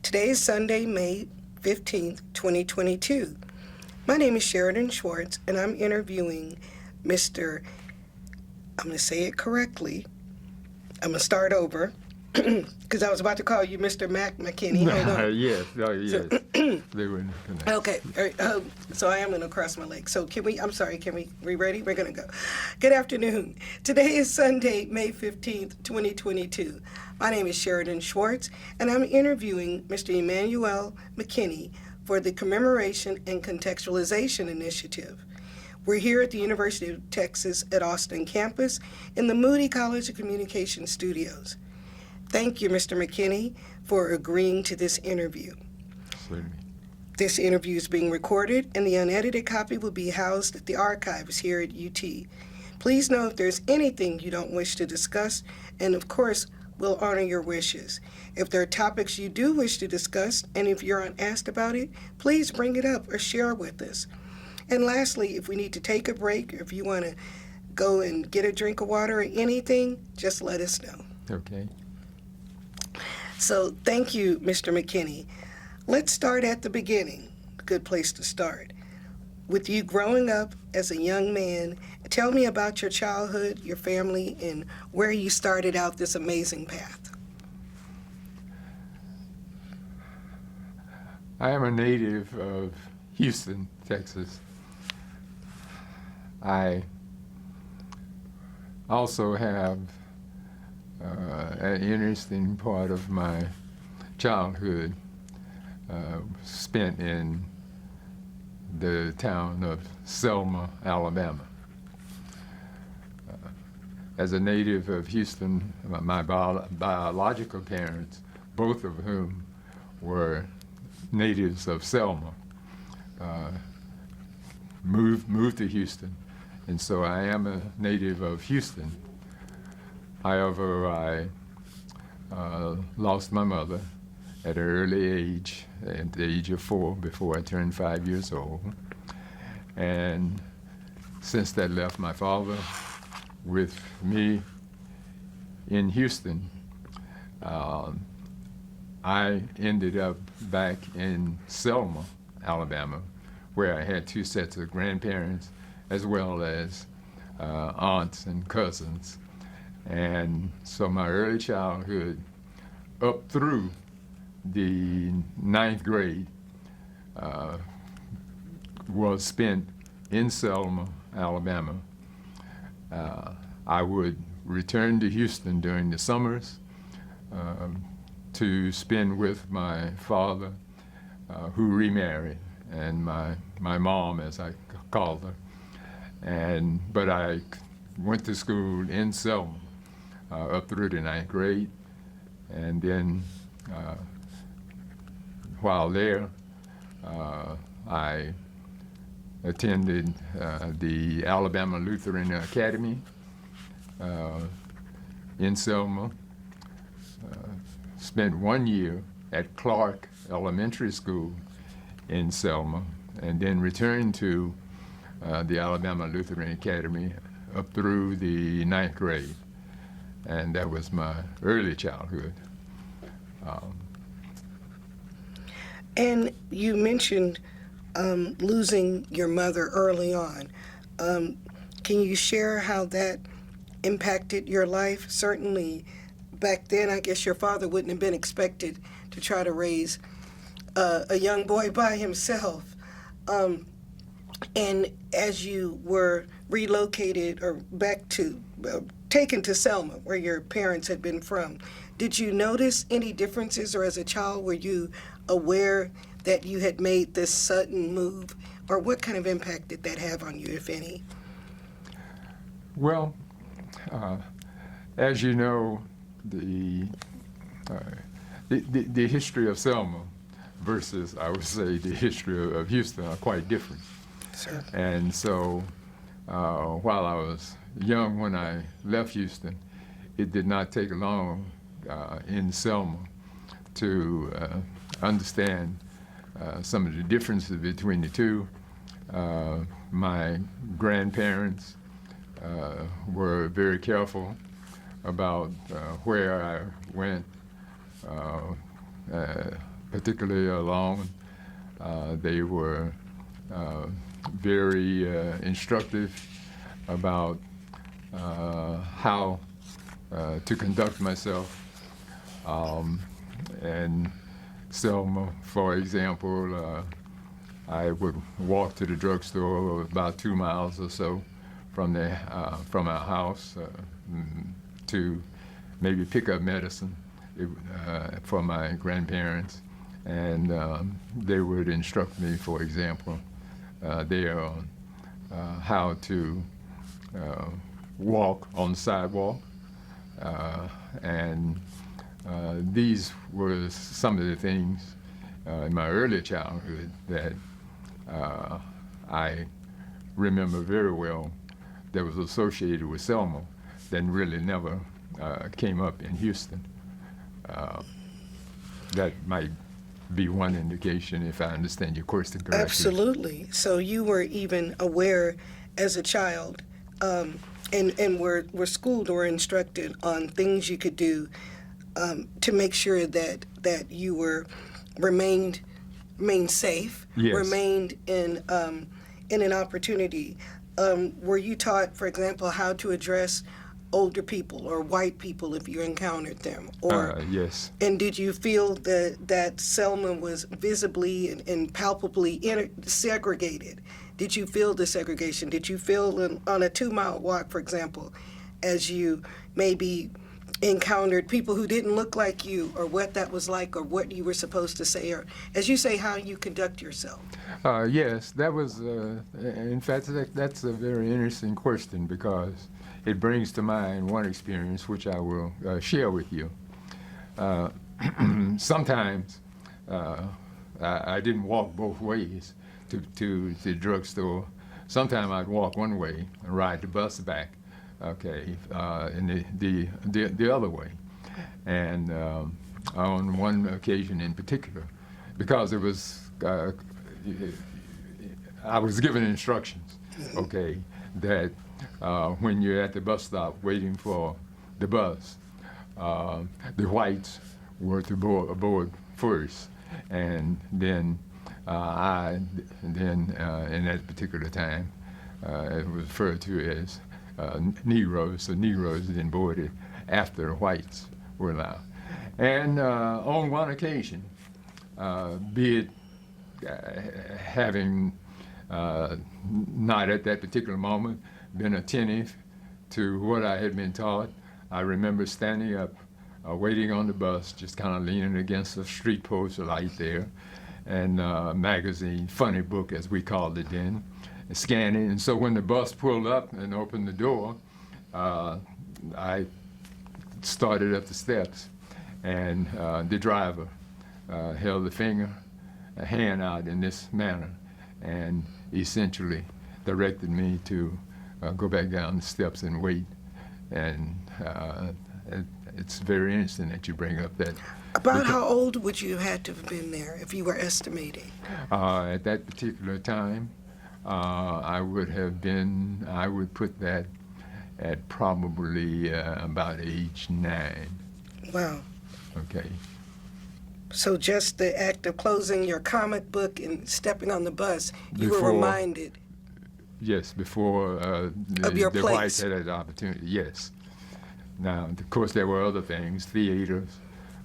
Today is Sunday, May 15th, 2022. My name is Sheridan Schwartz, and I'm interviewing Mr. I'm going to say it correctly. I'm going to start over because I was about to call you Mr. McKinney. Hold on. Yes. They were Okay. So I am going to cross my legs. So we ready? We're going to go. Good afternoon. Today is Sunday, May 15th, 2022. My name is Sheridan Schwartz, and I'm interviewing Mr. Emanuel McKinney for the Commemoration and Contextualization Initiative. We're here at the University of Texas at Austin campus in the Moody College of Communication studios. Thank you, Mr. McKinney, for agreeing to this interview. Certainly. This interview is being recorded, and the unedited copy will be housed at the archives here at UT. Please know if there's anything you don't wish to discuss, and of course, we'll honor your wishes. If there are topics you do wish to discuss, and if you're unasked about it, please bring it up or share it with us. And lastly, if we need to take a break, or if you want to go and get a drink of water or anything, just let us know. Okay. So thank you, Mr. McKinney. Let's start at the beginning. A good place to start. With you growing up as a young man, tell me about your childhood, your family, and where you started out this amazing path. I am a native of Houston, Texas. I also have an interesting part of my childhood spent in the town of Selma, Alabama. As a native of Houston, my biological parents, both of whom were natives of Selma, moved to Houston, and so I am a native of Houston. However, I lost my mother at an early age, at the age of 4, before I turned 5 years old. And since that left my father with me in Houston, I ended up back in Selma, Alabama, where I had 2 sets of grandparents as well as aunts and cousins. And so my early childhood up through the 9th grade was spent in Selma, Alabama. I would return to Houston during the summers to spend with my father, who remarried, and my mom, as I called her. But I went to school in Selma up through the 9th grade, and then while there, I attended the Alabama Lutheran Academy in Selma, spent 1 year at Clark Elementary School in Selma, and then returned to the Alabama Lutheran Academy up through the 9th grade. And that was my early childhood. And you mentioned losing your mother early on. Can you share how that impacted your life? Certainly back then, I guess your father wouldn't have been expected to try to raise a young boy by himself. And as you were relocated or back to, taken to Selma, where your parents had been from, did you notice any differences, or as a child, were you aware that you had made this sudden move, or what kind of impact did that have on you, if any? Well, as you know, the history of Selma versus, I would say, the history of Houston are quite different. Sure. And so while I was young when I left Houston, it did not take long in Selma to understand some of the differences between the two. My grandparents were very careful about where I went. particularly alone. They were very instructive about how to conduct myself. And Selma, for example, I would walk to the drugstore about 2 miles or so from our house to maybe pick up medicine for my grandparents, and they would instruct me, for example, there on how to walk on the sidewalk, and these were some of the things in my early childhood that I remember very well that was associated with Selma that really never came up in Houston. That might be one indication, if I understand your question correctly. Absolutely. So you were even aware as a child, and were schooled or instructed on things you could do to make sure that you remained safe, Yes. remained in an opportunity. Were you taught, for example, how to address older people or white people if you encountered them? Or Yes. and did you feel that Selma was visibly and palpably segregated? Did you feel the segregation? Did you feel on a 2-mile walk, for example, as you maybe encountered people who didn't look like you, or what that was like, or what you were supposed to say, or, as you say, how you conduct yourself? Yes, that was, in fact, that's a very interesting question, because it brings to mind one experience which I will share with you. Sometimes I didn't walk both ways to the drugstore. Sometimes I'd walk one way and ride the bus back, okay, in the other way. And on one occasion in particular, because it was, I was given instructions, okay, that when you're at the bus stop waiting for the bus, the whites were to board first, and then in that particular time, it was referred to as Negroes. So Negroes then boarded after whites were allowed. And on one occasion, be it having not at that particular moment been attentive to what I had been taught, I remember standing up, waiting on the bus, just kind of leaning against a street post light there, and magazine, funny book as we called it then, scanning. And so when the bus pulled up and opened the door, I started up the steps, and the driver held a hand out in this manner, and essentially directed me to go back down the steps and wait. And it's very interesting that you bring up that. About how old would you have had to have been there, if you were estimating? At that particular time, I would put that at probably about age 9. Wow. Okay. So just the act of closing your comic book and stepping on the bus, you were reminded. Yes, before Of your the place. whites had that opportunity, yes. Now, of course, there were other things, theaters.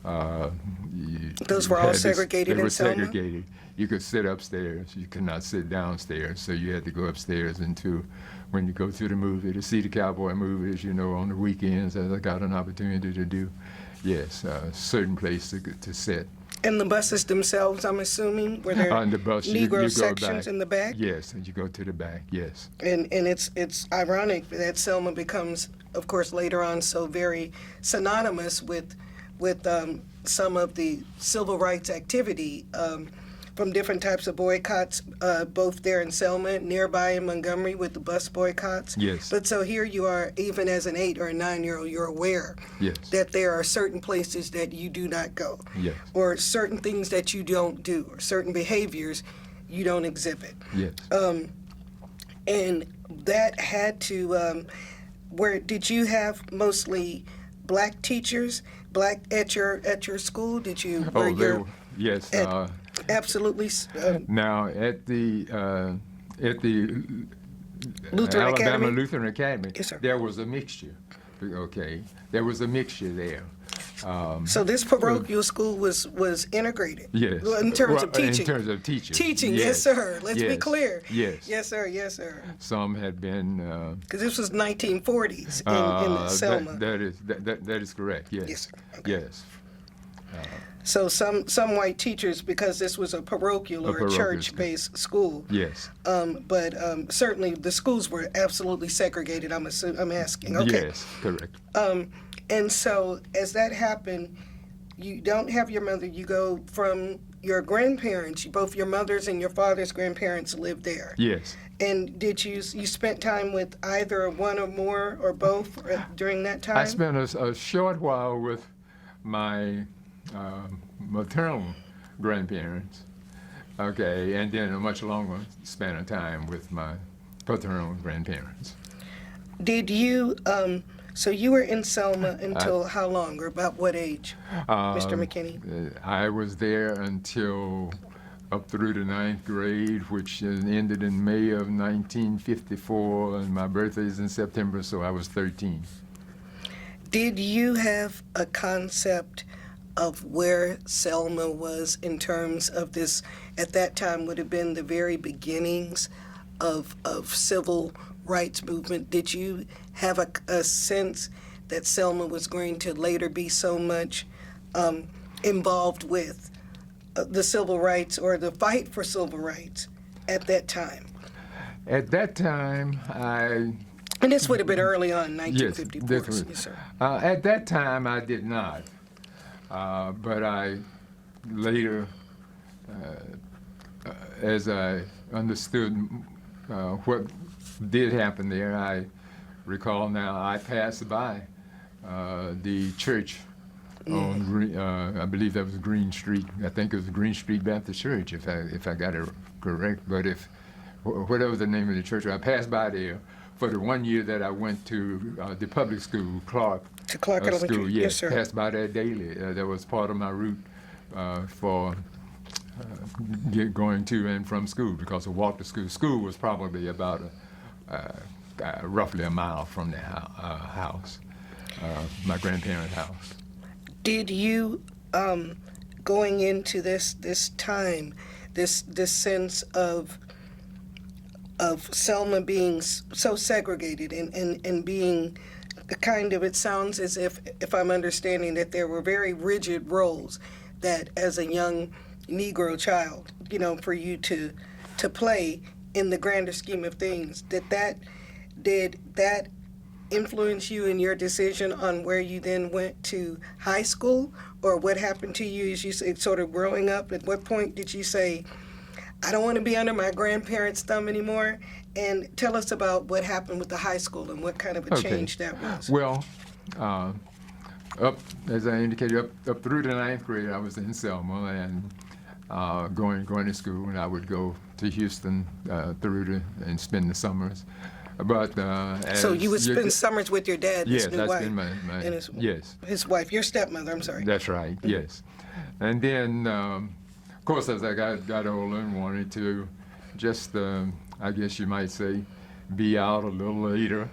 Those were all segregated They were in Selma? segregated. You could sit upstairs. You could not sit downstairs, so you had to go upstairs when you go to the movie, to see the cowboy movies, on the weekends, as I got an opportunity to do. Yes, a certain place to sit. And the buses themselves, I'm assuming, were there On the bus, you Negro go sections back. in the back? Yes, and you go to the back, yes. And it's ironic that Selma becomes, of course, later on so very synonymous with some of the civil rights activity from different types of boycotts, both there in Selma, nearby in Montgomery with the bus boycotts. Yes. But so here you are, even as an 8 or a 9-year-old, you're aware Yes. that there are certain places that you do not go, Yes. or certain things that you don't do, or certain behaviors you don't exhibit. Yes. And that had to, did you have mostly black teachers, black at your school? Did you? Yes. Absolutely. Now at the Lutheran Alabama Academy? Lutheran Academy, Yes, sir. there was a mixture. Okay, there was a mixture there. So this parochial school was integrated. Yes. In terms of teaching. In terms of teaching. Teaching, yes, sir. Let's be Yes. clear. Yes. Yes, sir. Yes, sir. Some had been. Because this was 1940s in Selma. That is correct. Yes. Yes, sir. Okay. Yes. So some white teachers, because this was a parochial or a parochial church-based school. Yes. But certainly the schools were absolutely segregated. I'm asking. Okay. Yes. Correct. And so as that happened, you don't have your mother. You go from your grandparents. Both your mother's and your father's grandparents lived there. Yes. And did you spent time with either one or more or both during that time? I spent a short while with my maternal grandparents. Okay, and then a much longer span of time with my paternal grandparents. Did you? So you were in Selma until how long, or about what age, Mr. McKinney? I was there until up through the 9th grade, which ended in May of 1954, and my birthday is in September, so I was 13. Did you have a concept of where Selma was in terms of this, at that time would have been the very beginnings of civil rights movement? Did you have a sense that Selma was going to later be so much involved with the civil rights or the fight for civil rights at that time? At that time, And this would have been early on, 1954. Yes, Yes, sir. at that time, I did not. But I later, as I understood what did happen there, I recall now I passed by the church on, I believe that was Green Street. I think it was Green Street Baptist Church, if I got it correct. But whatever the name of the church, I passed by there for the 1 year that I went to the public school, Clark. To Clark School, Elementary. yes, Yes, sir. passed by there daily. That was part of my route for going to and from school, because I walked to school. School was probably about roughly a mile from the house, my grandparents' house. Did you, going into this time, this sense of Selma being so segregated and being kind of, it sounds as if I'm understanding that there were very rigid roles that as a young Negro child, for you to play in the grander scheme of things, did that influence you in your decision on where you then went to high school, or what happened to you as you say, sort of growing up? At what point did you say, I don't want to be under my grandparents' thumb anymore? And tell us about what happened with the high school and what kind of a change that was. Well, up, as I indicated, up through the 9th grade, I was in Selma and going to school, and I would go to Houston and spend the summers. But so you would spend summers with your dad, yes, his new wife, and his wife, your stepmother. I'm sorry. That's right. Yes, and then of course as I got older and wanted to just, I guess you might say, be out a little later,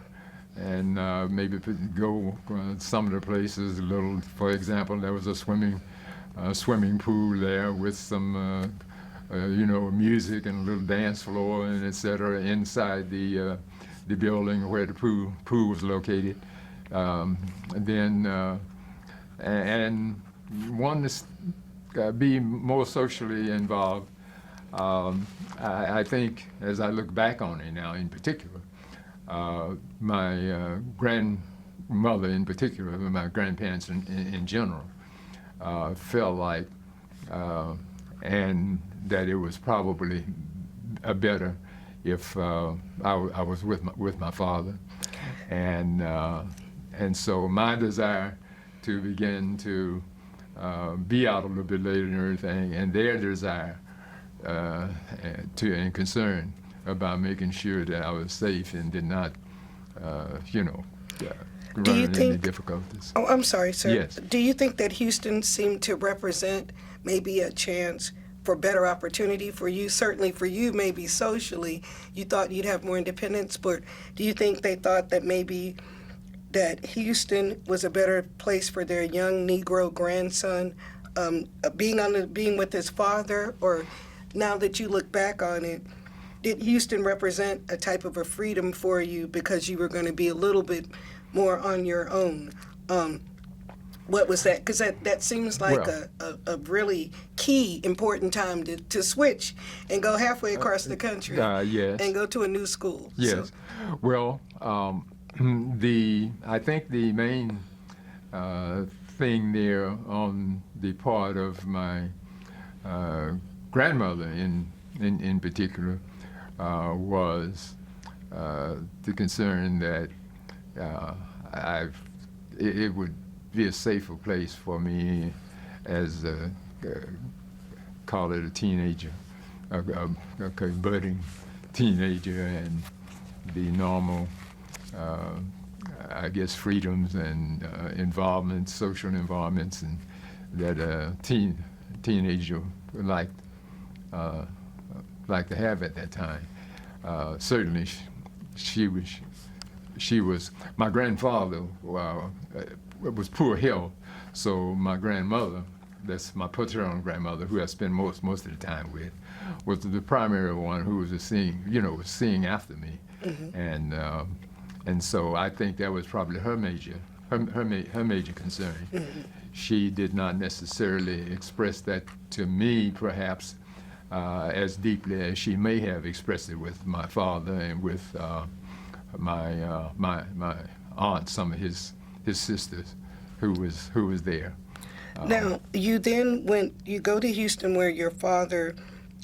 and maybe go some of the places a little. For example, there was a swimming pool there with some music and a little dance floor and etc. inside the building where the pool was located. And wanted to be more socially involved. I think, as I look back on it now in particular, my grandmother in particular, my grandparents in general, felt like, and that it was probably better if I was with my father, and so my desire to begin to be out a little bit later and everything, and their desire and concern about making sure that I was safe and did not, Do you running into think? difficulties. Oh, I'm sorry, sir. Yes. Do you think that Houston seemed to represent maybe a chance for better opportunity for you? Certainly for you, maybe socially, you thought you'd have more independence, but do you think they thought that maybe that Houston was a better place for their young Negro grandson being with his father? Or now that you look back on it, did Houston represent a type of a freedom for you because you were going to be a little bit more on your own? What was that? Because that seems like a really key, important time to switch and go halfway across the country Yes. and go to a new school. Yes. So, Well, I think the main thing there on the part of my grandmother in particular was the concern that it would be a safer place for me as call it a teenager, a budding teenager, and the normal, I guess, freedoms and involvements, social involvements, and that a teenager would like to have at that time. Certainly, she was. My grandfather was poor health, so my grandmother, that's my paternal grandmother, who I spent most of the time with, was the primary one who was seeing after me, and so I think that was probably her major concern. She did not necessarily express that to me, perhaps, as deeply as she may have expressed it with my father and with my aunt, some of his sisters, who was there. now, you go to Houston where your father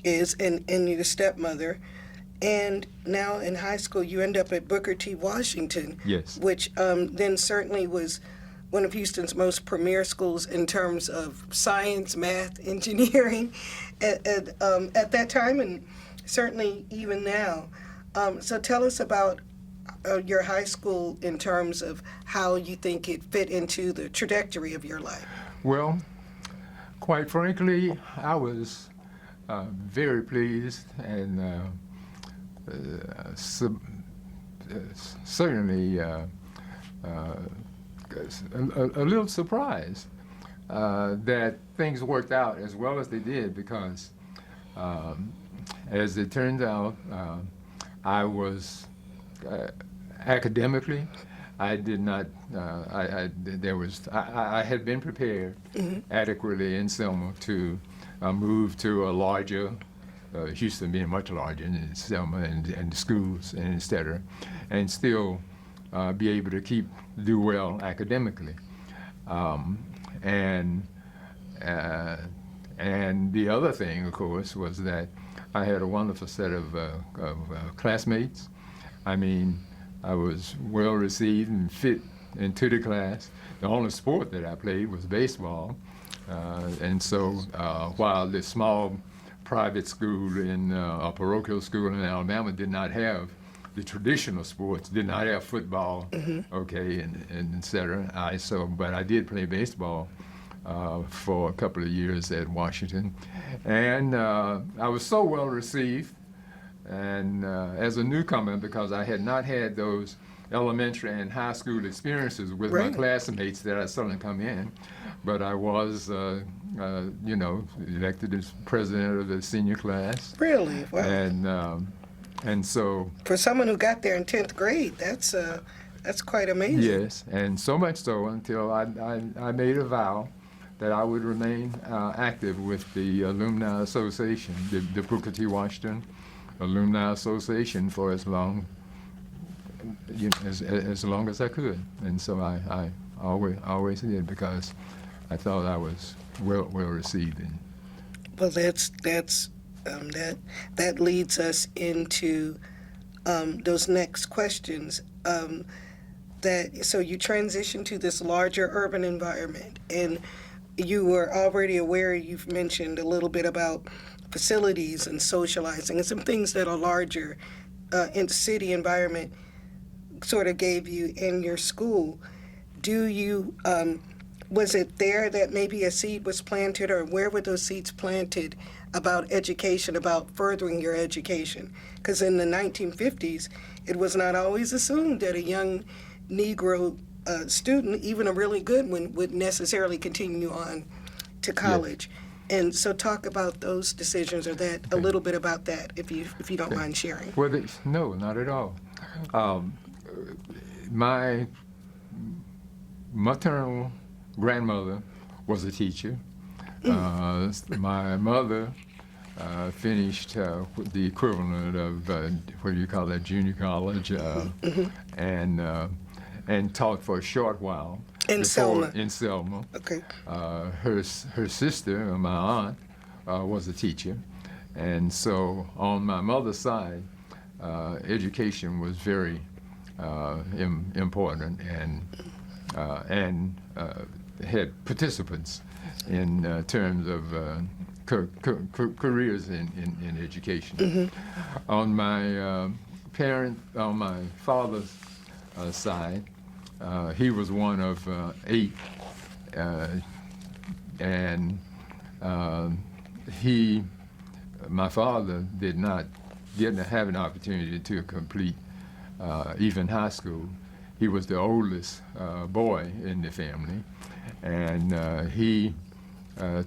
is and your stepmother, and now in high school you end up at Booker T. Washington, Yes. which then certainly was one of Houston's most premier schools in terms of science, math, engineering at that time, and certainly even now. So tell us about your high school in terms of how you think it fit into the trajectory of your life. Well, quite frankly, I was very pleased and certainly a little surprised that things worked out as well as they did, because as it turns out, I was academically, I did not. I had been prepared adequately in Selma to move to a larger, Houston being much larger than Selma, and the schools and et cetera, and still be able to do well academically, and the other thing, of course, was that I had a wonderful set of classmates. I mean, I was well received and fit into the class. The only sport that I played was baseball, and so while the small private school a parochial school in Alabama did not have the traditional sports, did not have football, okay, and et cetera. But I did play baseball for a couple of years at Washington, and I was so well received, and as a newcomer, because I had not had those elementary and high school experiences with my classmates that I suddenly come in, but I was, elected as president of the senior class. Really? Wow. And so, for someone who got there in 10th grade, that's quite amazing. yes, and so much so until I made a vow that I would remain active with the Alumni Association, the Booker T. Washington Alumni Association, for as long as I could, and so I always did, because I thought I was well received. Well, that leads us into those next questions. So you transitioned to this larger urban environment, and you were already aware. You've mentioned a little bit about facilities and socializing and some things that a larger in city environment sort of gave you in your school. do you, was it there that maybe a seed was planted, or where were those seeds planted about education, about furthering your education? Because in the 1950s, it was not always assumed that a young Negro student, even a really good one, would necessarily continue on to college. Yes. And so talk about those decisions, or that a little bit about that, if you don't mind sharing. Well, no, not at all. My maternal grandmother was a teacher. My mother finished the equivalent of what do you call that, junior college, and taught for a short while. In Selma. In Selma. Okay. Her sister, my aunt, was a teacher, and so on my mother's side, education was very important, and had participants in terms of careers in education. On my on my father's side, he was one of 8, and my father didn't have an opportunity to complete even high school. He was the oldest boy in the family, and he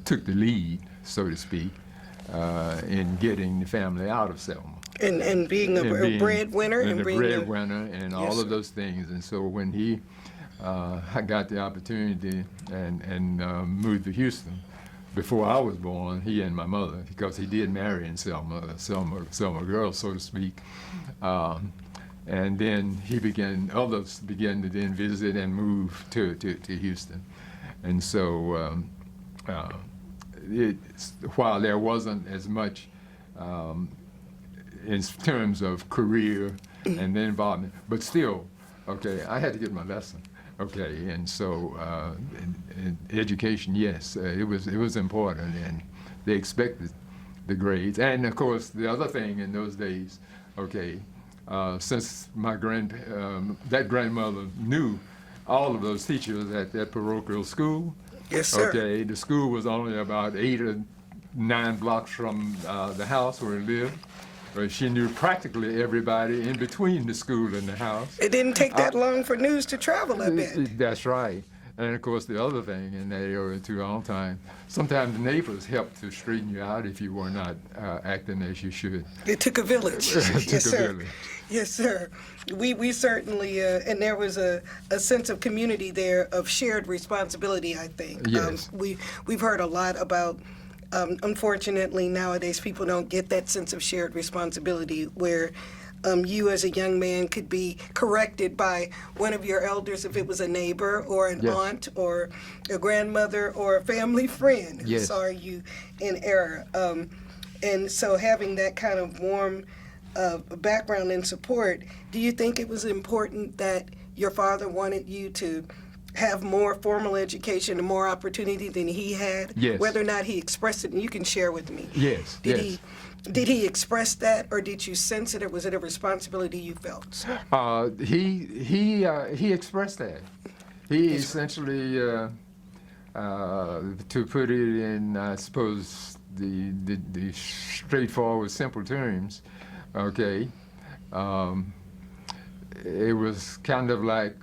took the lead, so to speak, in getting the family out of Selma. And being a breadwinner and being breadwinner and all Yes, of those things. And so when he got the opportunity and moved to Houston, before I was born, he and my mother, because he did marry in Selma girl, so to speak. And then others began to then visit and move to Houston. And so while there wasn't as much in terms of career and the involvement, but still, okay, I had to get my lesson. Okay, and so in education, yes, it was important, and they expected the grades. And of course, the other thing in those days, okay, since my that grandmother knew all of those teachers at that parochial school. Yes, sir. Okay, the school was only about 8 or 9 blocks from the house where we lived. She knew practically everybody in between the school and the house. It didn't take that long for news to travel, I bet. That's right. And of course, the other thing in that area too, all the time, sometimes the neighbors helped to straighten you out if you were not acting as you should. It took a village. It took Yes, a sir. village. Yes, sir. We certainly, and there was a sense of community there, of shared responsibility, I think. Yes. We've heard a lot about, unfortunately, nowadays people don't get that sense of shared responsibility where you as a young man could be corrected by one of your elders if it was a neighbor or an Yes. aunt or a grandmother or a family friend who Yes. saw you in error. And so having that kind of warm background and support, do you think it was important that your father wanted you to have more formal education and more opportunity than he had? Yes. Whether or not he expressed it, and you can share with me. Yes, yes. Did he express that, or did you sense it, or was it a responsibility you felt? He expressed that. He essentially, to put it in, I suppose, the straightforward, simple terms, okay, it was kind of like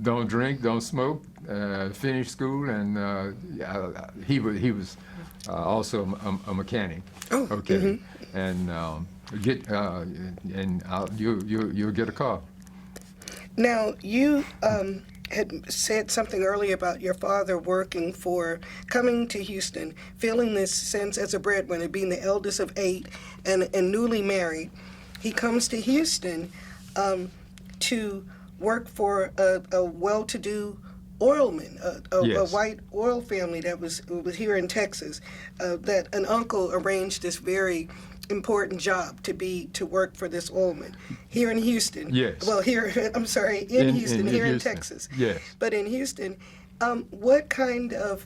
don't drink, don't smoke, finish school, and he was also a mechanic. Oh, okay, and you'll get a car. Now, you had said something earlier about your father coming to Houston, feeling this sense as a breadwinner, being the eldest of 8 and newly married. He comes to Houston to work for a well-to-do oilman, Yes. a white oil family that was here in Texas, that an uncle arranged this very important job to work for this oilman here in Houston. Yes. Well, in Houston, here in Houston. Texas. Yes. But in Houston, what kind of,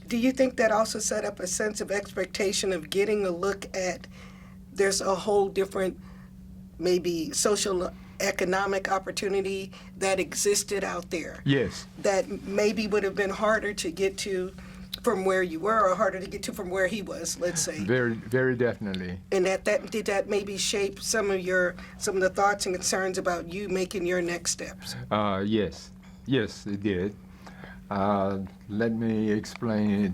do you think that also set up a sense of expectation of getting a look at, there's a whole different maybe social economic opportunity that existed out there Yes. that maybe would have been harder to get to from where you were, or harder to get to from where he was, let's say. Very, very definitely. And did that maybe shape some of the thoughts and concerns about you making your next steps? Yes. Yes, it did. Let me explain it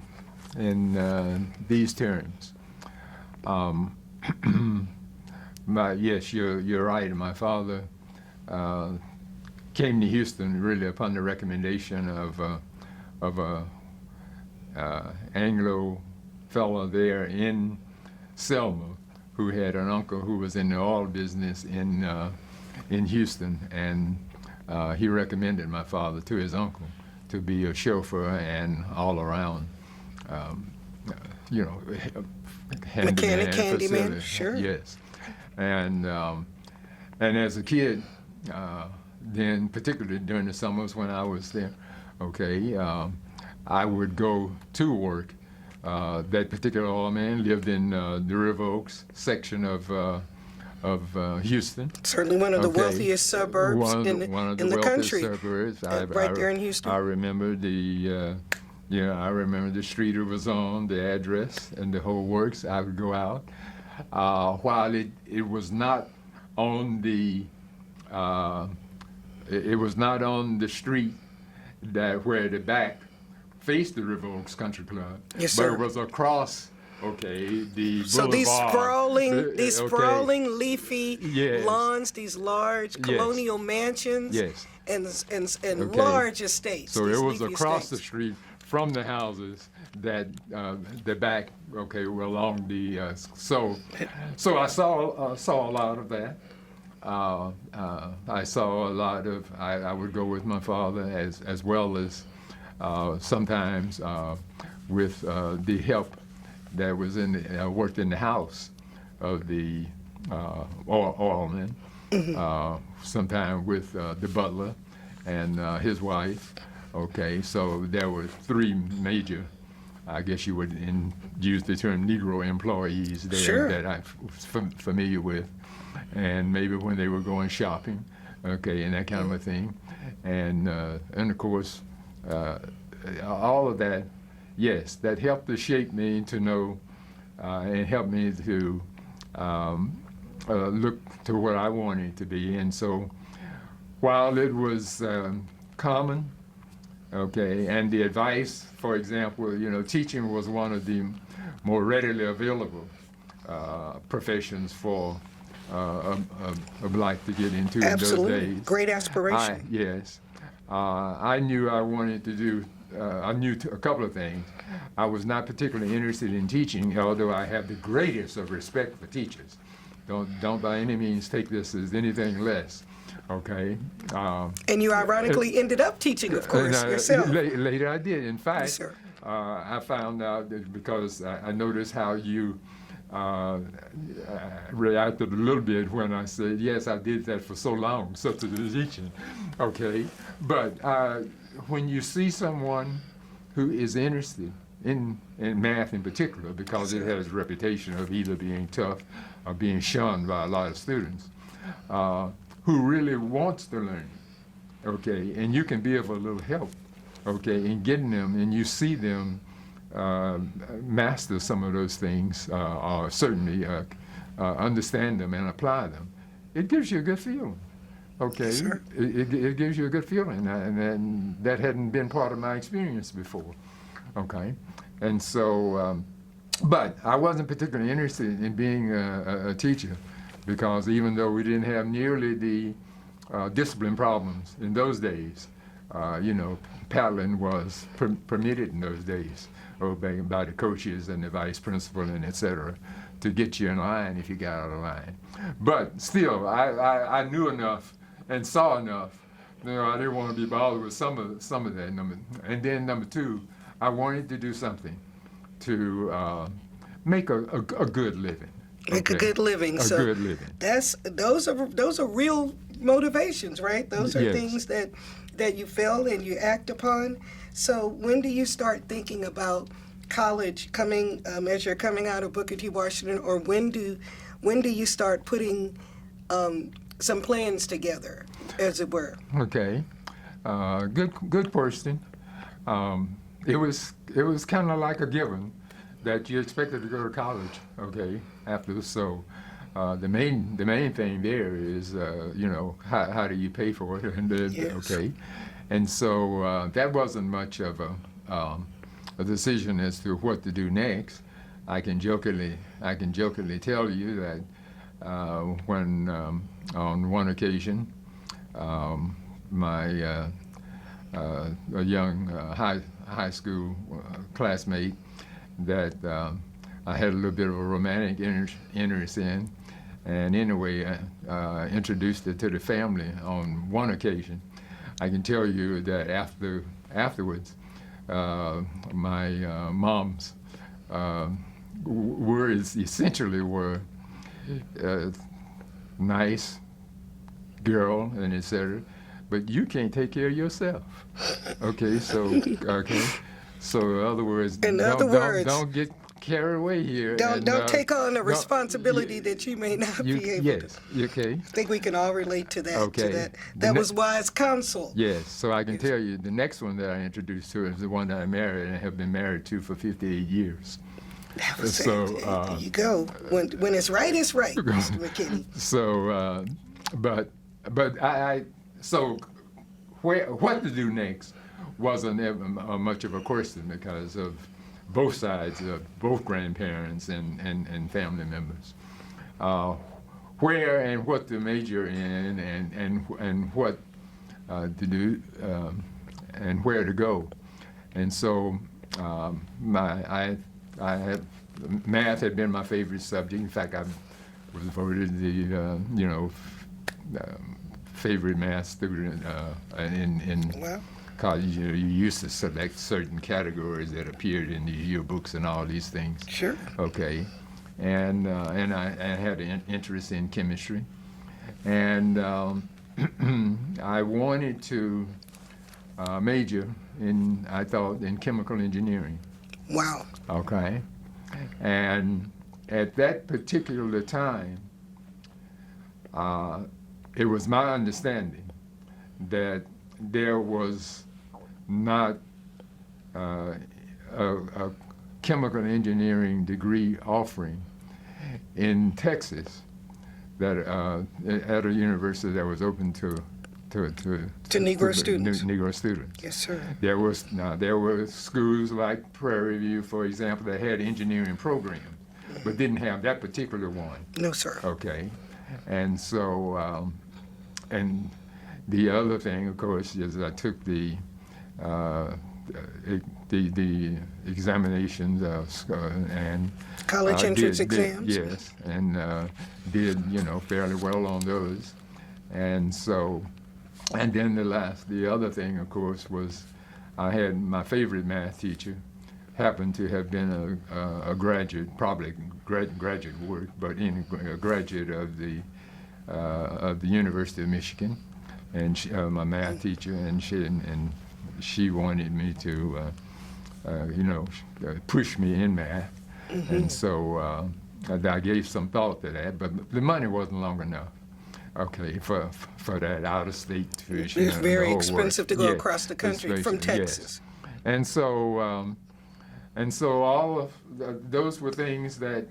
in these terms. Yes, you're right. My father came to Houston really upon the recommendation of a Anglo fellow there in Selma who had an uncle who was in the oil business in Houston, and he recommended my father to his uncle to be a chauffeur and all around, Mechanic, handyman, handyman, facility. sure. Yes, and as a kid, then particularly during the summers when I was there, okay, I would go to work. That particular oil man lived in the River Oaks section of Houston. Certainly one of the Okay. wealthiest suburbs One of in the the wealthiest country. suburbs. Right there in Houston. I remember I remember the street it was on, the address, and the whole works. I would go out. While it was not on the street where the back faced the River Oaks Country Club, Yes, but sir. it was across. Okay, the So these boulevard. sprawling, leafy Yes. lawns, these large Yes. colonial mansions, Yes. and Okay. large estates. So these it was leafy across the estates. street from the houses that the back, okay, were along the so I saw a lot of that. I saw a lot of. I would go with my father as well as sometimes with the help that was worked in the house of the oilman. Sometimes with the butler and his wife. Okay, so there were three major, I guess you would use the term Negro employees there Sure. that I was familiar with, and maybe when they were going shopping, okay, and that kind of a thing, and of course, all of that, yes, that helped to shape me to know and help me to look to what I wanted to be, and so while it was common. Okay, and the advice, for example, teaching was one of the more readily available professions for a black to get into Absolutely. in those days. Great aspiration. Yes. I knew I wanted to do, I knew a couple of things. I was not particularly interested in teaching, although I have the greatest of respect for teachers. Don't by any means take this as anything less. Okay. And you ironically ended up teaching, of course, yourself. Later I did. In fact, Yes, sir. I found out that because I noticed how you reacted a little bit when I said, yes, I did that for so long, such as teaching. Okay. But when you see someone who is interested in math in particular, because it has a reputation of either being tough or being shunned by a lot of students, who really wants to learn, okay, and you can be of a little help, okay, in getting them, and you see them master some of those things, or certainly understand them and apply them, it gives you a good feeling, okay? Sure. It gives you a good feeling, and that hadn't been part of my experience before, okay? And so, but I wasn't particularly interested in being a teacher, because even though we didn't have nearly the discipline problems in those days, paddling was permitted in those days by the coaches and the vice principal and et cetera to get you in line if you got out of line. But still, I knew enough and saw enough. I didn't want to be bothered with some of that. And then number two, I wanted to do something to make a good living. Make a good living. A good living. Those are real motivations, right? Those are Yes. things that you feel and you act upon. So when do you start thinking about college coming as you're coming out of Booker T. Washington, or when do you start putting some plans together, as it were? Okay. Good question. It was kind of like a given that you expected to go to college. Okay. After so. The main thing there is how do you pay for it and Yes. okay, and so that wasn't much of a decision as to what to do next. I can jokingly tell you that when on one occasion my a young high school classmate that I had a little bit of a romantic interest in, and anyway, introduced it to the family on one occasion. I can tell you that afterwards, my mom's words essentially were nice girl and etc. But you can't take care of yourself. Okay, so in other words, don't get carried away here. Don't take on a responsibility that you may not be able to. Yes, okay. I think we can all relate to that. Okay. That was wise counsel. Yes, so I can tell you the next one that I introduced to her is the one that I married and have been married to for 58 years. That was So, it. There you go. When it's right, Mr. McKinney. So, but so what to do next wasn't ever much of a question because of both sides of both grandparents and family members. Where and what to major in and what to do and where to go. And so math had been my favorite subject. In fact, I was voted the favorite math student in Well, college. You used to select certain categories that appeared in the yearbooks and all these things. sure. Okay, and I had an interest in chemistry, and I wanted to major I thought in chemical engineering. Wow. Okay, and at that particular time, it was my understanding that there was not a chemical engineering degree offering in Texas that at a university that was open to Negro students. Negro students. Yes, sir. There were schools like Prairie View, for example, that had engineering programs, but didn't have that particular one. No, sir. Okay, and so and the other thing, of course, is I took the examinations and College entrance exams. Yes, and did fairly well on those, and so. And then the other thing, of course, was I had my favorite math teacher, happened to have been a graduate, probably graduate work, but a graduate of the University of Michigan, and my math teacher, and she wanted me to, push me in math, and so I gave some thought to that, but the money wasn't long enough. Okay, for that out-of-state tuition. It's very expensive to go across the country from Texas. Yes. And so all of those were things that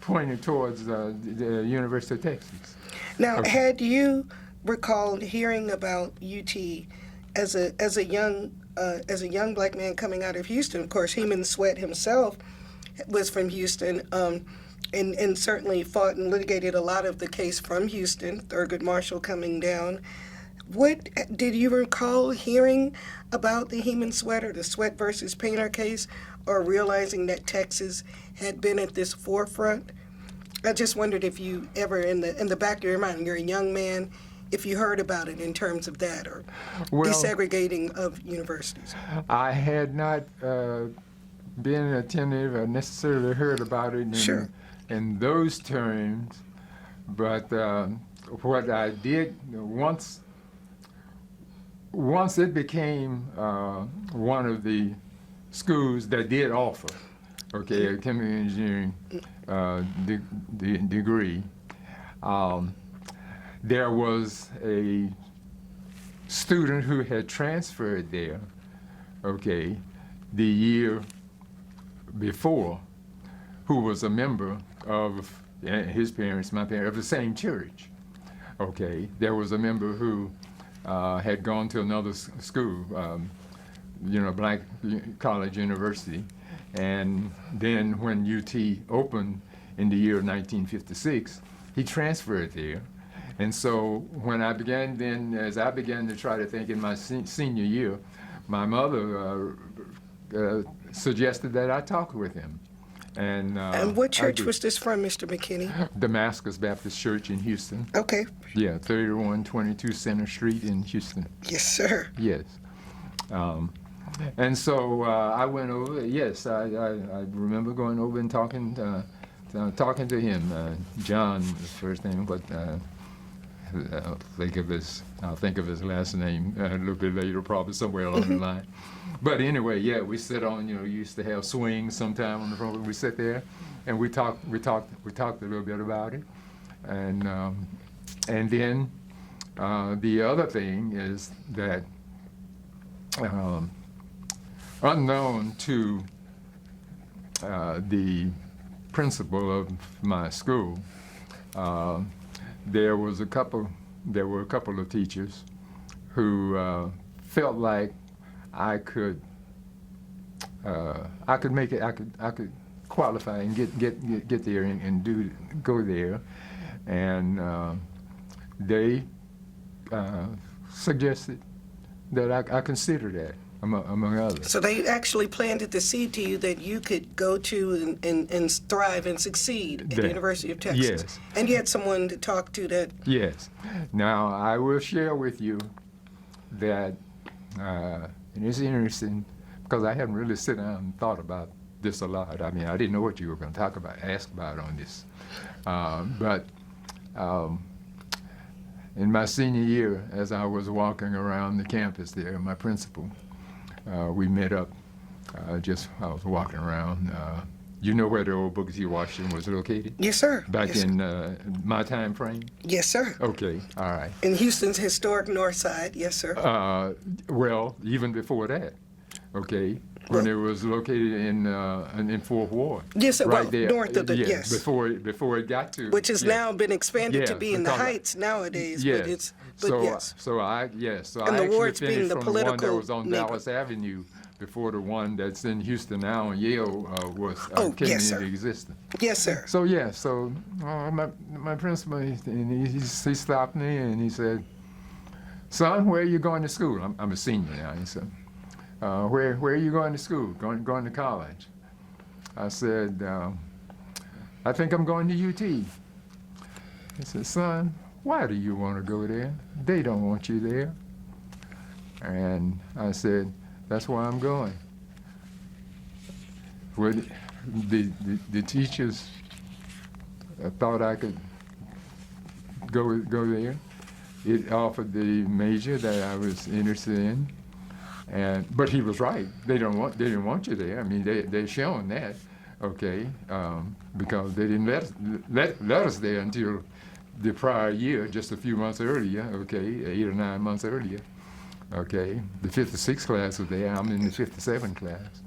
pointed towards the University of Texas. Now, had you recalled hearing about UT as a young black man coming out of Houston? Of course, Heman Sweat himself was from Houston. And certainly fought and litigated a lot of the case from Houston, Thurgood Marshall coming down. What did you recall hearing about the Heman Sweat or the Sweat versus Painter case, or realizing that Texas had been at this forefront? I just wondered if you ever, in the back of your mind, you're a young man, if you heard about it in terms of that, or desegregating of universities. I had not been attentive or necessarily heard about it in those terms, but what I did once it became one of the schools that did offer, a chemical engineering degree, there was a student who had transferred there, okay, the year before, who was a member of his parents, my parents, of the same church. Okay, there was a member who had gone to another school, black college university, and then when UT opened in the year of 1956, he transferred there. And so when I began then, as I began to try to think in my senior year, my mother suggested that I talk with him. And what church was this from, Mr. McKinney? Damascus Baptist Church in Houston. Okay. Yeah, 3122 Center Street in Houston. Yes, sir. Yes. And so I went over. Yes, I remember going over and talking to him. John, his first name, but I'll think of his last name a little bit later, probably somewhere along the line. But anyway, yeah, we sit on. Used to have swings sometime on the front. We sit there, and we talked a little bit about it, and then the other thing is that unknown to the principal of my school, there were a couple of teachers who felt like I could make it. I could qualify and get there and go there, and they suggested that I consider that among others. So they actually planted the seed to you that you could go to and thrive and succeed at the University of Texas. Yes. And you had someone to talk to that. Yes. Now I will share with you that. And it's interesting because I haven't really sat down and thought about this a lot. I mean, I didn't know what you were going to ask about on this. But in my senior year, as I was walking around the campus there, my principal, we met up. I was walking around. You know where the old Booker T. Washington was located? Yes, sir. Back in my time frame? Yes, sir. Okay, all right. In Houston's historic North Side, yes, sir. Well, even before that, okay, when it was located in Fourth Ward. Yes, sir. Right Well, there. north of the, yes. Before it got to. Which has now been expanded to be in the because Heights nowadays, yes. yes. So I And the actually wards being finished the from the one that political was on neighbor. Dallas Avenue before the one that's in Houston now, and Yale came yes, sir. into existence. Yes, sir. So my principal, he stopped me and he said, "Son, where are you going to school?" I'm a senior now. He said, "Where are you going to school? Going to college?" I said, "I think I'm going to UT." He said, "Son, why do you want to go there? They don't want you there." And I said, "That's why I'm going." Well, the teachers thought I could go there. It offered the major that I was interested in, but he was right. They didn't want you there. I mean, they're showing that, okay, because they didn't let us there until the prior year, just a few months earlier, okay, 8 or 9 months earlier. Okay, the 56 class was there. I'm in the 57 class,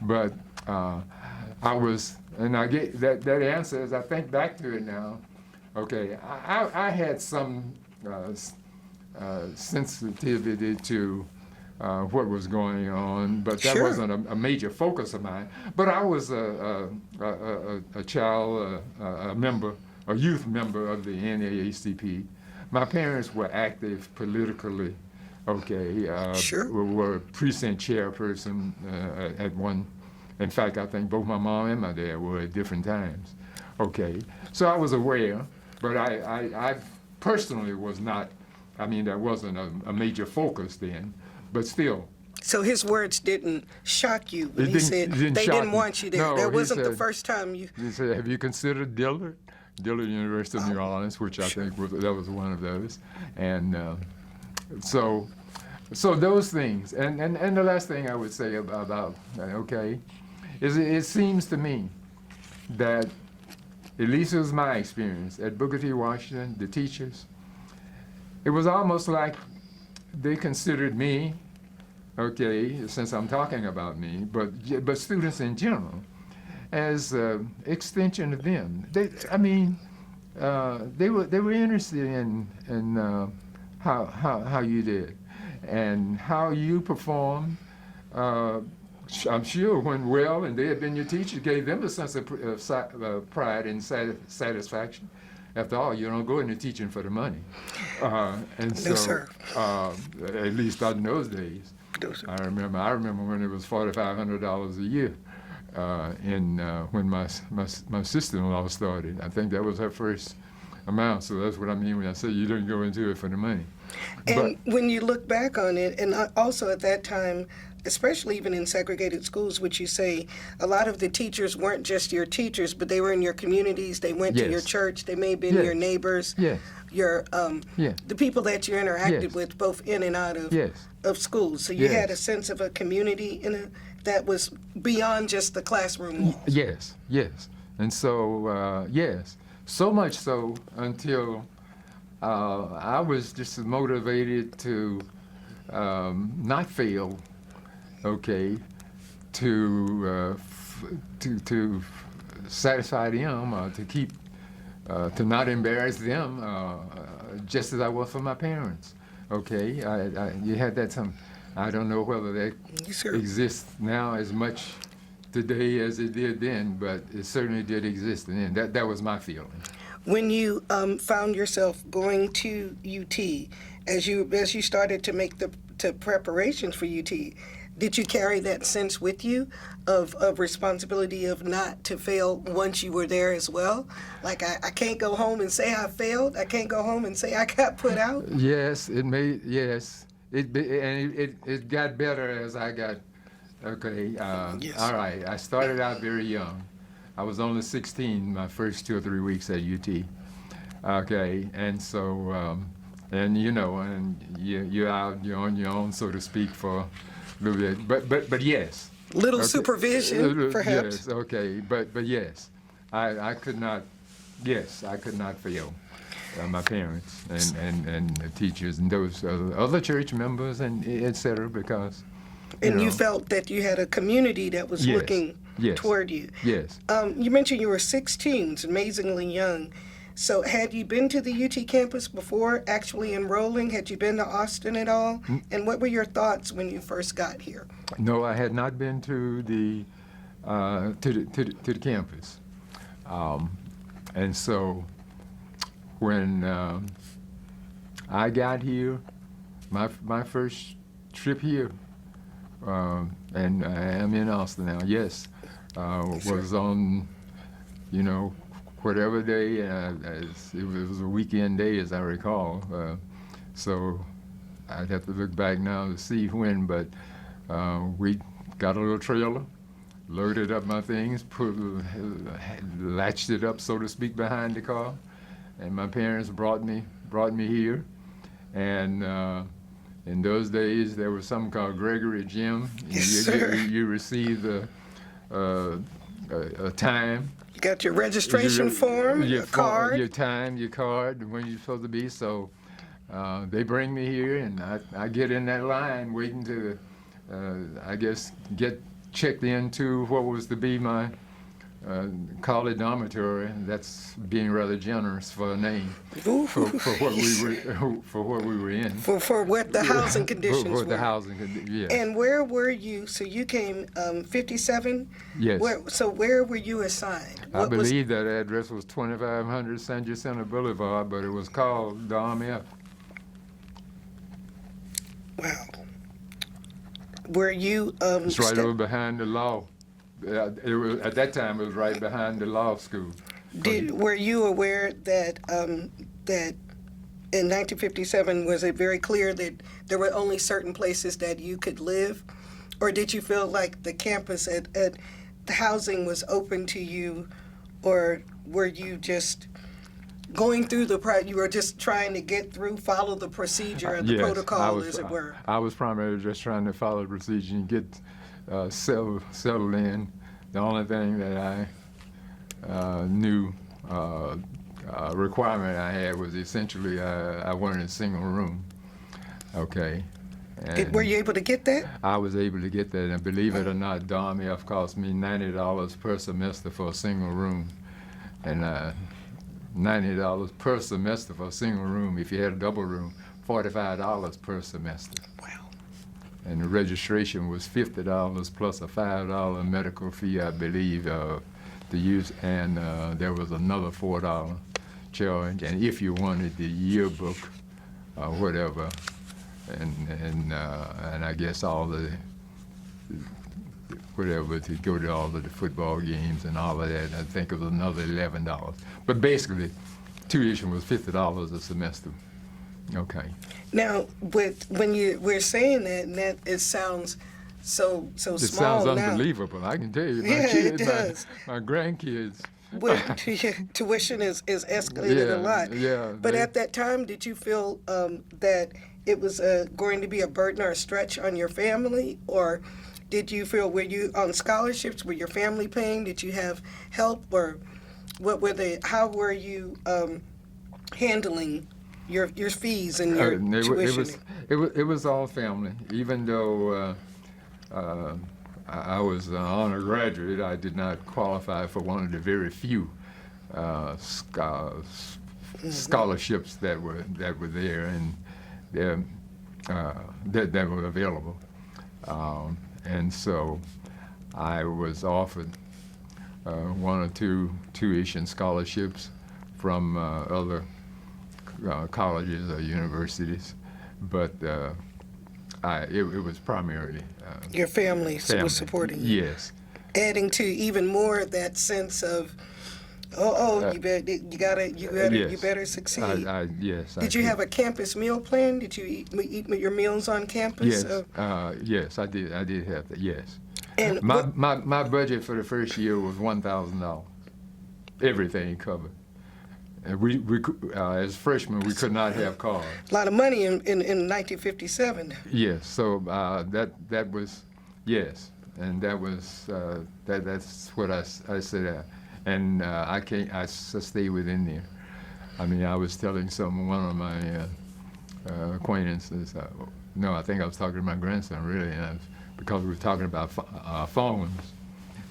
but I was, and I get that answer as I think back to it now. Okay, I had some sensitivity to what was going on, but that Sure. wasn't a major focus of mine. But I was a child, a youth member of the NAACP. My parents were active politically. Okay, Sure. were precinct chairperson at one. In fact, I think both my mom and my dad were at different times. Okay, so I was aware, but I personally was not. I mean, that wasn't a major focus then, but still. So his words didn't shock you when he said It didn't they shock didn't me. want you there. No, that he wasn't the said- first time you. He said, "Have you considered Dillard University of New Orleans," which I think was one of those, and so those things. And the last thing I would say about okay, is it seems to me that, at least it was my experience at Booker T. Washington, the teachers, it was almost like they considered me, okay, since I'm talking about me, but students in general, as extension of them. They were interested in how you did and how you performed. I'm sure went well, and they had been your teacher, gave them a sense of pride and satisfaction. After all, you don't go into teaching for the money. And so, No, sir. At least not in those days. No, sir. I remember when it was $4,500 a year. When my sister-in-law started, I think that was her first amount. So that's what I mean when I say you didn't go into it for the money. And when you look back on it, and also at that time, especially even in segregated schools, which you say a lot of the teachers weren't just your teachers, but they were in your communities. They went to your church. They may have been your neighbors. Yes. Your the people that you interacted with, both in and out of schools. So you had a sense of a community that was beyond just the classroom walls. Yes. And so, so much so until I was just motivated to not fail, okay, to satisfy them, to keep, to not embarrass them, just as I was for my parents, okay. You had that I don't know whether that exists now as much today as it did then, but it certainly did exist then. That was my feeling. When you found yourself going to UT, as you started to make the preparations for UT, did you carry that sense with you of responsibility of not to fail once you were there as well? Like, I can't go home and say I failed. I can't go home and say I got put out. Yes, it got better as I got, okay. All right, I started out very young. I was only 16 my first 2 or 3 weeks at UT. Okay, and so, and you're out, you're on your own, so to speak, for a little bit. But yes. Little okay. supervision, perhaps. Yes, okay, but yes, I could not fail my parents and the teachers and those other church members and et cetera, because. You felt that you had a community that was looking toward you. Yes. You mentioned you were 16, amazingly young. So had you been to the UT campus before actually enrolling? Had you been to Austin at all? And what were your thoughts when you first got here? No, I had not been to the campus. And so when I got here, my first trip here, and I am in Austin now, yes, was on, whatever day, it was a weekend day, as I recall. So I'd have to look back now to see when, but we got a little trailer, loaded up my things, latched it up, so to speak, behind the car, and my parents brought me here, and in those days there was something called Gregory Gym. You received a time. You got your registration form, your card. Your time, your card, when you're supposed to be. So they bring me here, and I get in that line waiting to, I guess, get checked into what was to be my college dormitory. That's being rather generous for a name for what we were in. For what the housing conditions were. The housing conditions, yes. And where were you? So you came 57? Yes. Where were you assigned? I believe that address was 2500 San Jacinto Boulevard, but it was called the Army F. Wow. Were you? It's right over behind the law. It was, at that time, it was right behind the law school. Were you aware that that in 1957 was it very clear that there were only certain places that you could live, or did you feel like the campus at the housing was open to you, or were you just going through you were just trying to get through, follow the procedure and the protocol, as it were? I was primarily just trying to follow the procedure and get settled in. The only thing that I knew requirement I had was essentially I wanted a single room. Okay. And Were you able to get that? I was able to get that, and believe it or not, Dom F cost me $90 per semester for a single room, and $90 per semester for a single room. If you had a double room, $45 per semester. Wow. And the registration was $50 plus a $5 medical fee, I believe, to use, and there was another $4 charge. And if you wanted the yearbook or whatever, and I guess all the whatever to go to all of the football games and all of that, I think it was another $11. But basically, tuition was $50 a semester. Okay. Now, we're saying that, and that it sounds so It small sounds now. unbelievable. I can tell you, my Yeah, kids, it does. my grandkids. Well, tuition is escalated a lot. Yeah. But at that time, did you feel that it was going to be a burden or a stretch on your family, or did you feel, were you on scholarships? Were your family paying? Did you have help, or what were they? How were you handling your fees and your tuition? It was all family. Even though I was an honor graduate, I did not qualify for one of the very few scholarships that were there and that were available. And so I was offered one or two tuition scholarships from other colleges or universities, but it was primarily Your family was supporting you. Yes. Adding to even more that sense of, you better succeed. Yes. Did you have a campus meal plan? Did you eat your meals on campus? Yes. Yes, I did. I did have that. Yes. And my budget for the first year was $1,000. Everything covered. And we as freshmen, we could not have cars. a lot of money in 1957. Yes. So that was yes, and that was that's what I said. And I stay within there. I mean, I was telling one of my acquaintances. No, I think I was talking to my grandson really, and because we were talking about phones,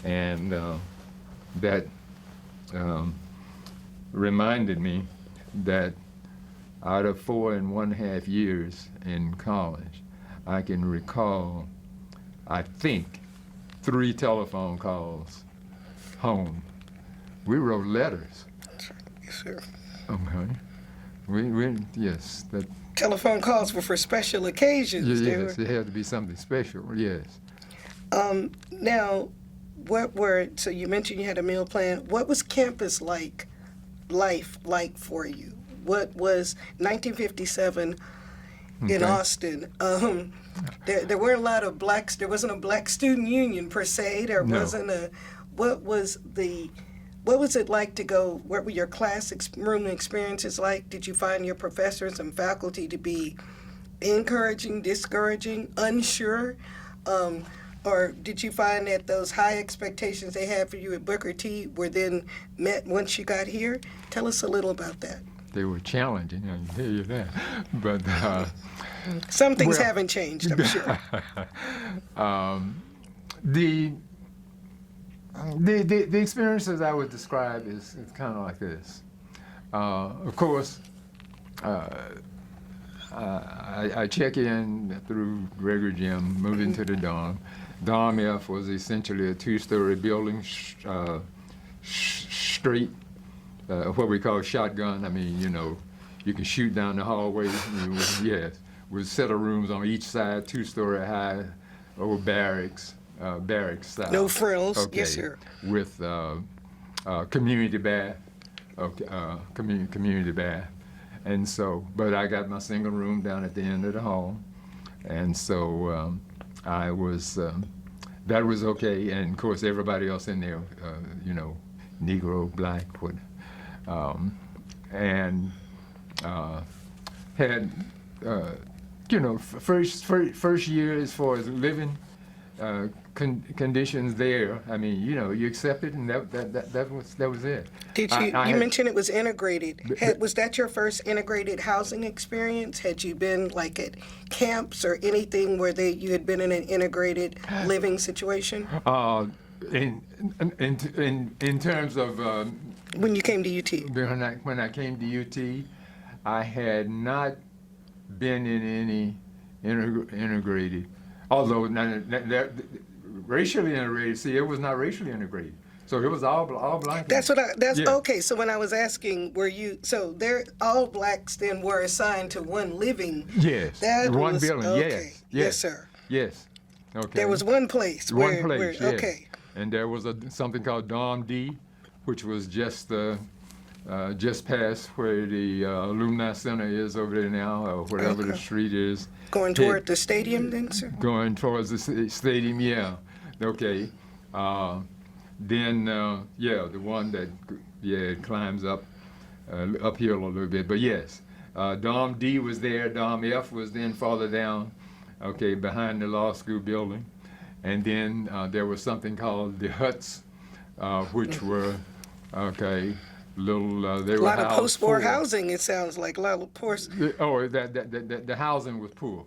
and that reminded me that out of 4.5 years in college, I can recall, I think, 3 telephone calls home. We wrote letters. That's right. Yes, sir. Okay. Yes. That. Telephone calls were for special occasions. Yes, it had to be something special. Yes. Now, so you mentioned you had a meal plan. What was campus life like for you? What was 1957 in Austin? There weren't a lot of blacks. There wasn't a black student union per se. There wasn't a. What was it like to go? What were your classroom experiences like? Did you find your professors and faculty to be encouraging, discouraging, unsure? Or did you find that those high expectations they had for you at Booker T were then met once you got here? Tell us a little about that. They were challenging, I can tell you that. But some things haven't changed, I'm sure. The experiences I would describe is kind of like this. Of course, I check in through Gregory Gym, move into the dorm. Dorm F was essentially a 2-story building, straight, what we call shotgun. I mean, you can shoot down the hallway. Yes, with a set of rooms on each side, 2-story high, old barracks style. No frills. Okay. Yes, sir. With community bath, community bath. And so, but I got my single room down at the end of the hall, and so I was, that was okay. And of course, everybody else in there, Negro, Black, and had, first year as far as living, conditions there. I mean, you know, you accept it, and that was it. Did you? I You had- mentioned it was integrated. Was that your first integrated housing experience? Had you been like at camps or anything where you had been in an integrated living situation in terms of when you came to UT? when I came to UT, I had not been in any integrated. Although racially integrated, see, it was not racially integrated. So it was all black. That's what Yeah. okay. So when I was asking, were you? So all blacks then were assigned to one living. Yes. That one was, building. okay. Yes. Sir. Yes. Okay. There was one place. One place. Yes. Okay. And there was something called Dom D, which was just past where the Alumni Center is over there now, or whatever the street is. Going toward the stadium, then, sir. Going towards the stadium, yeah. Okay. Then, the one that, climbs uphill a little bit. But yes, Dom D was there. Dom F was then farther down, okay, behind the law school building. And then there was something called the huts, which were, okay, little, they were A lot of housed post-war full. housing, it sounds like. A lot of The housing was poor.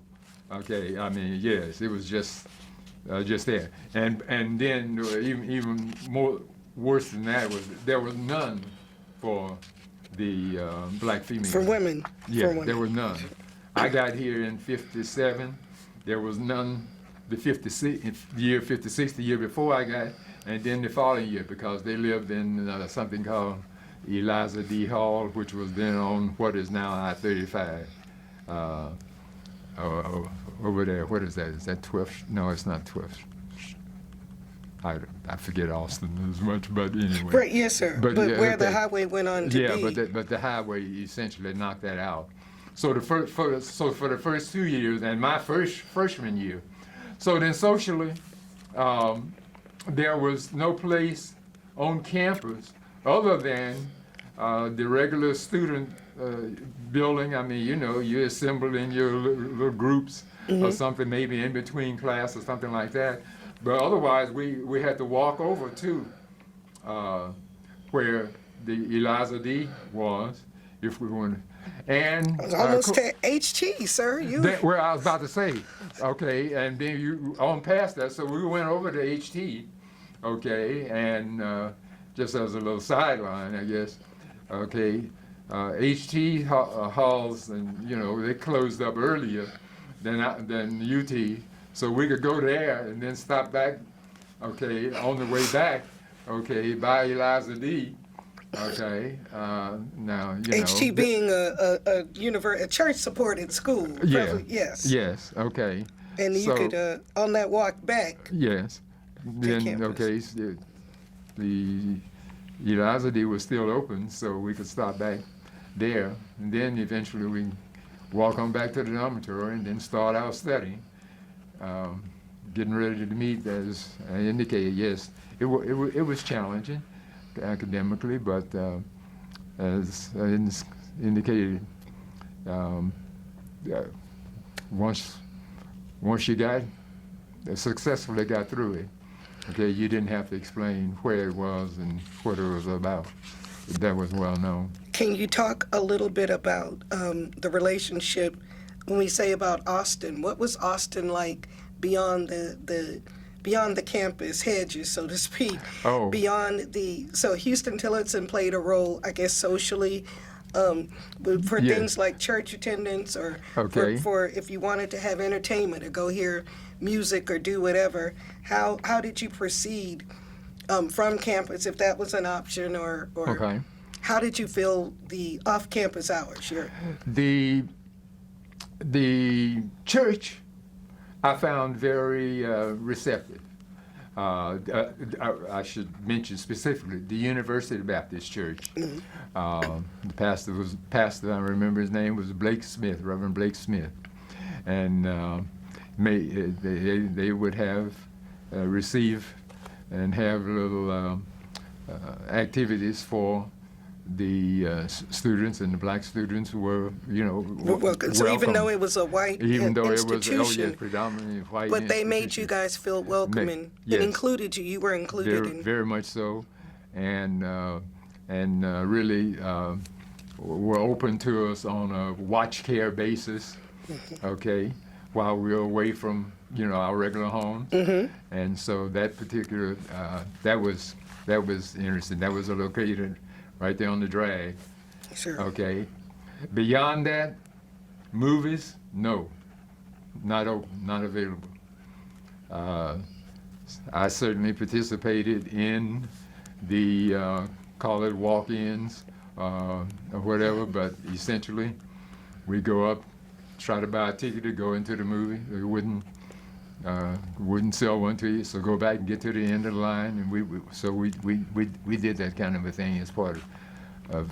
Okay, I mean, yes, it was just there. And then even more worse than that was there was none for the black females. For women. Yeah, For women. there was none. I got here in '57. There was none. The year '56, the year before I got, and then the following year, because they lived in something called Eliza D. Hall, which was then on what is now I-35. Over there, what is that? Is that 12th? No, it's not 12th. I forget Austin as much, but anyway. Right, yes, sir. But where the okay. highway went on to be. Yeah, but the highway essentially knocked that out. So for the first 2 years and my freshman year, so then socially, there was no place on campus other than the regular student building. I mean, you know, you assembled in your little groups or something, maybe in between class or something like that. But otherwise, we had to walk over to where the Eliza D was, if we wanted. And Almost to HT, sir. where I was about to say, okay, and then you on past that, so we went over to HT, okay, and just as a little sideline, I guess, okay, HT halls, and you know, they closed up earlier than UT, so we could go there and then stop back, okay, on the way back, okay, by Eliza D. Okay, now, you know. HT being a church-supported school. Yeah. Probably, yes. Yes, okay. And you could, on that walk back. Yes. Then, campus. okay, the Eliza D was still open, so we could stop back there. And then eventually we walk on back to the dormitory and then start our study. Getting ready to meet, as I indicated, yes, it was challenging academically, but as I indicated, once you successfully got through it, okay, you didn't have to explain where it was and what it was about. That was well known. Can you talk a little bit about the relationship when we say about Austin? What was Austin like beyond the campus hedges, so to speak? Oh. So Houston Tillotson played a role, I guess, socially, for Yes. things like church attendance or Okay. for if you wanted to have entertainment or go hear music or do whatever. How did you proceed from campus, if that was an option, or Okay. how did you feel the off-campus hours? The church I found very receptive. I should mention specifically the University Baptist Church. The pastor, I remember his name was Blake Smith, Reverend Blake Smith, and they would have receive and have little activities for students and the black students were, Welcome. So even though it was a white even though it was institution, predominantly white, but they made you guys feel welcome yes. and included you. You were included very, in. very much so, and really were open to us on a watch care basis. Okay, while we were away from our regular homes, and so that particular that was interesting. That was located right there on the drag. Sure. Okay. Beyond that, movies, no, not open, not available. I certainly participated in the call it walk-ins or whatever, but essentially we go up, try to buy a ticket to go into the movie. They wouldn't sell one to you, so go back and get to the end of the line, and we did that kind of a thing as part of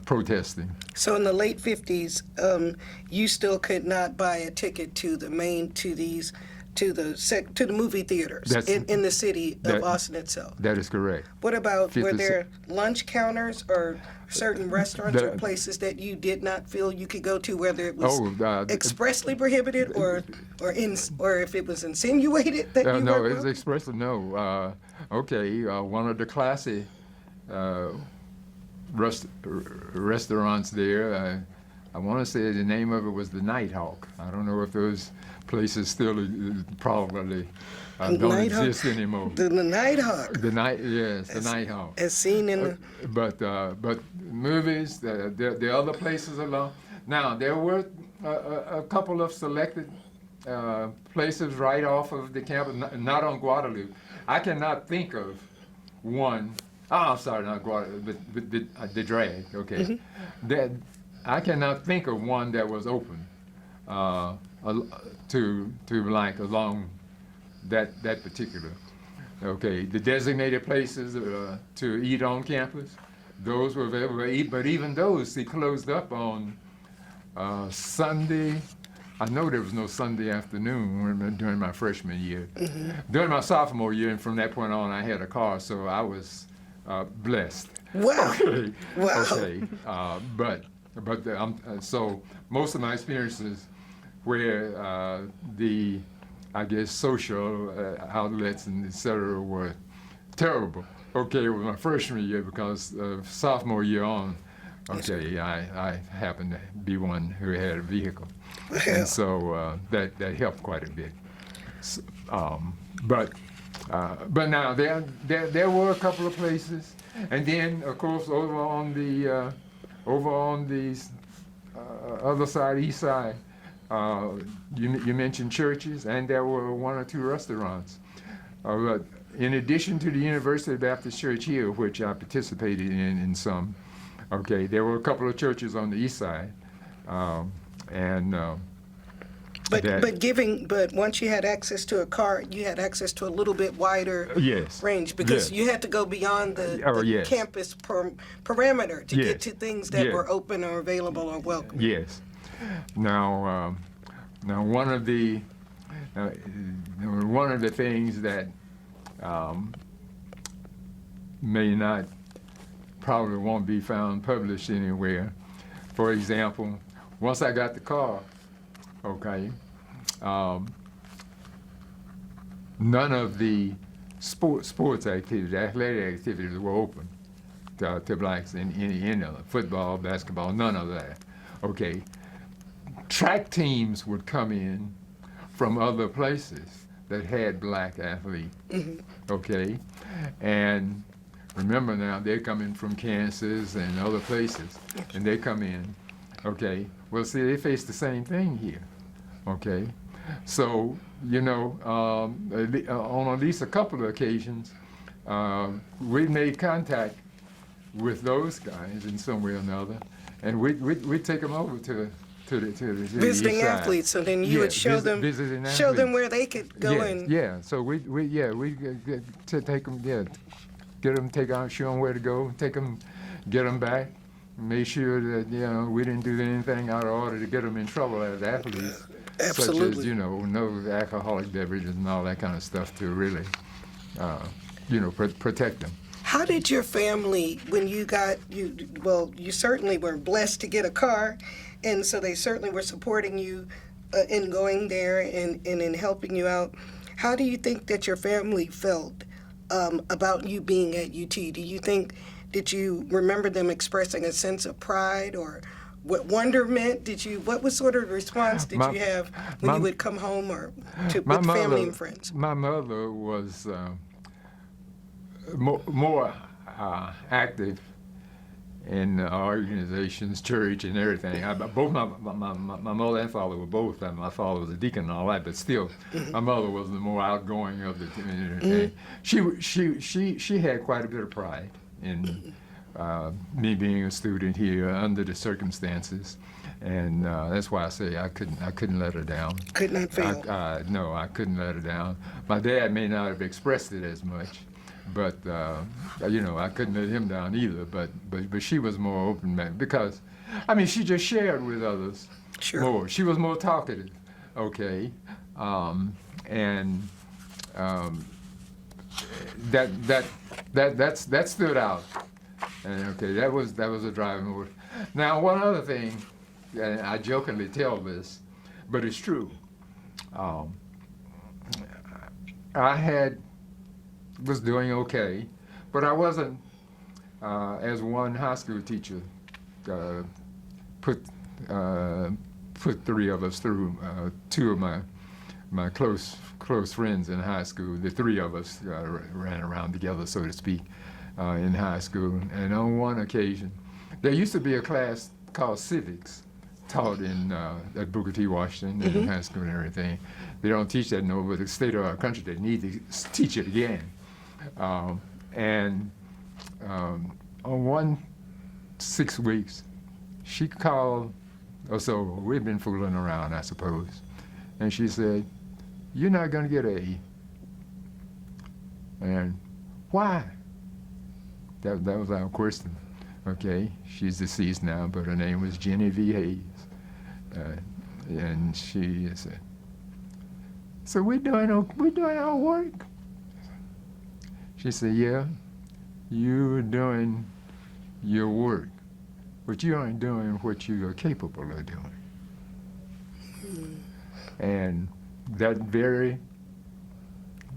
protesting. So in the late 50s, you still could not buy a ticket to the movie theaters in the city of Austin itself. That is correct. What about, were there lunch counters or certain restaurants or places that you did not feel you could go to, whether it was expressly prohibited or if it was insinuated that you no, were? it was expressly no. One of the classy restaurants there. I want to say the name of it was the Nighthawk. I don't know if those places still probably don't exist anymore. The Nighthawk. The Nighthawk. As seen in the. But movies, the other places along. Now there were a couple of selected places right off of the campus, not on Guadalupe. I cannot think of one. Oh, I'm sorry, not Guadalupe, but the drag. Okay, that I cannot think of one that was open to like along that particular. Okay, the designated places to eat on campus, those were available. But even those, they closed up on Sunday. I know there was no Sunday afternoon during my freshman year. During my sophomore year, and from that point on, I had a car, so I was blessed. Wow. Okay. Wow. Okay. So most of my experiences where the, I guess, social outlets and et cetera were terrible. Okay, it was my freshman year because sophomore year on, okay, I happened to be one who had a vehicle. And so that helped quite a bit. So, but now there were a couple of places, and then of course over on the other side, east side, you mentioned churches, and there were one or two restaurants. But in addition to the University Baptist Church here, which I participated in some, okay, there were a couple of churches on the east side, But once you had access to a car, you had access to a little bit wider range because you had to go beyond the campus parameter to get to things that were open or available or welcome. Yes. Now one of the things that probably won't be found published anywhere. For example, once I got the car, okay, none of the sports activities, athletic activities were open to blacks in football, basketball, none of that. Okay, track teams would come in from other places that had black athletes. Okay, and remember now they're coming from Kansas and other places, and they come in. Okay, well, see, they face the same thing here. Okay, so on at least a couple of occasions, we made contact with those guys in some way or another, and we take them over to the visiting athletes. So then you would show them where they could go and. Yeah, so we take them, get them, show them where to go, take them, get them back. Make sure that we didn't do anything out of order to get them in trouble as athletes, Absolutely. such as no alcoholic beverages and all that kind of stuff to really protect them. How did your family, when you you certainly were blessed to get a car, and so they certainly were supporting you in going there and in helping you out. How do you think that your family felt about you being at UT? Did you remember them expressing a sense of pride or what wonderment? What was sort of response did you have when you would come home or with family and friends? My mother was more active in organizations, church, and everything. Both my mother and father were both. My father was a deacon and all that, but still, my mother was the more outgoing of the two. She had quite a bit of pride in me being a student here under the circumstances, and that's why I say I couldn't let her down. Could not fail. No, I couldn't let her down. My dad may not have expressed it as much, but I couldn't let him down either. But she was more open, man, because she just shared with others more. She was more talkative, okay, and that stood out. And okay, that was a driving force. Now, one other thing, and I jokingly tell this, but it's true. I was doing okay, but I wasn't, as one high school teacher put three of us through, two of my close friends in high school. The three of us ran around together, so to speak, in high school. And on one occasion, there used to be a class called civics taught at Booker T. Washington in high school and everything. They don't teach that no more, but the state of our country, they need to teach it again. On 6 weeks, she called, so we've been fooling around, I suppose, and she said, "You're not going to get an A." And why? That was our question. Okay, she's deceased now, but her name was Jenny V. Hayes. And she said, "So we're doing our work?" She said, "Yeah, you're doing your work, but you aren't doing what you are capable of doing." And that very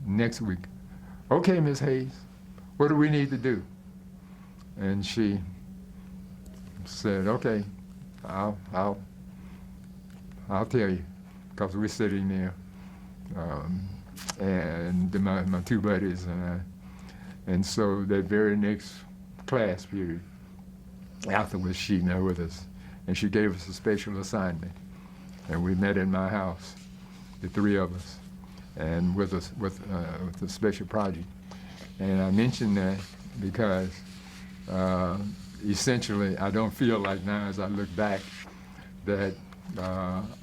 next week, "Okay, Ms. Hayes, what do we need to do?" And she said, "Okay, I'll tell you," because we're sitting there, and my two buddies and I. And so that very next class period, afterwards, she met with us, and she gave us a special assignment, and we met in my house, the three of us, and with a special project. And I mention that because essentially, I don't feel like now, as I look back, that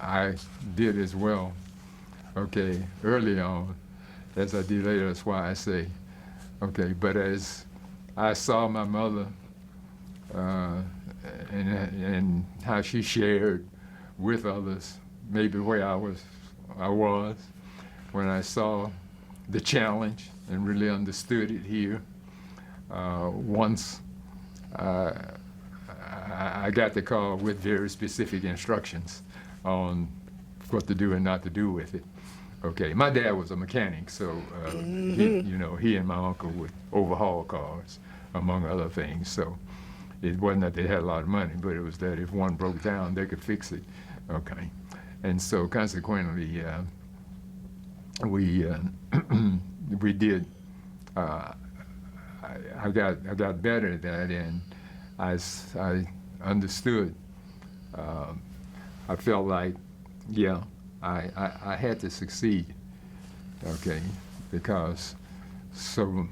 I did as well, okay, early on, as I did later. That's why I say, okay, but as I saw my mother and how she shared with others, maybe where I was when I saw the challenge and really understood it here. Once I got the call with very specific instructions on what to do and not to do with it. Okay, my dad was a mechanic, so he and my uncle would overhaul cars, among other things. So it wasn't that they had a lot of money, but it was that if one broke down, they could fix it. Okay, and so consequently, we did. I got better at that, and I understood. I felt like, yeah, I had to succeed, okay, because so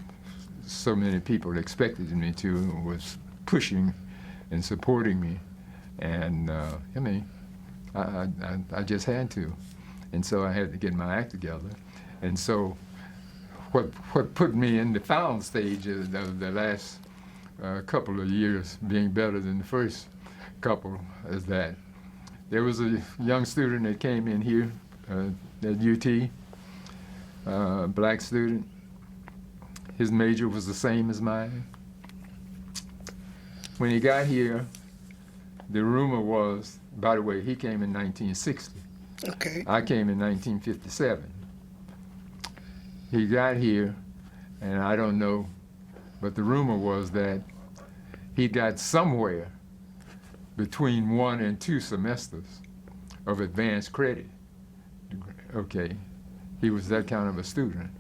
many people expected me to, was pushing and supporting me, and I just had to, and so I had to get my act together, and so what put me in the final stage of the last couple of years being better than the first couple is that there was a young student that came in here at UT, black student, his major was the same as mine. When he got here, the rumor was, by the way, he came in 1960. Okay. I came in 1957. He got here, and I don't know, but the rumor was that he got somewhere between 1 and 2 semesters of advanced credit. Okay, he was that kind of a student.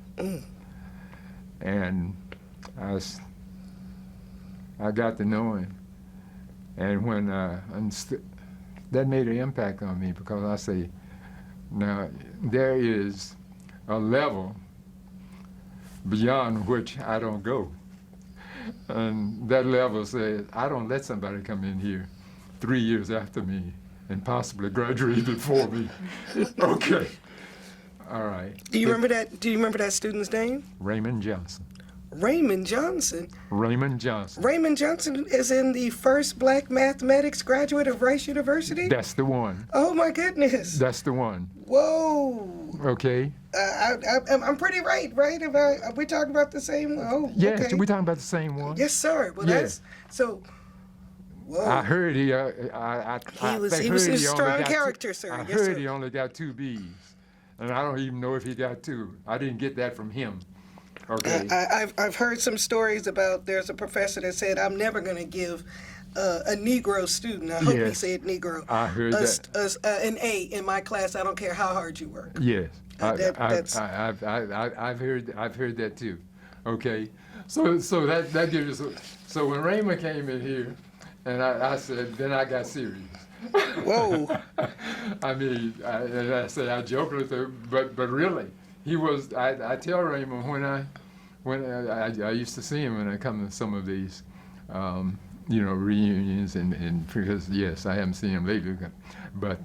And I got to know him, and when that made an impact on me, because I say, now there is a level beyond which I don't go, and that level says I don't let somebody come in here 3 years after me and possibly graduate before me. Okay, all right. Do you remember that? Do you remember that student's name? Raymond Johnson. Raymond Johnson. Raymond Johnson. Raymond Johnson is in the first black mathematics graduate of Rice University? That's the one. Oh my goodness. That's the one. Whoa. Okay. I'm pretty right? Are we talking about the same one? Oh, Yes, okay. we're talking about the same one. Yes, sir. Well, Yeah. that's, so, whoa. I heard he was a strong character, sir. I Yes, heard sir. he only got 2 B's, and I don't even know if he got 2. I didn't get that from him. Okay. I've heard some stories about there's a professor that said, I'm never going to give a Negro student, I hope he Yes. said Negro, I heard that. An A in my class. I don't care how hard you work. Yes, That's- I've heard that too. Okay, so that gives you. So when Raymond came in here, and I said, then I got serious. Whoa. I mean, I say I joke with him, but really, he was. I tell Raymond when I used to see him when I come to some of these, reunions and because yes, I haven't seen him lately, but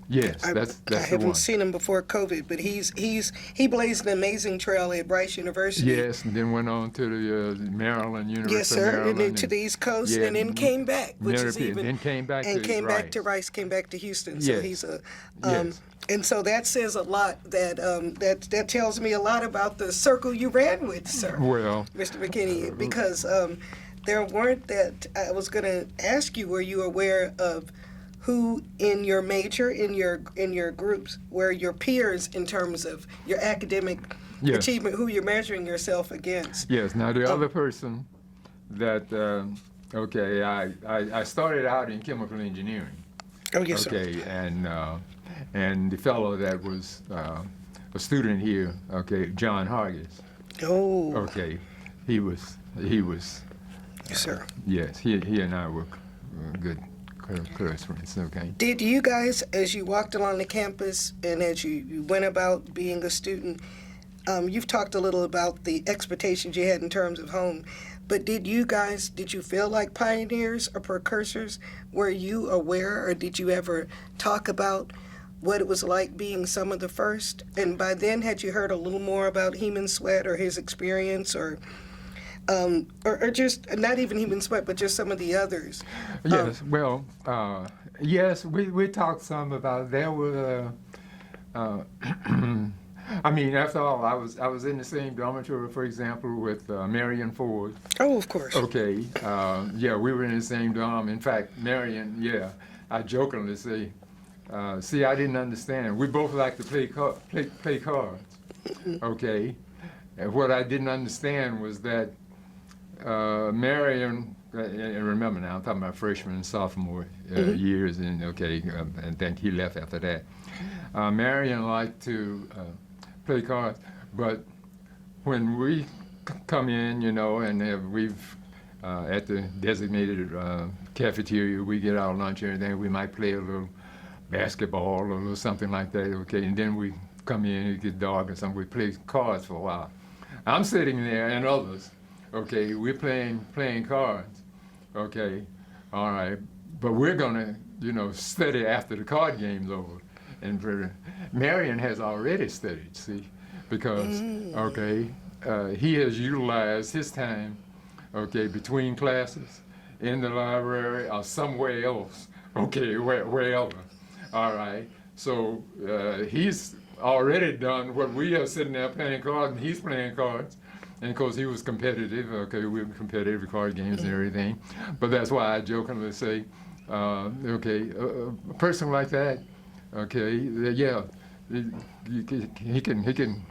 yes, that's I the haven't one. seen him before COVID, but he blazed an amazing trail at Rice University. Yes, and then went on to the Maryland University. Yes, sir. of Maryland, And then to the East Coast, yeah, and then came back, which is Mary- even. then came back and to came back Rice. to Rice, came back to Houston. So Yes. he's a. Yes. And so that says a lot. That tells me a lot about the circle you ran with, sir. Well, Mr. McKinney, because there weren't that. I was going to ask you, were you aware of who in your major, in your groups, were your peers in terms of your academic Yes. achievement, who you're measuring yourself against? yes. Now the other person that I started out in chemical engineering. Oh, yes, sir. Okay, and the fellow that was a student here, okay, John Hargis. Oh, Okay, he was. yes, sir. Yes, he and I were good close friends. Okay. Did you guys, as you walked along the campus and as you went about being a student, you've talked a little about the expectations you had in terms of home, but did you feel like pioneers or precursors? Were you aware, or did you ever talk about what it was like being some of the first? And by then, had you heard a little more about Heman Sweat or his experience, or just not even Heman Sweat, but just some of the others? Yes, yes, we talked some about there were. I mean, after all, I was in the same dormitory, for example, with Marion Ford. Oh, of course. Okay, yeah, we were in the same dorm. In fact, Marion, yeah, I jokingly say, see, I didn't understand. We both like to play cards. Okay, and what I didn't understand was that Marion, and remember now, I'm talking about freshman and sophomore years, and and then he left after that. Marion liked to play cards, but when we come in, and we've at the designated cafeteria, we get our lunch and everything, we might play a little basketball or a little something like that, okay, and then we come in, it gets dark or something, we play cards for a while. I'm sitting there and others, okay, we're playing cards, okay, all right, but we're gonna, study after the card game's over. And Marion has already studied, see, because, okay, he has utilized his time, okay, between classes, in the library or somewhere else, okay, wherever, all right. So he's already done what we are sitting there playing cards, and he's playing cards, And of course, he was competitive. Okay, we were competitive card games and everything. But that's why I jokingly say, okay, a person like that, okay, yeah, he can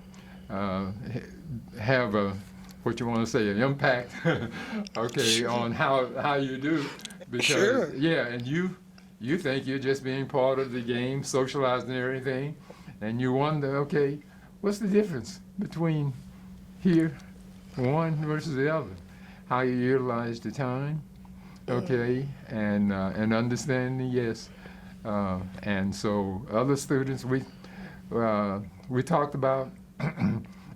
have a, what you want to say, an impact, okay, on how you do, because Sure. yeah, and you think you're just being part of the game, socializing and everything, and you wonder, okay, what's the difference between here, one versus the other? How you utilize the time, okay, and understanding, yes, and so other students, we talked about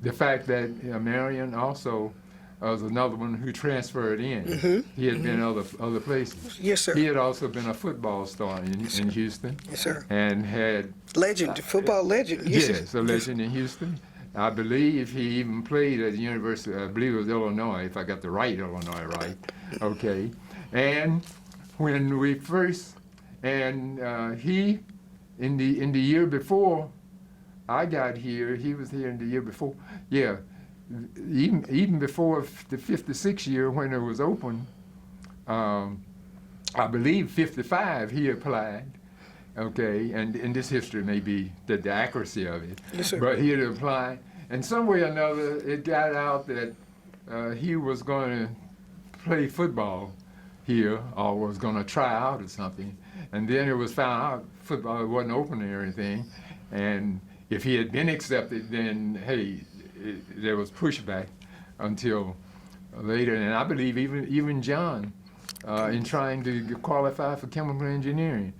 the fact that Marion also was another one who transferred in. He had been other places. Yes, sir. He had also been a football star in Houston. Yes, sir. And had Legend, football legend. yes, a legend in Houston. I believe he even played at the University. I believe it was Illinois, if I got the right Illinois right. Okay, and when we first he in the year before I got here, he was here in the year before. Yeah, even before the '56 year when it was open, I believe '55 he applied. Okay, and this history may be the accuracy of it. Yes, sir. But he had applied, and some way or another it got out that he was going to play football here or was going to try out or something. And then it was found out football wasn't open or anything. And if he had been accepted, then, hey, there was pushback until later. And I believe even John, in trying to qualify for chemical engineering,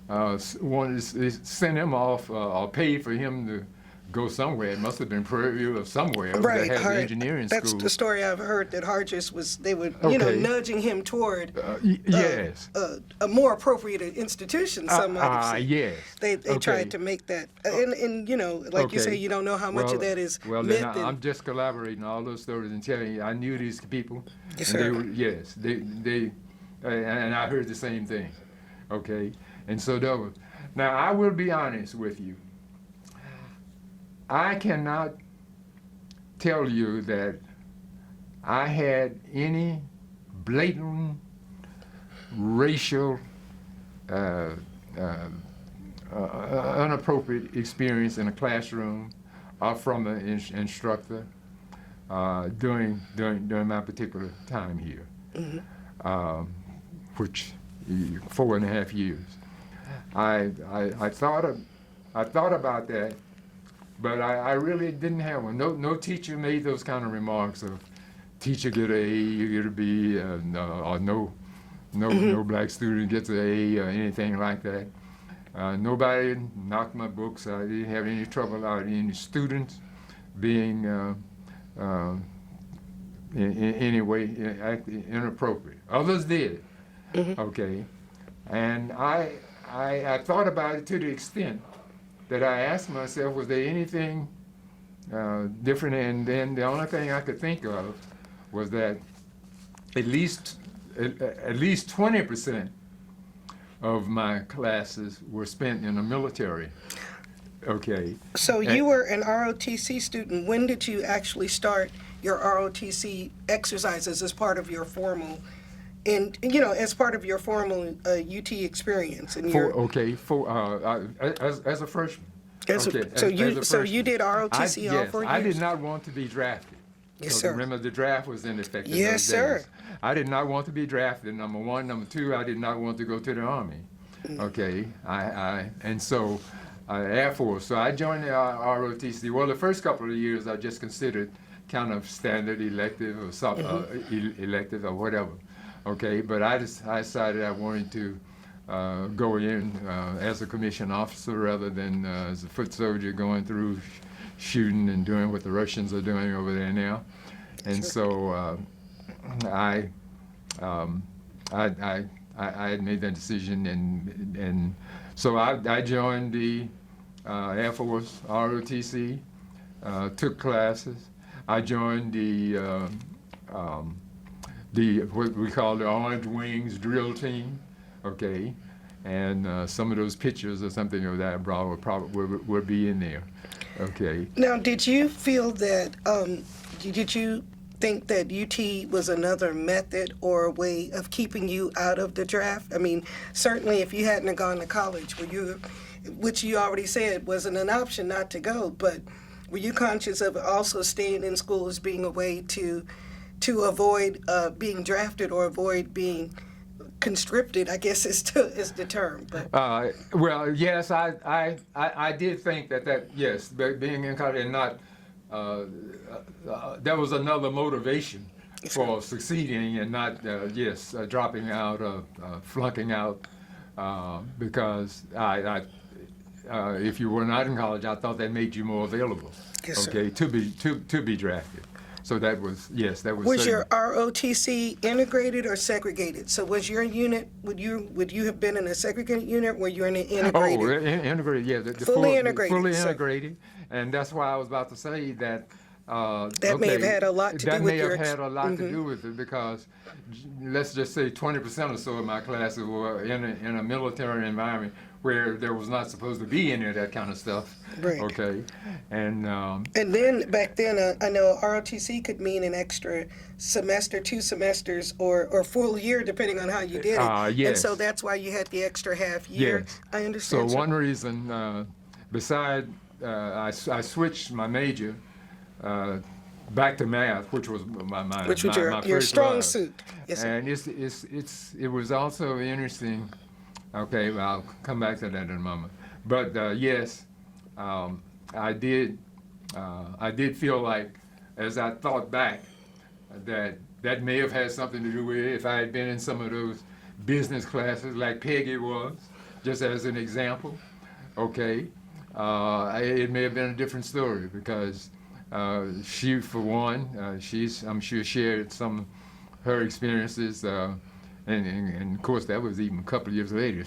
wanted to send him off or pay for him to go somewhere. It must have been Prairie View or somewhere Right, that had the engineering that's school. the story I've heard, that Hargis was, they were, Okay. nudging him toward Yes. a more appropriate institution, some might have said. Yes. They Okay. tried to make that, and like you say, Okay. you don't know how much of that is well, myth. then I'm just collaborating all those stories and telling you I knew these people. Yes, and sir. They were, yes, they and I heard the same thing. Okay, and so that was. Now I will be honest with you. I cannot tell you that I had any blatant racial inappropriate experience in a classroom or from an instructor during my particular time here, which 4.5 years. I thought about that, but I really didn't have one. No teacher made those kind of remarks of teacher get an A, you get a B, or no black student gets an A or anything like that. Nobody knocked my books. I didn't have any trouble out any students being in any way inappropriate. Others did. Okay, and I thought about it to the extent that I asked myself, was there anything different? And then the only thing I could think of was that at least 20% of my classes were spent in the military. Okay. So you were an ROTC student. When did you actually start your ROTC exercises as part of your formal, as part of your formal UT experience? And as a freshman. So you did ROTC all 4 years? I did not want to be drafted. Yes, So sir. remember, the draft was in effect in Yes, those sir. days. I did not want to be drafted, number one. Number two, I did not want to go to the Army. Okay, and so Air Force. So I joined the ROTC. Well, the first couple of years I just considered kind of standard elective or elective or whatever. Okay, but I decided I wanted to go in as a commissioned officer rather than as a foot soldier going through shooting and doing what the Russians are doing over there now. And so I had made that decision, and so I joined the Air Force ROTC, took classes. I joined the what we call the Orange Wings drill team, okay, and some of those pictures or something of that will be in there, okay. Now, did you feel that, did you think that UT was another method or a way of keeping you out of the draft? I mean, certainly if you hadn't have gone to college, which you already said wasn't an option not to go, but were you conscious of also staying in school as being a way to avoid being drafted or avoid being conscripted, I guess is the term. But. Well, yes, I did think that yes, being in college and not, that was another motivation for succeeding and not, dropping out or flunking out, because if you were not in college, I thought that made you more available, yes, okay, to be drafted. So that was, yes, that was. Was your ROTC integrated or segregated? So was your unit, would you have been in a segregated unit, or were you in an integrated? Oh, integrated, yeah. Fully integrated. Fully integrated, and that's why I was about to say that. That may have had a lot to do with your. That may have had a lot to do with it, because let's just say 20% or so of my classes were in a military environment where there was not supposed to be any of that kind of stuff. Right. Okay, and then back then, I know ROTC could mean an extra semester, 2 semesters, or full year, depending on how you did it. Yes. And so that's why you had the extra half year. Yes. I understand. So one reason, beside I switched my major back to math, which was my which was your first strong love. suit. Yes, sir. And it was also interesting. Okay, well, I'll come back to that in a moment. But yes, I did feel like, as I thought back, that may have had something to do with it if I had been in some of those business classes like Peggy was, just as an example. Okay, it may have been a different story, because she, for one, I'm sure shared some of her experiences. And of course, that was even a couple of years later.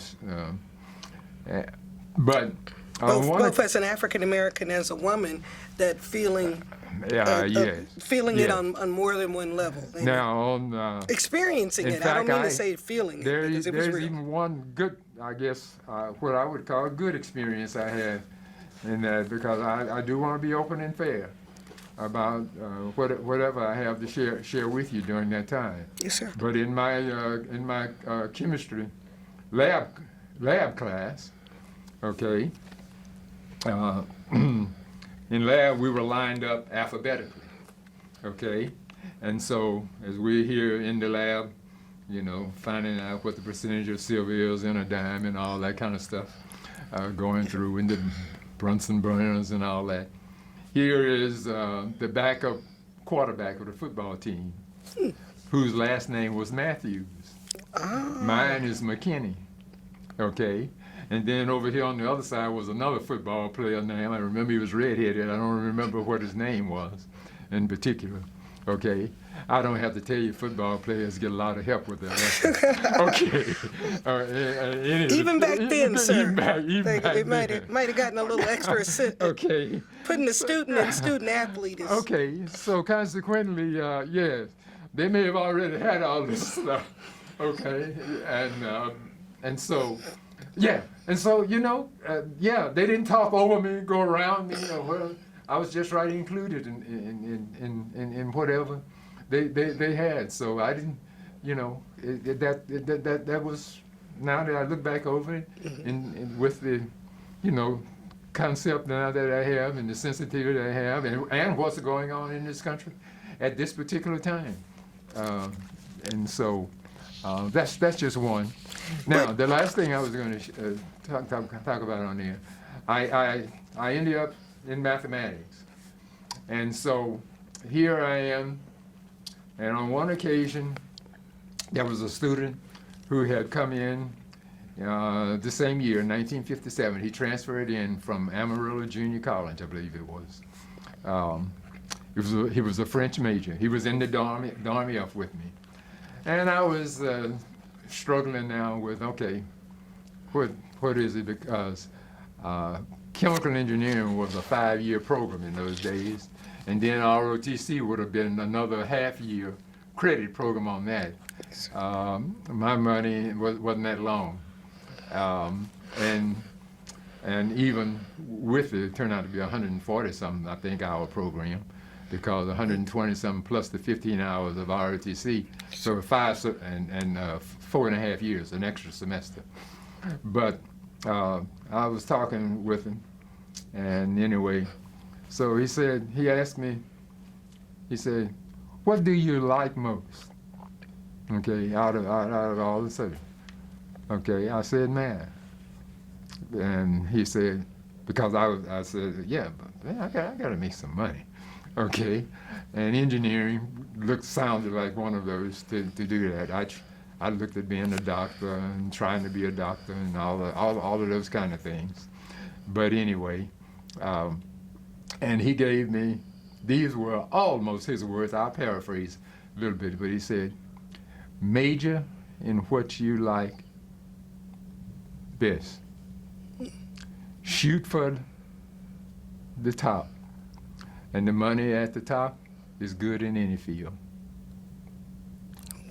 But both as an African American, as a woman, that feeling, yes, feeling yes. it on more than one level. Now, experiencing it. I don't mean to say feeling it, because it was there's real. even one good, I guess, what I would call a good experience I had in that, because I do want to be open and fair about whatever I have to share with you during that time. Yes, sir. But in my chemistry lab class, okay, in lab we were lined up alphabetically, okay, and so as we're here in the lab, finding out what the percentage of silver is in a dime and all that kind of stuff, going through in the Brunson burners and all that. Here is the backup quarterback of the football team, whose last name was Matthews. Oh. Mine is McKinney, okay? And then over here on the other side was another football player name. I remember he was redheaded. I don't remember what his name was in particular, okay? I don't have to tell you, football players get a lot of help with their lessons. Okay. Even back then, sir. Even back it might have gotten a little extra okay. Putting the student and student athlete is. Okay, so consequently, yes, they may have already had all this stuff. Okay, and so, yeah, and so they didn't talk over me, go around me, I was just right included in whatever they had. So I didn't, that was, now that I look back over it, and with the, concept now that I have and the sensitivity I have and what's going on in this country at this particular time. And so that's just one. Now, the last thing I was going to talk about on there, I ended up in mathematics. And so here I am, and on one occasion, there was a student who had come in the same year, 1957. He transferred in from Amarillo Junior College, I believe it was. He was a French major. He was in the Army up with me. And I was struggling now with, okay, what is it? Because chemical engineering was a 5-year program in those days. And then ROTC would have been another half-year credit program on that. My money wasn't that long. And even with it turned out to be 140-something, I think, hour program. because 120 something plus the 15 hours of ROTC, so 4.5 years, an extra semester. But I was talking with him, and anyway, so he asked me, he said, what do you like most? Okay, out of all the subjects. Okay, I said math. And he said, because I said, yeah, but man, I got to make some money. Okay, and engineering sounded like one of those to do that. I looked at being a doctor and trying to be a doctor and all of those kind of things. But anyway, and he gave me, these were almost his words, I'll paraphrase a little bit, but he said, major in what you like best. Shoot for the top. And the money at the top is good in any field.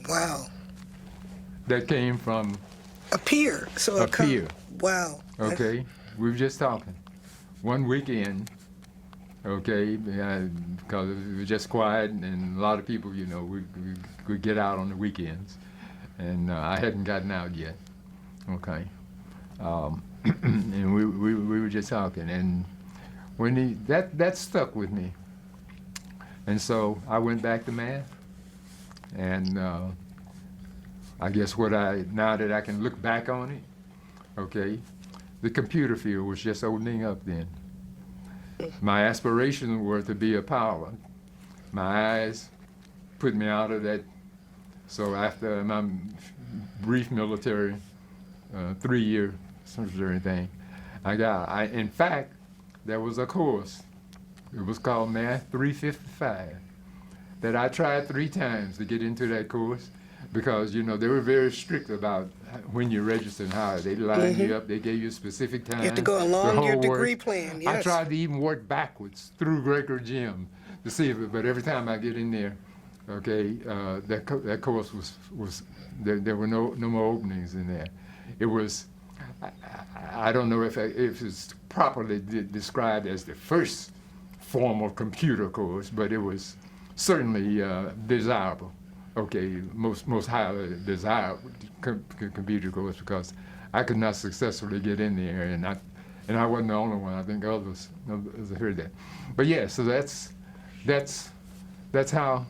Wow. That came from a peer. So a peer. Wow. Okay, we were just talking. One weekend, okay, because it was just quiet, and a lot of people, we could get out on the weekends, and I hadn't gotten out yet. Okay, and we were just talking, and when that stuck with me, and so I went back to math, and I guess now that I can look back on it, okay, the computer field was just opening up then. My aspirations were to be a pilot. My eyes put me out of that. So after my brief military 3-year military thing, in fact, there was a course. It was called Math 355 that I tried 3 times to get into that course, because they were very strict about when you register and how they lined you up. They gave you a specific time. You have to go along your degree plan. Yes. I tried to even work backwards through Greco Gym to see if but every time I get in there, okay, that course was there were no more openings in there. It was I don't know if it's properly described as the first formal computer course, but it was certainly desirable. Okay, most highly desired computer course, because I could not successfully get in there, and I wasn't the only one. I think others heard that. But yeah, so that's how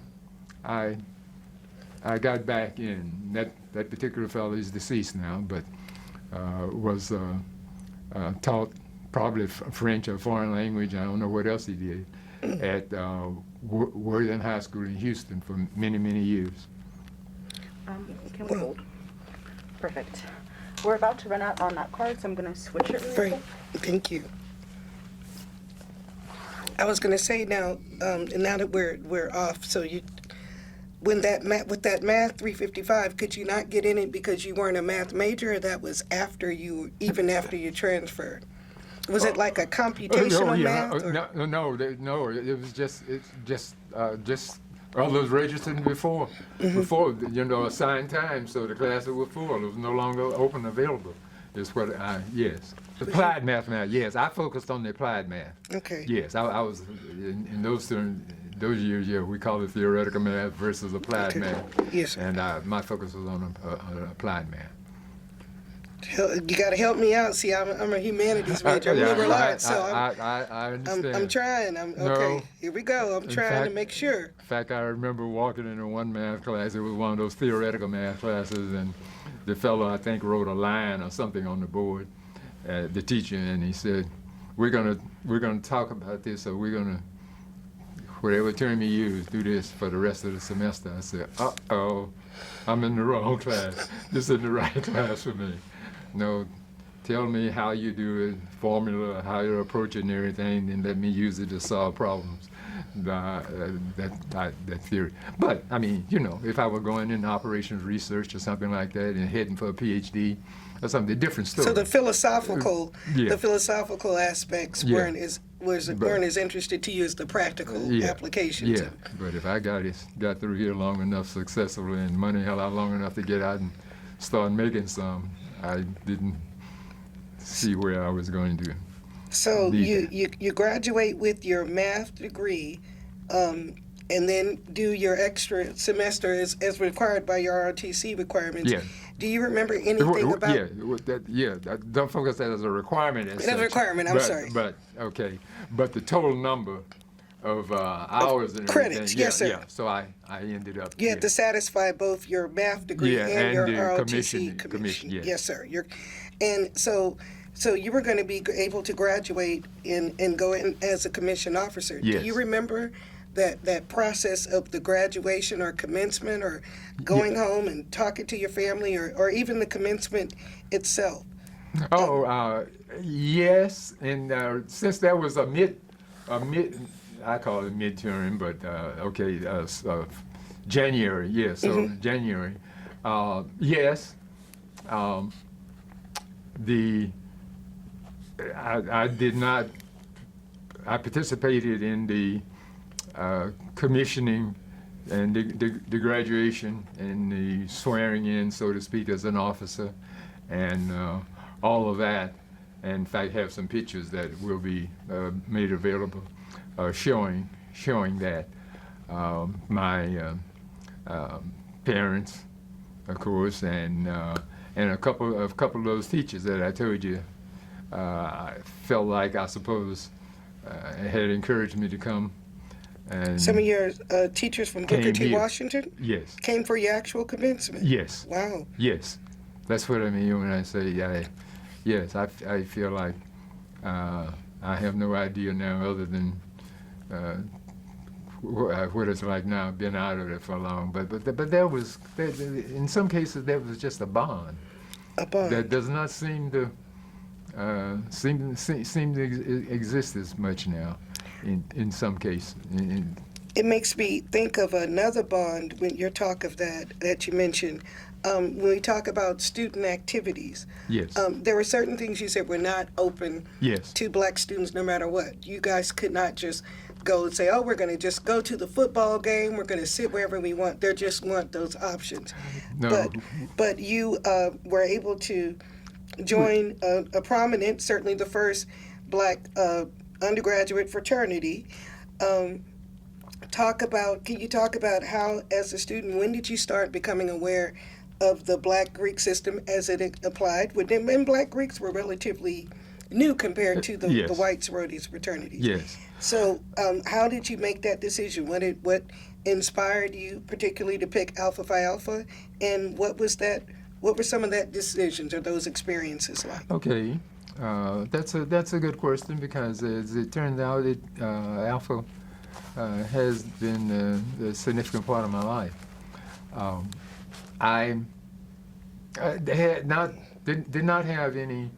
I got back in. That particular fellow is deceased now, but was taught probably French or foreign language. I don't know what else he did at Worthing High School in Houston for many, many years. Can we hold? Perfect. We're about to run out on that card, so I'm going to switch it really quick. Thank you. I was going to say now that we're off, so with that math 355, could you not get in it because you weren't a math major, or that was after you transferred? Was it like a computational math? No. It was just all those registered before assigned time, so the classes were full. It was no longer open available. Is what yes. The applied math now, yes. I focused on the applied math. Okay. Yes, I was in those years. Yeah, we call it theoretical math versus applied math. Yes. And my focus was on applied math. You got to help me out. See, I'm a humanities major. I'm liberal arts, so I understand. I'm trying. Okay. Here we go. I'm trying to make sure. In fact, I remember walking into one math class. It was one of those theoretical math classes, and the fellow, I think, wrote a line or something on the board, the teacher, and he said, "We're gonna talk about this, so we're gonna, whatever term you use, do this for the rest of the semester." I said, "Uh-oh, I'm in the wrong class. This isn't the right class for me." No, tell me how you do it, formula, how you approach it and everything, and let me use it to solve problems. That theory. But, I mean, if I were going into operations research or something like that and heading for a PhD or something, different story. So the philosophical aspects weren't as interested to you as the practical applications. Yeah, but if I got through here long enough successfully and money held out long enough to get out and start making some, I didn't see where I was going to. So you graduate with your math degree and then do your extra semester as required by your ROTC requirements. Yeah. Do you remember anything about? Don't focus that as a requirement. As a requirement. I'm sorry. But okay, but the total number of hours and credits, everything, yes, sir. Yeah. So I ended up. You had to satisfy both your math degree and your the ROTC commission. Yes, sir. And so you were going to be able to graduate and go in as a commissioned officer. Yes. Do you remember that process of the graduation or commencement or going home and talking to your family or even the commencement itself? Yes, and since that was a mid, I call it midterm, but January, yeah, so January. Yes, I did not, I participated in the commissioning and the graduation and the swearing in, so to speak, as an officer, and all of that. And in fact, have some pictures that will be made available, showing that. My parents, of course, and a couple of those teachers that I told you, I felt like, I suppose, had encouraged me to come. And some of your teachers from Booker T. here. Washington? Yes. Came for your actual commencement? Yes. Wow. Yes. That's what I mean when I say, yes, I feel like I have no idea now other than what it's like now. I've been out of it for long. But there was, in some cases, there was just a bond. A bond. That does not seem to exist as much now. In some cases. It makes me think of another bond when you talk of that you mentioned. When we talk about student activities, Yes. There were certain things you said were not open Yes. to black students no matter what. You guys could not just go and say, oh, we're going to just go to the football game, we're going to sit wherever we want. They just want those options. No. But you were able to join a prominent, certainly the first black undergraduate fraternity. Can you talk about how, as a student, when did you start becoming aware of the Black Greek system as it applied? And Black Greeks were relatively new compared to the Yes. white sororities, fraternities. Yes. So how did you make that decision? What inspired you particularly to pick Alpha Phi Alpha? And what were some of that decisions or those experiences like? Okay. That's a good question, because as it turned out, Alpha has been a significant part of my life. I did not have any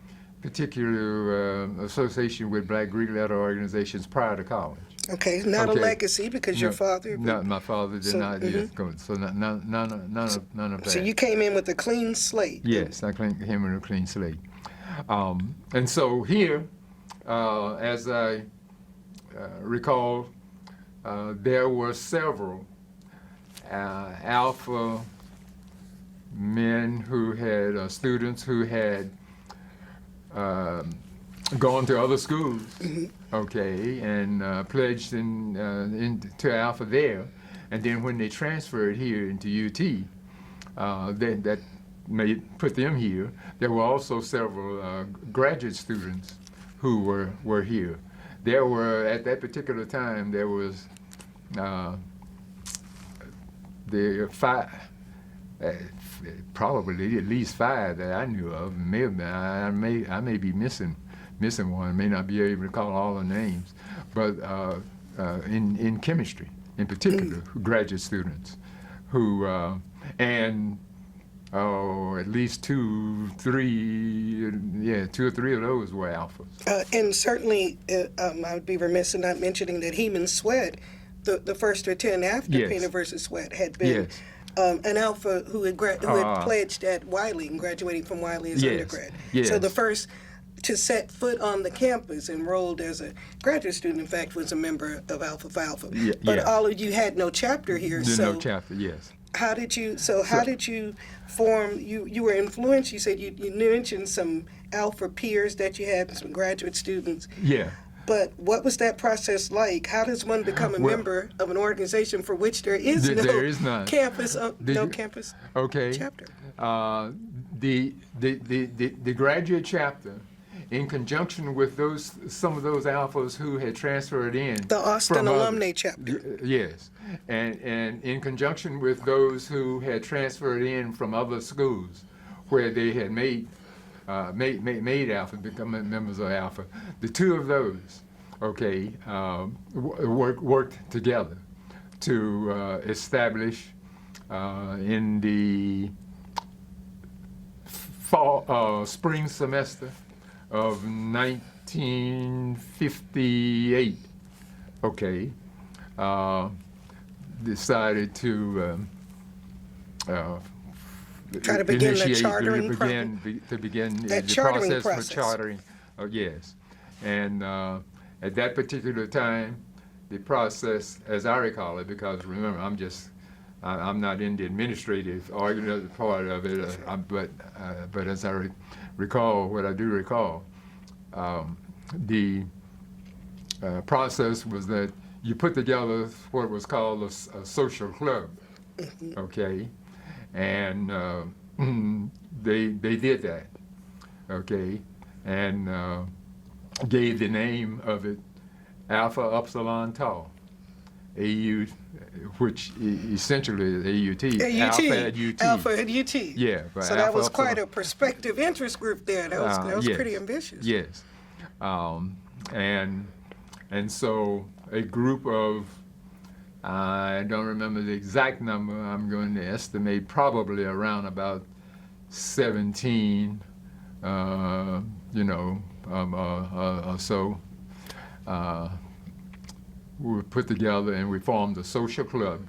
particular association with Black Greek letter organizations prior to college. Okay, not Okay. a legacy because your father. No, my father did So, not. Yes, so none of that. So you came in with a clean slate. Yes, I came with a clean slate. And so here, as I recall, there were several Alpha men who had students who had gone to other schools, okay, and pledged into Alpha there, and then when they transferred here into UT, that put them here. There were also several graduate students who were here. There were, at that particular time, there was probably at least 5 that I knew of. I may be missing one. May not be able to call all the names, but in chemistry, in particular, graduate students who at least 2 or 3 of those were Alphas. And certainly, I would be remiss in not mentioning that Heman Sweat, the first to attend after Yes. Painter versus Sweat, had been Yes. an Alpha who had pledged at Wiley and graduating from Wiley as Yes. undergrad. Yes. So the first to set foot on the campus, enrolled as a graduate student, in fact, was a member of Alpha Phi Alpha. But all of you had no chapter here. No chapter, yes. How did you form? You were influenced. You said you mentioned some Alpha peers that you had, some graduate students. Yeah. But what was that process like? How does one become a Well, member of an organization for which there is there is none. campus, The- campus Okay. chapter? The graduate chapter, in conjunction with some of those alphas who had transferred in. The Austin from Alumni other- chapter. Yes, and in conjunction with those who had transferred in from other schools where they had made Alpha, become members of Alpha. The two of those, okay, worked together to establish in the spring semester of 1958, okay, decided to Try to begin the initiate, chartering to begin that the chartering process process. for chartering. Yes, and at that particular time, the process, as I recall it, because remember, I'm not in the administrative part of it, but as I recall, what I do recall, the process was that you put together what was called a social club, okay, and they did that, okay, and gave the name of it Alpha Upsilon Tau, AU, which essentially is AUT, Alpha at UT. Alpha at UT. Yeah. So that Alpha was quite Upsilon. a prospective interest group there. That was Yes. pretty ambitious. Yes. And so a group of, I don't remember the exact number, I'm going to estimate probably around about 17, or so, we were put together and we formed a social club,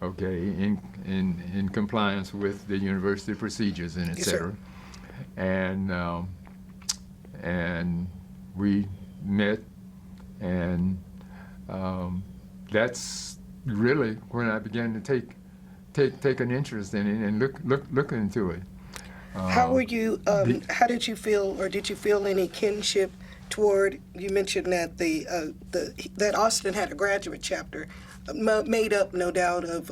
okay, in compliance with the university procedures and et Yes, sir. cetera. And we met, and that's really when I began to take an interest in it and look into it. How were you? How did you feel, or did you feel any kinship toward? You mentioned that that Austin had a graduate chapter, made up, no doubt, of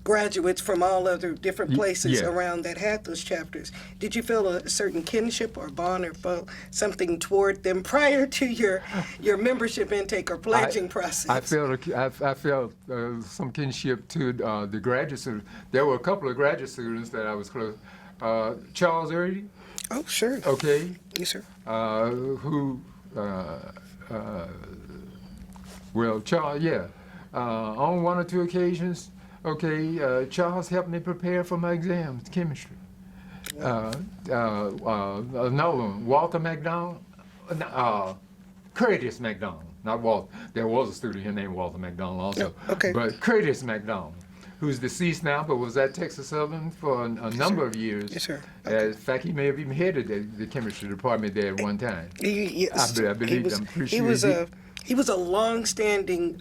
graduates from all other different places Yeah. around that had those chapters. Did you feel a certain kinship or bond or something toward them prior to your membership intake or pledging process? I felt some kinship to the graduate students. There were a couple of graduate students that I was close. Charles Eardy, Oh, sure. okay, Yes, sir. who, well, Charles, yeah, on one or two occasions, okay, Charles helped me prepare for my exams, chemistry. Another one, Walter McDonald, Curtis McDonald, not Walter. There was a student here named Walter McDonald also, okay. but Curtis McDonald, who's deceased now, but was at Texas Southern for a number of years. Yes, sir. In fact, he may have even headed the chemistry department there at one time. Yes. I believe, I'm pretty sure He was a long-standing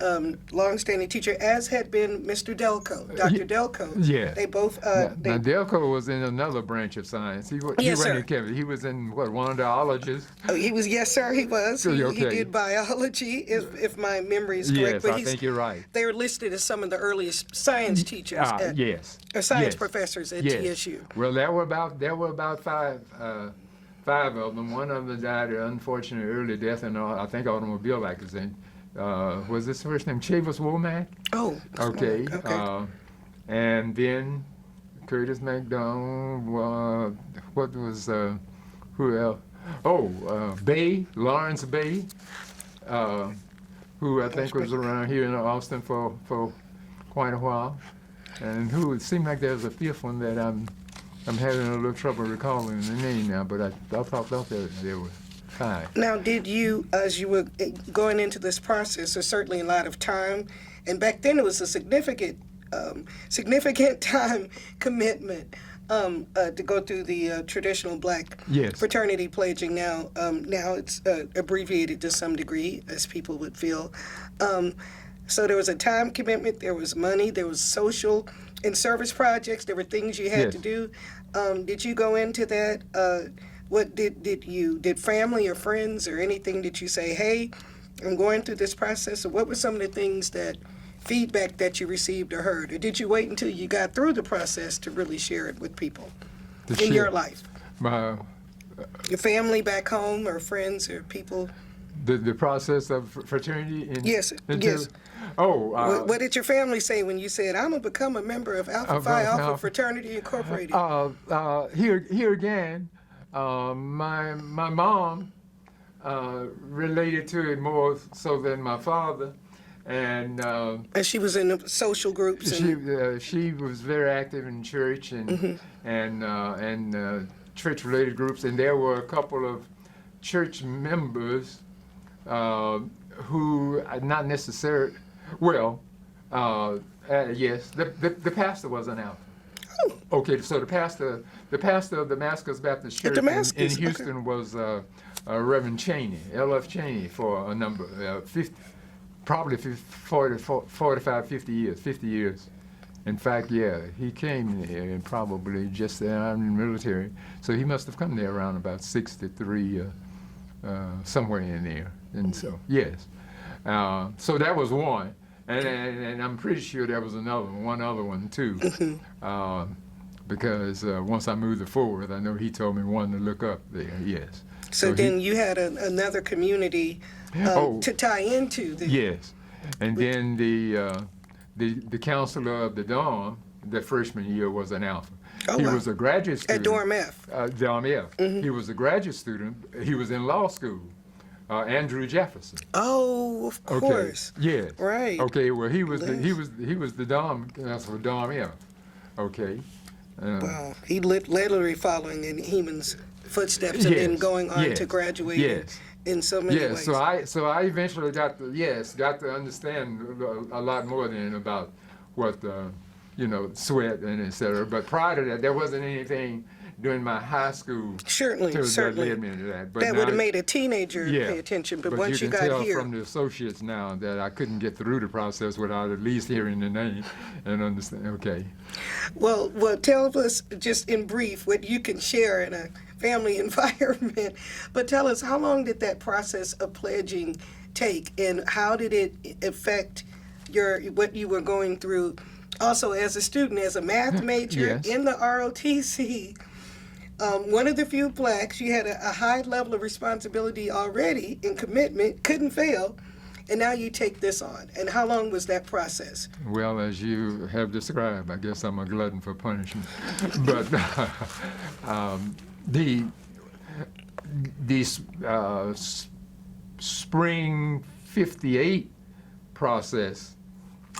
teacher, as had been Mr. Delco, Dr. Delco. Yeah. They both. Now, Delco was in another branch of science. He Yes, wasn't sir. in chemistry. He was in one of the ologists. Oh, he was. Yes, sir. He was. So, He okay. did biology, if my memory is correct. Yes, but I think you're right. They were listed as some of the earliest science teachers, Yes. or science Yes. professors at Yes. TSU. Well, there were about five of them. One of them died an unfortunate early death in, I think, automobile accident. Was his first name Chavis Womack? Oh. Okay. Okay. And then Curtis McDonald. What was who else? Oh, Lawrence Bay, who I think was around here in Austin for quite a while, and who it seemed like there's a fifth one that I'm having a little trouble recalling the name now, but I thought there were five. Now, did you, as you were going into this process, there's certainly a lot of time, and back then it was a significant time commitment to go through the traditional black Yes. fraternity pledging. Now it's abbreviated to some degree, as people would feel. So there was a time commitment, there was money, there was social and service projects, there were things you had Yes. to do. Did you go into that what did family or friends or anything, did you say, hey, I'm going through this process? Or what were some of the things feedback that you received or heard? Or did you wait until you got through the process to really share it with people in your life? Your family back home or friends or people? The process of fraternity? Yes, yes. Oh. What did your family say when you said, I'm going to become a member of Alpha Phi Alpha Fraternity Incorporated? Here again, my mom related to it more so than my father. And she was in the social groups. She was very active in church and church-related groups, and there were a couple of church members who not necessarily. Well, yes, the pastor was an Alpha. Oh. Okay, so the pastor of Damascus Baptist Church in Houston was Reverend Cheney, L.F. Cheney, for a number, 45, 50 years. In fact, yeah, he came there probably just there in the military, so he must have come there around about 63, somewhere in there. And so, yes. So that was one. And I'm pretty sure there was one other one too, because once I moved to Fort Worth, I know he told me one to look up there. Yes. So then you had another community to tie into. Yes, and then the counselor of the dorm, the freshman year, was an Alpha. He was a graduate student at Dorm F. Dorm F. He was a graduate student. He was in law school. Andrew Jefferson. Oh, of course. Okay. Yes. Right. Okay. Well, he was the Dom. That's for Dom F. Okay. Wow. He literally following in Heman's footsteps and then going on to graduate in so many ways. So I eventually got to understand a lot more than about what sweat and et cetera. But prior to that, there wasn't anything during my high school certainly that led me to that. But that would have made a teenager pay attention. But once you got here, you can tell from the associates now that I couldn't get through the process without at least hearing the name and understand. Okay. Well, tell us just in brief what you can share in a family environment. But tell us, how long did that process of pledging take, and how did it affect what you were going through? Also, as a student, as a math major in the ROTC. One of the few blacks, you had a high level of responsibility already and commitment, couldn't fail, and now you take this on. And how long was that process? Well, as you have described, I guess I'm a glutton for punishment. But the spring '58 process,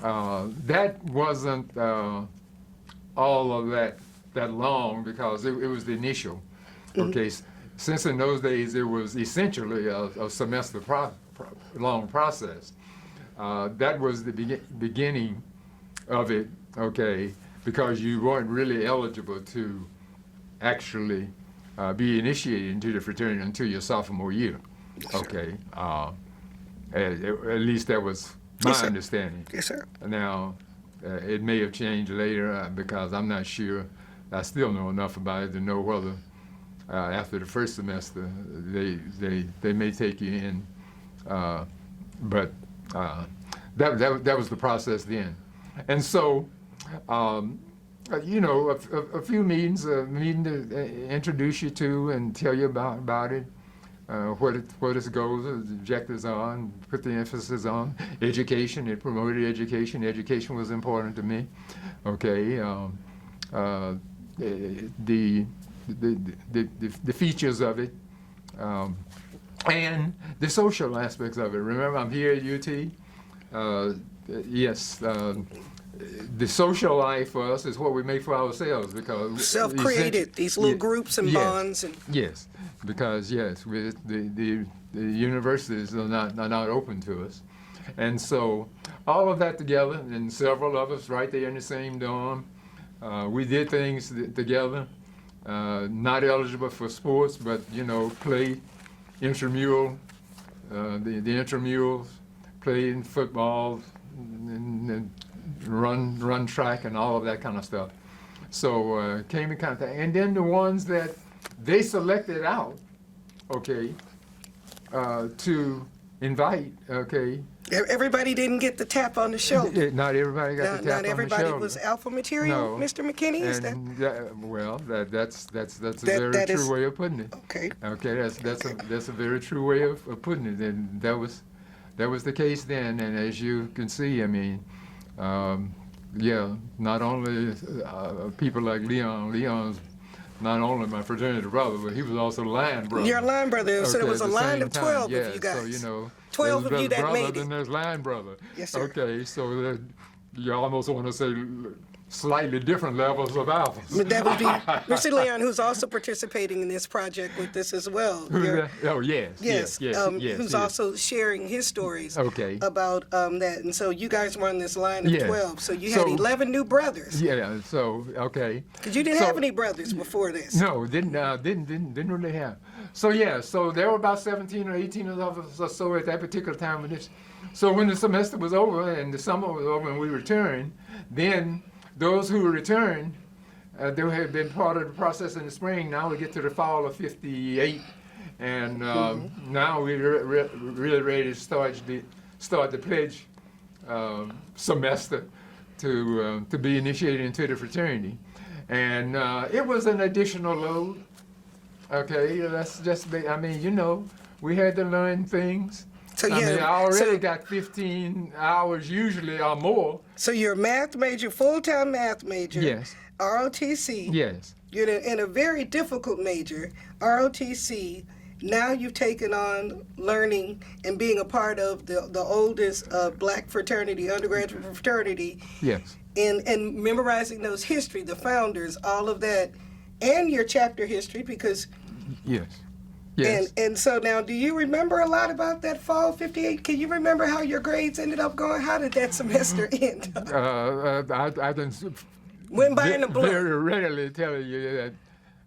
that wasn't all of that long, because it was the initial. Okay, since in those days it was essentially a semester long process. That was the beginning of it. Okay, because you weren't really eligible to actually be initiated into the fraternity until your sophomore year. Okay, at least that was my understanding. Yes, sir. Now, it may have changed later because I'm not sure. I still know enough about it to know whether after the first semester they may take you in, but that was the process then, and so a few meetings, meeting to introduce you to and tell you about it, what its goals, objectives are, and put the emphasis on education. It promoted education. Education was important to me. Okay. The features of it, and the social aspects of it. Remember, I'm here at UT. The social life for us is what we make for ourselves, because self-created, these little groups and bonds. And yes, because the universities are not open to us, and so all of that together, and several of us right there in the same dorm. We did things together, not eligible for sports, but, play intramural, the intramurals, playing football, and run track and all of that kind of stuff. So came in contact. And then the ones that they selected out, okay, to invite, okay. Everybody didn't get the tap on the shoulder. Not everybody got the tap on the shoulder. Not everybody was alpha material, No. Mr. McKinney, is that? Well, that's a very that true is- way of putting it. Okay. Okay, that's a very true way of putting it, and that was the case then. And as you can see, I mean, yeah, not only people like Leon. Leon's not only my fraternity brother, but he was also line brother. Your line brother, so Okay, there was a at the line same of 12 time, of you guys. So, you know, 12 there's of you that brother, made it. Then there's line brother. Yes, sir. Okay, so you almost want to say slightly different levels of alphas. But that would be Mr. Leon, who's also participating in this project with this as well. Who's Your- that? Oh, yes. Yes, yes, who's yes. also sharing his stories Okay. about that. And so you guys were on this line of Yes. 12. So you had So- 11 new brothers. Yeah, so, okay. Because you didn't So- have any brothers before this. No, didn't really have. So yeah, so there were about 17 or 18 of us or so at that particular time of this. So when the semester was over and the summer was over and we returned, then those who returned, they had been part of the process in the spring. Now we get to the fall of '58, and now we're really ready to start the pledge semester to be initiated into the fraternity. And it was an additional load. Okay, that's just, I mean, you know, we had to learn things. So I mean, yeah, I already so- got 15 hours usually or more. So you're a math major, full-time math major. Yes. ROTC. Yes. You're in a very difficult major, ROTC. Now you've taken on learning and being a part of the oldest black fraternity, undergraduate fraternity, Yes. and memorizing those history, the founders, all of that, and your chapter history, because Yes. Yes. and so now, do you remember a lot about that fall '58? Can you remember how your grades ended up going? How did that semester end? I can Went by in a blur. very readily tell you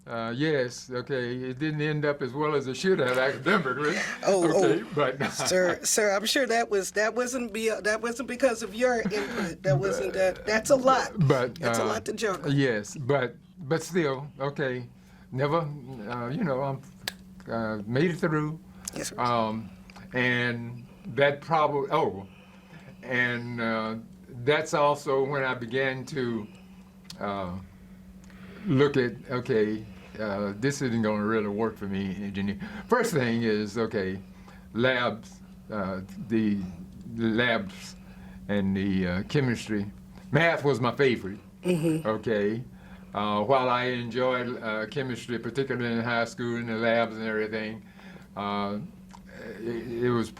that yes, okay, it didn't end up as well as it should have academically. Okay, but Sir, I'm sure that wasn't because of your input. That wasn't that. That's a lot. but That's a lot to juggle. Yes, but still, okay, never, you know, I'm made it through. Yes, sir. And that probably, and that's also when I began to look at, okay, this isn't going to really work for me, engineer. First thing is, okay, labs, the labs and the chemistry. Math was my favorite, okay. While I enjoyed chemistry, particularly in high school, in the labs and everything, it was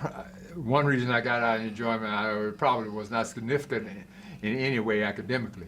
one reason I got out of enjoyment. I probably was not significant in any way academically.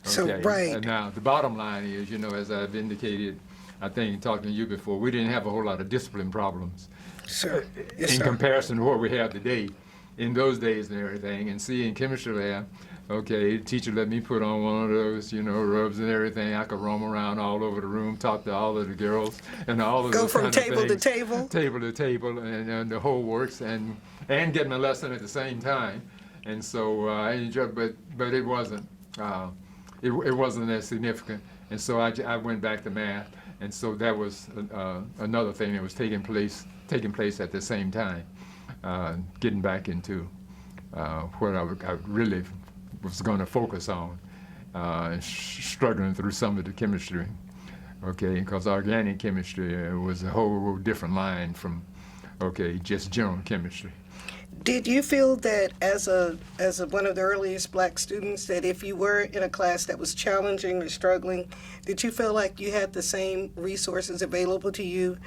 So, Okay? right. And now the bottom line is, you know, as I've indicated, I think talking to you before, we didn't have a whole lot of discipline problems Sir. Yes, in sir. comparison to what we have today. In those days and everything, and see in chemistry lab, okay, the teacher let me put on one of those, you know, rubs and everything. I could roam around all over the room, talk to all of the girls, and all of Go those from kind of table to things. table? Table to table, and the whole works, and get my lesson at the same time. And so I enjoyed, but it wasn't, it wasn't as significant. And so I went back to math, and so that was another thing that was taking place at the same time. Getting back into what I really was going to focus on, struggling through some of the chemistry, okay, because organic chemistry was a whole different line from, okay, just general chemistry. Did you feel that as one of the earliest black students, that if you were in a class that was challenging or struggling, did you feel like you had the same resources available to you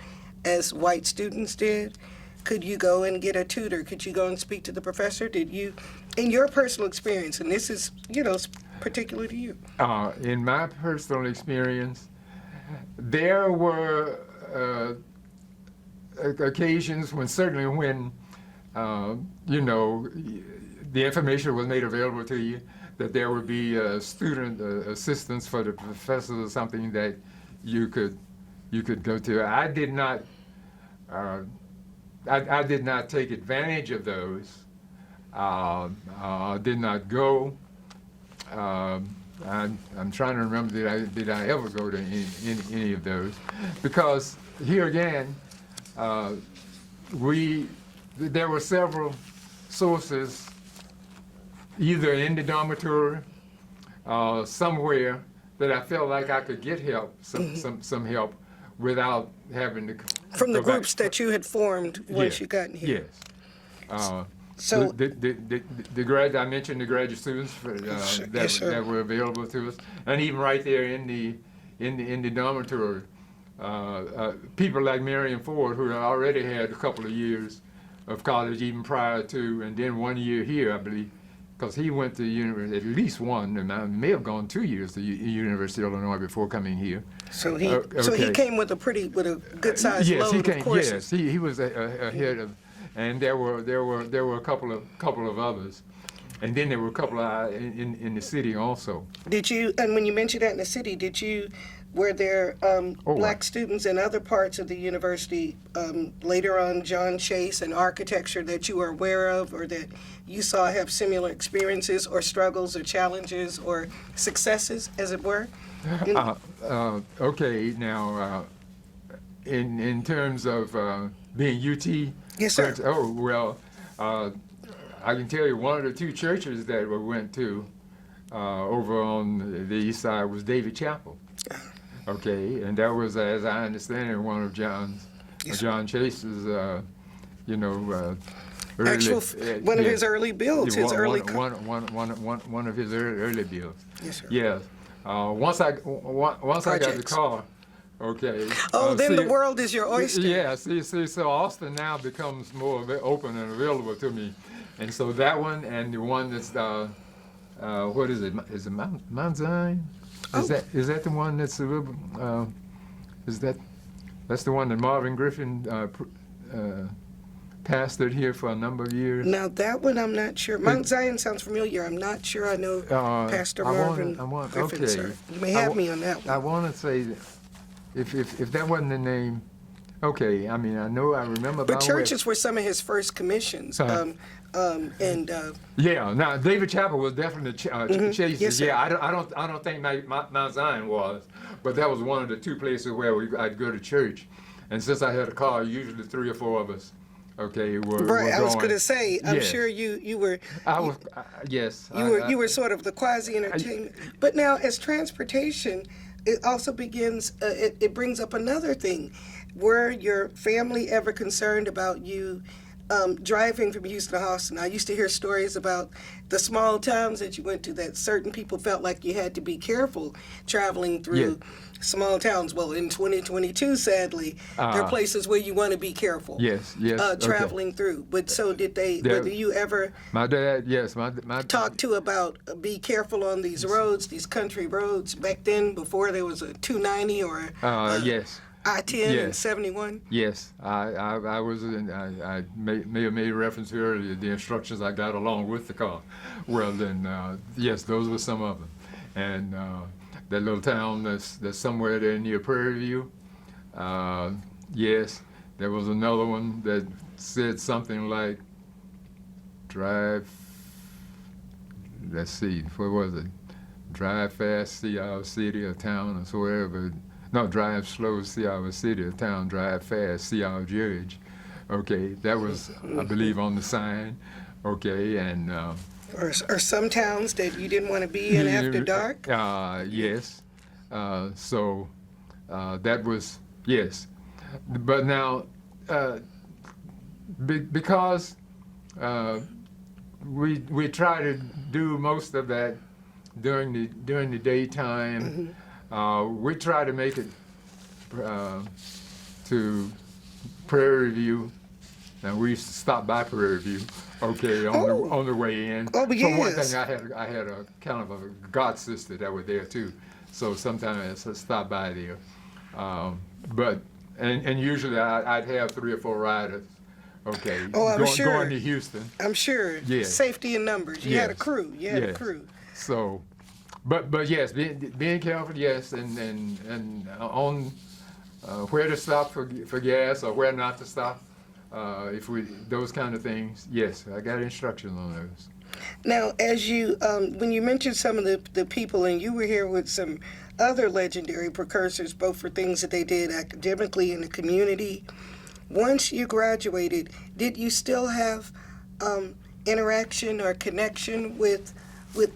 as white students did? Could you go and get a tutor? Could you go and speak to the professor? Did you, in your personal experience, and this is, you know, particular to you? In my personal experience, there were occasions when certainly when, you know, the information was made available to you, that there would be student assistance for the professors or something that you could go to. I did not. I did not take advantage of those. Did not go. I'm trying to remember, did I ever go to any of those? Because here again, there were several sources, either in the dormitory, somewhere, that I felt like I could get help, some help, without having to. From the go back. groups that you had formed once you got in here. Yes. So I mentioned the graduate students that were available to us, and even right there in the dormitory, people like Marion Ford, who had already had a couple of years of college even prior to, and then 1 year here, I believe, because he went to university, at least one, and I may have gone 2 years to University of Illinois before coming here. So he came with a good sized load of courses. Yes, he was ahead of, and there were a couple of others, and then there were a couple in the city also. Did you? And when you mentioned that in the city, were there black students in other parts of the university later on, John Chase and architecture, that you were aware of, or that you saw have similar experiences or struggles or challenges or successes, as it were? Okay, now in terms of being UT. Yes, sir. Oh well, I can tell you one of the two churches that we went to over on the east side was David Chapel. Okay, and that was, as I understand it, one of John Chase's, one of his early builds, one of his early builds. Yes, sir. Yes. Once I got the car, okay. Oh, then the world is your oyster. Yeah. See. So Austin now becomes more open and available to me, and so that one and the one that's what is it? Is it Mount Zion? Is that the one that's a little? That's the one that Marvin Griffin pastored here for a number of years? Now that one I'm not sure. Mount Zion sounds familiar. I'm not sure I know Pastor Marvin Griffin, sir. You may have me on that one. I want to say that if that wasn't the name, okay. I mean, I remember. But churches were some of his first commissions. Yeah. Now David Chapel was definitely Chase's. Yes, sir. Yeah. I don't think Mount Zion was, but that was one of the two places where I'd go to church, and since I had a car, usually 3 or 4 of us. Okay, right. I was going to say, I'm sure you were. I was. Yes. You were sort of the quasi entertainment. But now, as transportation, it also begins. It brings up another thing. Were your family ever concerned about you driving from Houston to Austin? I used to hear stories about the small towns that you went to, that certain people felt like you had to be careful traveling through small towns. Well, in 2022, sadly, there are places where you want to be careful. Yes. Traveling through. But so did they? Whether you ever? My dad, yes. My talked to about be careful on these roads, these country roads back then, before there was a 290 or yes. I-10 and 71? Yes, I was. I may have made reference earlier the instructions I got along with the car. Well, then, yes, those were some of them. And that little town that's somewhere there near Prairie View. Yes, there was another one that said something like, "Drive." Let's see, what was it? Drive fast, see our city or town or so wherever. No, drive slow, see our city or town. Drive fast, see our judge. Okay, that was, I believe, on the sign. Okay, and or some towns that you didn't want to be in after dark. Yes. So that was yes, but now because we try to do most of that during the daytime. We try to make it to Prairie View. Now we used to stop by Prairie View, okay, on the way in. Oh, yes. For one thing, I had a kind of a god sister that was there too, so sometimes I stopped by there. But usually I'd have 3 or 4 riders. Okay. Oh, I'm sure. Going to Houston. I'm sure. Yeah. Safety in numbers. You had a crew. You had a crew. So. But yes, being careful, yes, and on where to stop for gas or where not to stop, those kind of things, yes, I got instructions on those. Now, as you, when you mentioned some of the people, and you were here with some other legendary precursors, both for things that they did academically in the community, once you graduated, did you still have interaction or connection with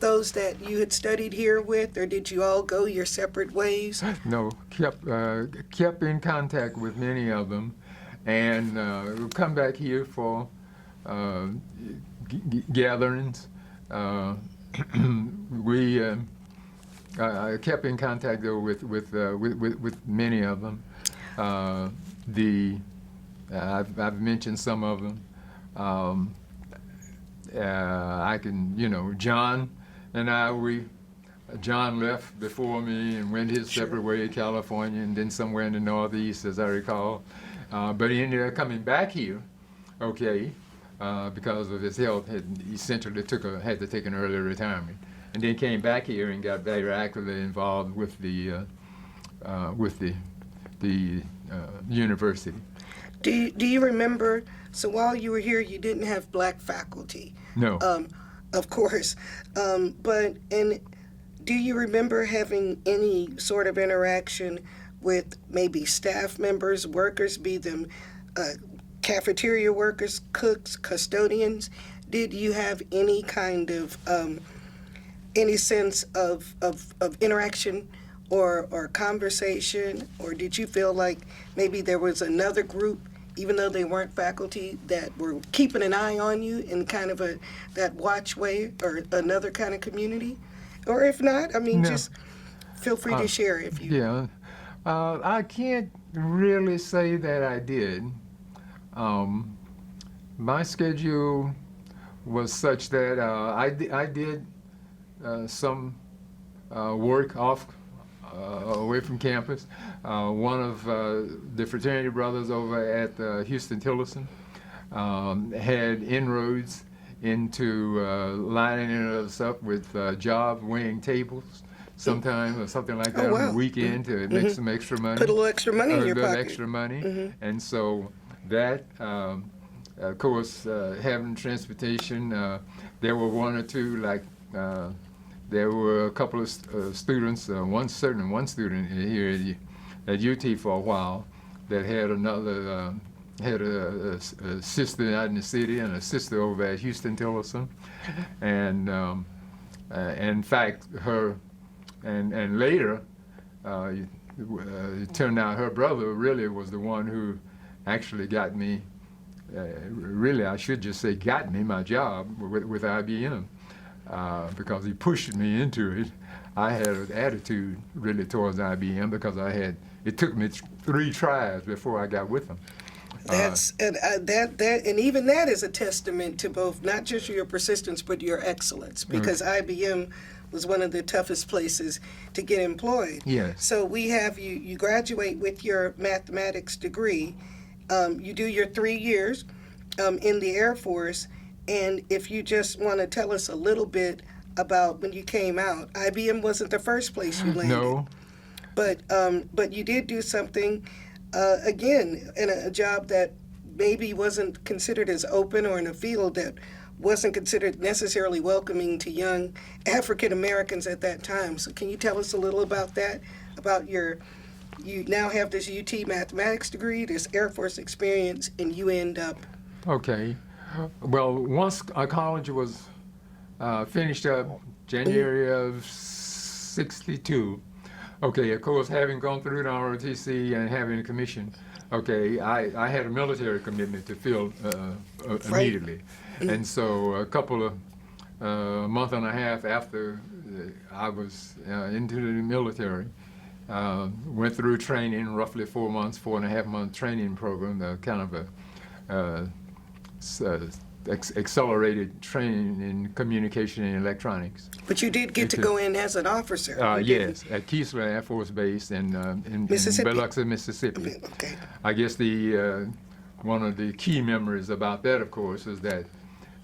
those that you had studied here with, or did you all go your separate ways? No, kept in contact with many of them, and would come back here for gatherings. I kept in contact though with many of them. I've mentioned some of them. I can, John and I, John left before me and went his separate way to California and then somewhere in the Northeast, as I recall. But he ended up coming back here, okay, because of his health. Had essentially had to take an early retirement, and then came back here and got very actively involved with the university. Do you remember? So while you were here, you didn't have black faculty. No. Of course. But do you remember having any sort of interaction with maybe staff members, workers, be them cafeteria workers, cooks, custodians? Did you have any kind of any sense of interaction or conversation, or did you feel like maybe there was another group, even though they weren't faculty, that were keeping an eye on you in kind of that watch way, or another kind of community? Or if not, I mean, No. just feel free to share if you... Yeah. I can't really say that I did. My schedule was such that I did some work away from campus. One of the fraternity brothers over at Houston-Tillerson had inroads into lining us up with job weighing tables sometime or something like that Oh, wow. on the weekend to make some extra money. Put a little extra money in your A little pocket. extra money. And so that, of course, having transportation, there were one or two, like, there were a couple of students, one student here at UT for a while that had another, had a sister out in the city and a sister over at Houston-Tillerson. And in fact, her, and later, it turned out her brother really was the one who actually got me, really I should just say got me my job with IBM. Because he pushed me into it. I had an attitude really towards IBM because it took me 3 tries before I got with them. And even that is a testament to both, not just your persistence, but your excellence, because IBM was one of the toughest places to get employed. Yes. So we have you graduate with your mathematics degree, you do your 3 years in the Air Force, and if you just want to tell us a little bit about when you came out, IBM wasn't the first place you landed. No. But you did do something, again, in a job that maybe wasn't considered as open, or in a field that wasn't considered necessarily welcoming to young African Americans at that time. So can you tell us a little about that, about you now have this UT mathematics degree, this Air Force experience, and you end up... Okay. Well, once college was finished up, January of '62, okay, of course, having gone through the ROTC and having a commission, okay, I had a military commitment to fill immediately. And so a couple of month and a half after I was into the military, went through training, roughly 4 months, 4.5 month training program, kind of a accelerated training in communication and electronics. But you did get to go in as an officer. Yes, at Keesler Air Force Base in Mississippi? Biloxi, Mississippi. Okay. I guess one of the key memories about that, of course, is that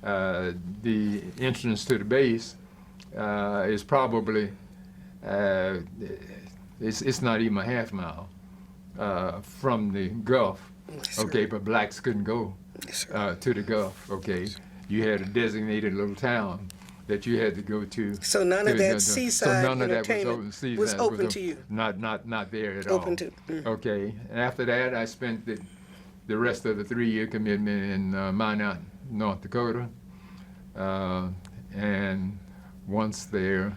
the entrance to the base is probably, it's not even a half mile from the Gulf. Yes, sir. Okay, but blacks couldn't go Yes, sir. to the Gulf. Okay, you had a designated little town that you had to go to. So none of that seaside none of that entertainment seaside was open to you? Not there at all. Open to. Okay. And after that, I spent the rest of the 3-year commitment in Minot, North Dakota. And once there,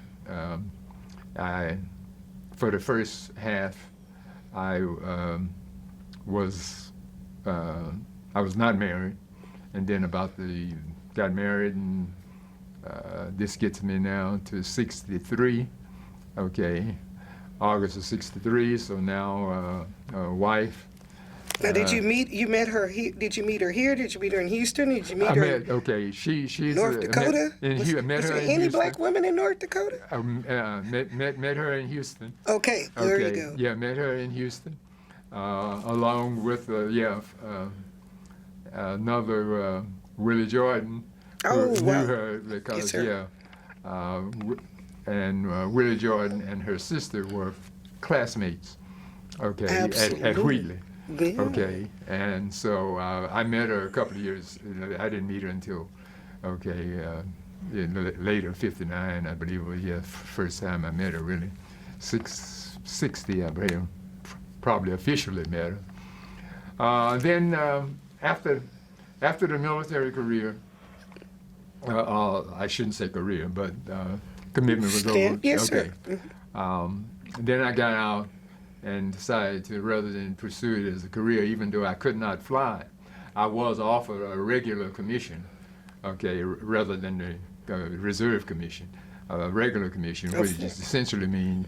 for the first half, I was not married, and then got married, and this gets me now to 63. Okay, August of 63. So now a wife. Now, did you met her? Did you meet her here? Did you meet her in Houston? Did you meet her? She's North Dakota. Met Was her there in any Houston. black women in North Dakota? Met her in Houston. Okay, there you go. Yeah, met her in Houston, along with another Willie Jordan, who knew her because and Willie Jordan and her sister were classmates. Okay, at Wheatley. Yeah. Okay, and so I met her a couple of years. I didn't meet her until later, 59, I believe it was. Yeah, first time I met her really, 60, I believe, probably officially met her. Then after the military career, I shouldn't say career, but commitment was over. Yes, okay. sir. Then I got out and decided to, rather than pursue it as a career, even though I could not fly, I was offered a regular commission, okay, rather than the reserve commission, a regular commission, which just essentially means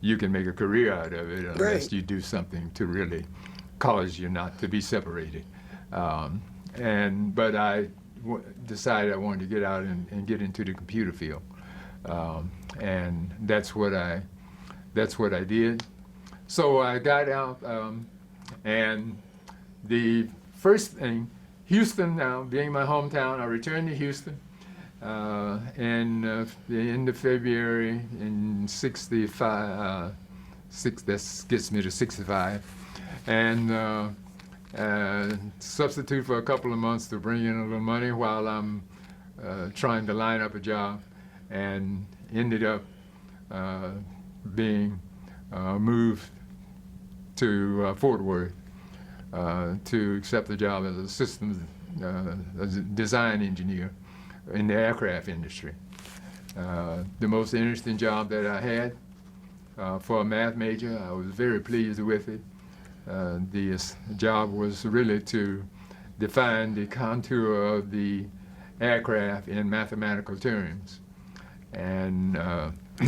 you can make a career out of it unless you do something to really cause you not to be separated. But I decided I wanted to get out and get into the computer field, and that's what I did. So I got out, and the first thing, Houston now being my hometown, I returned to Houston in the end of February in 65. That gets me to 65, and substitute for a couple of months to bring in a little money while I'm trying to line up a job, and ended up being moved to Fort Worth to accept the job as a systems as a design engineer in the aircraft industry. The most interesting job that I had for a math major. I was very pleased with it. The job was really to define the contour of the aircraft in mathematical terms. And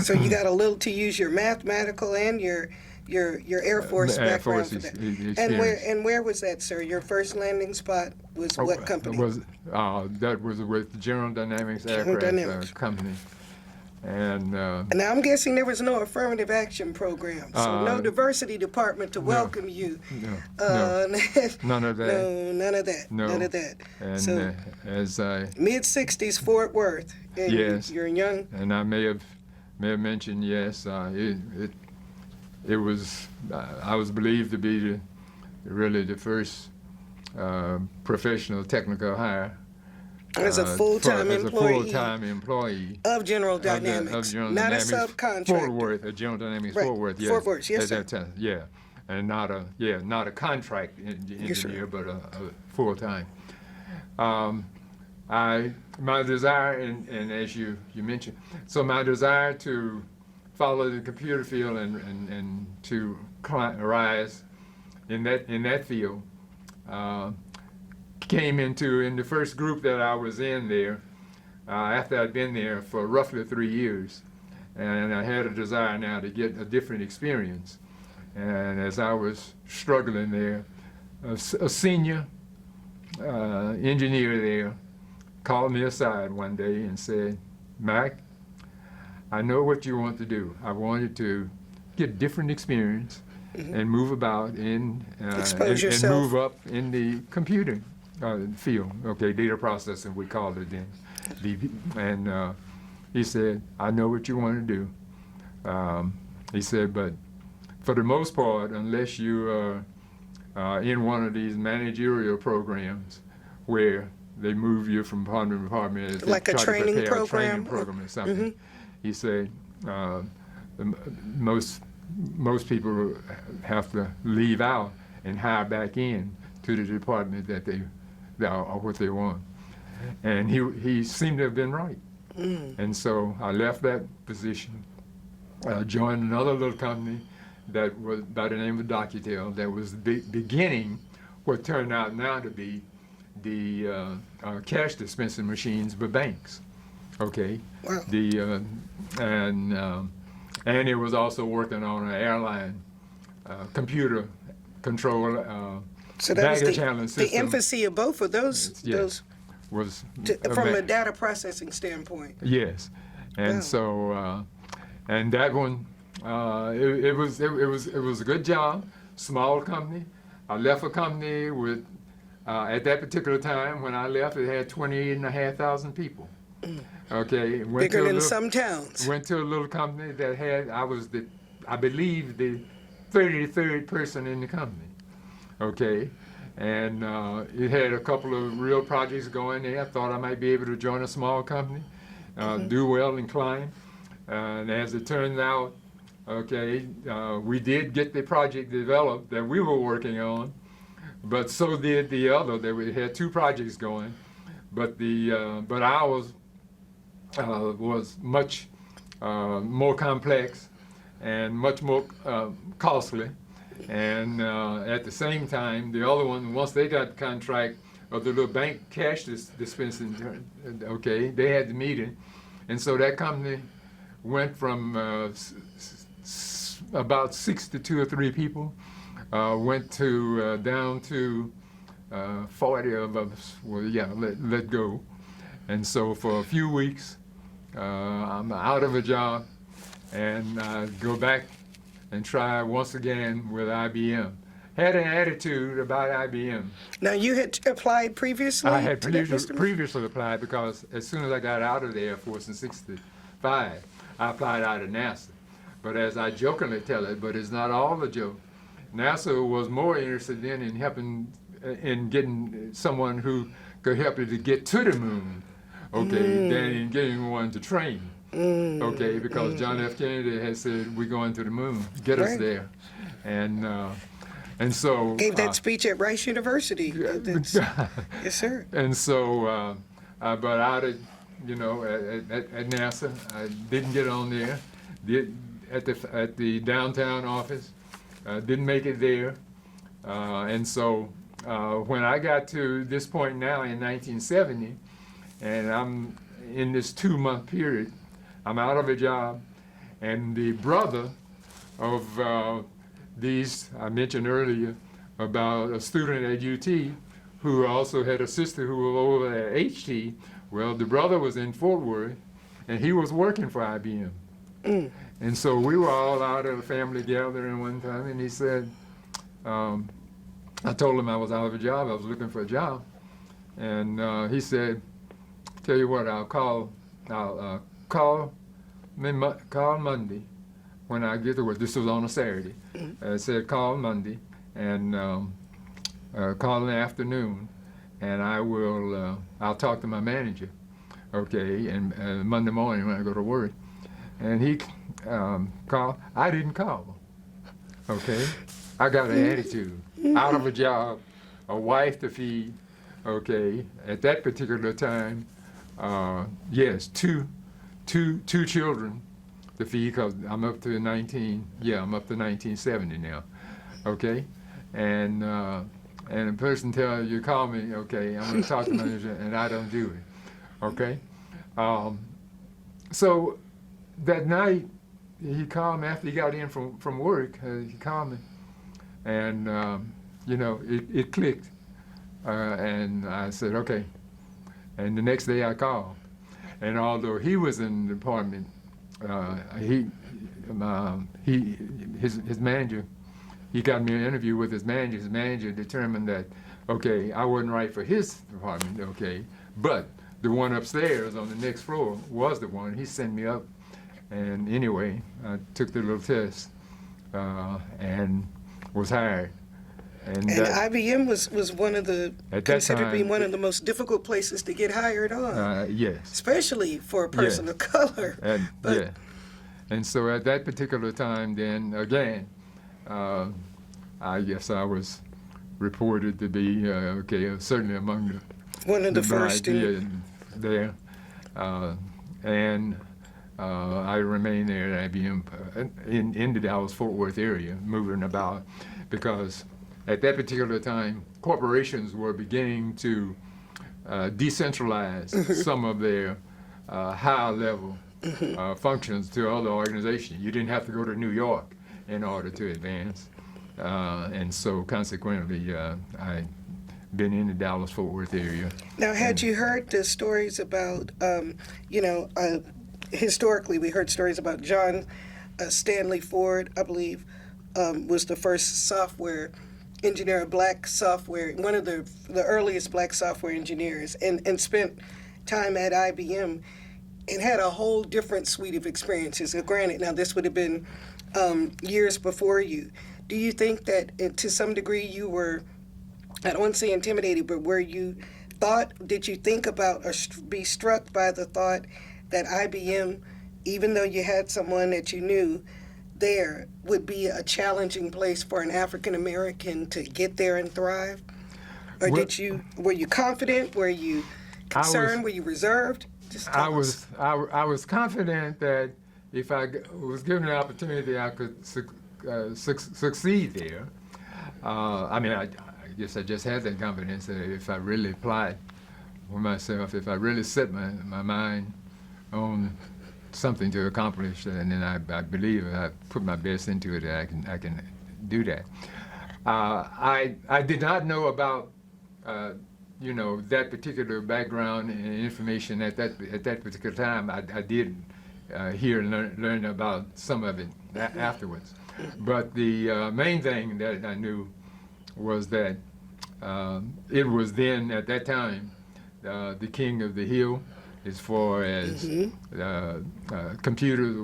so you got a little to use your mathematical and your Air Force background for that. And where was that, sir? Your first landing spot was what company? That was with General Dynamics Aircraft Company. And now I'm guessing there was no affirmative action program, so no diversity department to welcome you. No, none of that. No, none of that. No. None of that. And So as I mid-60s Fort Worth. And yes, you're young. And I may have mentioned yes. It was I was believed to be really the first professional technical hire. As a full-time employee of General Dynamics, of General not Dynamics, a subcontractor. Fort Worth, General Dynamics, Right. Fort Worth, yes. Fort Worth, yes, at sir. that time, yeah, and not a contract engineer, but a full-time. My desire, and as you mentioned, so my desire to follow the computer field and to rise in that field. Came in the first group that I was in there, after I'd been there for roughly 3 years, and I had a desire now to get a different experience. And as I was struggling there, a senior engineer there called me aside one day and said, "Mac, I know what you want to do. I wanted to get different experience and move about and move up in the computing field, okay, data processing, we called it then. And he said, I know what you want to do. He said, but for the most part, unless you are in one of these managerial programs where they move you from department to department. As they Like a try to training prepare a program? training program or something. He said most people have to leave out and hire back in to the department that or what they want. And he seemed to have been right. And so I left that position, joined another little company that was by the name of Docutel that was beginning what turned out now to be the cash dispensing machines for banks. Okay. Wow. And it was also working on an airline computer control So that was baggage handling system. the emphasis of both of those, Yes. Was from a data processing standpoint. yes, and Wow. so and that one it was a good job, small company. I left a company with at that particular time when I left it had 28,500 people. Okay, went Bigger to a than little- some towns. Went to a little company that had I believe the 33rd person in the company. Okay. And it had a couple of real projects going there. I thought I might be able to join a small company, do well and climb. And as it turns out, okay, we did get the project developed that we were working on, but so did the other. We had two projects going, but but ours was much more complex and much more costly. And at the same time, the other one, once they got the contract of the little bank cash dispensing, okay, they had the meeting. And so that company went from about 6 to 2 or 3 people, went to down to 40 of us, let go. And so for a few weeks, I'm out of a job, and I go back and try once again with IBM. Had an attitude about IBM. Now, you had applied previously? I had to that, Mr. previously applied because as soon as I got out of the Air Force in '65, I applied out of NASA. But as I jokingly tell it, but it's not all the joke, NASA was more interested in helping, in getting someone who could help you to get to the moon, okay, than in getting one to train. Okay, because John F. Kennedy had said, we're going to the moon, get us Right. there. And so... Gave that speech at Rice University. Yes, sir. And so, but out at, at NASA, I didn't get on there. At the downtown office, didn't make it there. And so, when I got to this point now in 1970, and I'm in this 2-month period, I'm out of a job, and the brother of these, I mentioned earlier about a student at UT who also had a sister who was over at HT. Well, the brother was in Fort Worth, and he was working for IBM. And so we were all out at a family gathering one time, and he said, I told him I was out of a job, I was looking for a job. And he said, tell you what, I'll call Monday when I get to work. This was on a Saturday. I said, call Monday and call in the afternoon, and I'll talk to my manager, okay, and Monday morning when I go to work. And he called. I didn't call, okay. I got an attitude, out of a job, a wife to feed, okay. At that particular time, yes, two children to feed, because I'm up to 1970 now, okay? And a person tells you, call me, okay, I'm gonna talk to the manager, and I don't do it, okay? So that night, he called me after he got in from work, he called me, and it clicked, and I said, okay. And the next day I called. And although he was in the department, his manager, he got me an interview with his manager. His manager determined that, okay, I wasn't right for his department, okay, but the one upstairs on the next floor was the one. He sent me up, and anyway, I took the little test and was hired. And And IBM was one of the, at that considered being time, one of the most difficult places to get hired on, yes. especially for a person Yes. of color. And, But yeah. And so at that particular time, then again, I guess I was reported to be certainly among one of the black, first. there, and I remained there at IBM in the Dallas-Fort Worth area, moving about, because at that particular time, corporations were beginning to decentralize some of their high-level functions to other organizations. You didn't have to go to New York in order to advance, and so consequently, I've been in the Dallas-Fort Worth area. Now, had you heard the stories about, historically we heard stories about John Stanley Ford, I believe, was the first software engineer, black software, one of the earliest black software engineers, and spent time at IBM and had a whole different suite of experiences. Now, granted, now this would have been years before you. Do you think that to some degree you were, I don't want to say intimidated, but did you think about or be struck by the thought that IBM, even though you had someone that you knew there, would be a challenging place for an African American to get there and thrive? Or were you confident? Were you concerned? Were you reserved? Just I was confident that if I was given the opportunity, I could succeed there. I guess I just had that confidence that if I really applied for myself, if I really set my mind on something to accomplish, and then I believe if I put my best into it, I can do that. I did not know about that particular background and information at that particular time. I did hear and learn about some of it afterwards. But the main thing that I knew was that it was then, at that time, the king of the hill as far as computers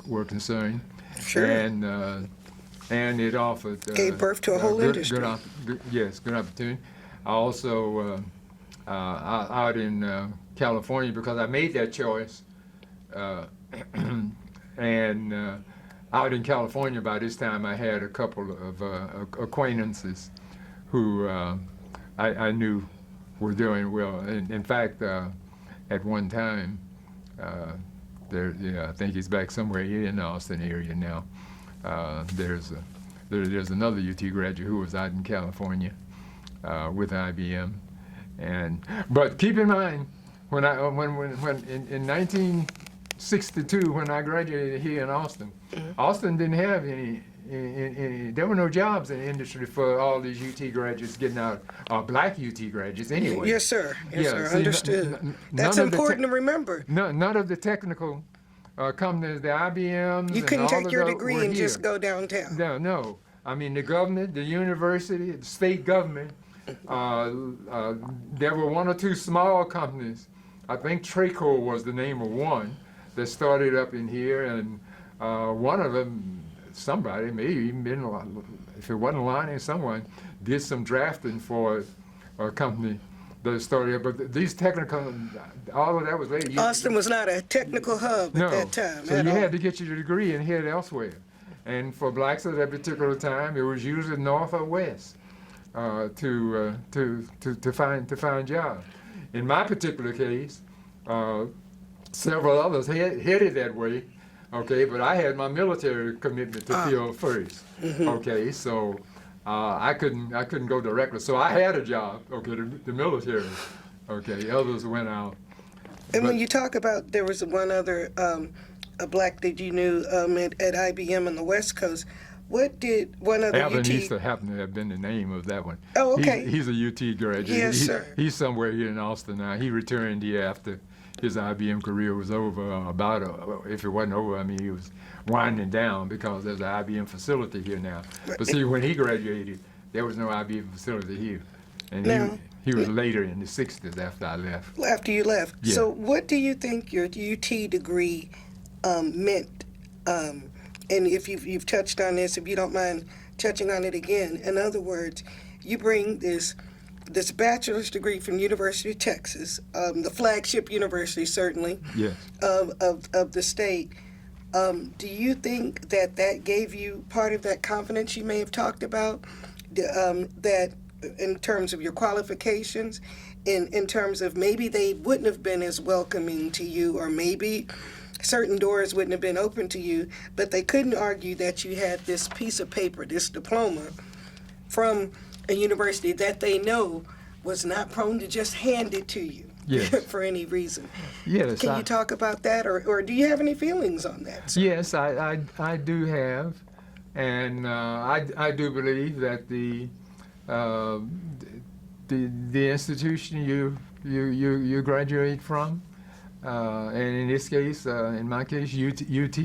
were concerned. Sure. And it offered gave birth to a whole industry. Good opportunity. I also out in California, because I made that choice, and out in California by this time I had a couple of acquaintances who I knew were doing well. In fact, at one time, I think he's back somewhere here in the Austin area now. There's another UT graduate who was out in California with IBM, but keep in mind when in 1962 when I graduated here in Austin, Austin didn't have any. There were no jobs in the industry for all these UT graduates getting out, black UT graduates anyway. Yes, sir. Yes, sir. See, Understood. That's important to remember. None of the technical companies, the IBMs, You couldn't and all take of your those degree were and here. just go downtown. No. I mean, the government, the university, the state government, there were one or two small companies. I think Traco was the name of one that started up in here, and one of them, somebody, maybe even been, if it wasn't Lonnie, someone did some drafting for a company that started up. But these technical, all of that was later. Austin was not a technical hub at that time. So you had to get your degree and head elsewhere. And for blacks at that particular time, it was usually north or west to find jobs. In my particular case, several others headed that way. Okay, but I had my military commitment to fill first. Okay, so I couldn't go directly. So I had a job. Okay, the military. Okay, others went out. And when you talk about, there was one other a black that you knew at IBM on the West Coast. What did one other Alvin UT? used to happen to have been the name of that one. Oh, okay. He's a UT graduate. Yes, sir. He's somewhere here in Austin now. He returned here after his IBM career was over. If it wasn't over, I mean, he was winding down because there's an IBM facility here now. But see, when he graduated, there was no IBM facility here. And he was later in the 60s after I left. After you left. Yeah. So what do you think your UT degree meant? And if you've touched on this, if you don't mind touching on it again, in other words, you bring this bachelor's degree from University of Texas, the flagship university certainly Yes. of the state. Do you think that gave you part of that confidence you may have talked about, that in terms of your qualifications, in terms of maybe they wouldn't have been as welcoming to you, or maybe certain doors wouldn't have been open to you, but they couldn't argue that you had this piece of paper, this diploma from a university that they know was not prone to just hand it to you? Yes. For any reason. Yes. Can you talk about that, or do you have any feelings on that, sir? Yes, I do have, and I do believe that the institution you graduate from, and in this case, in my case, UT,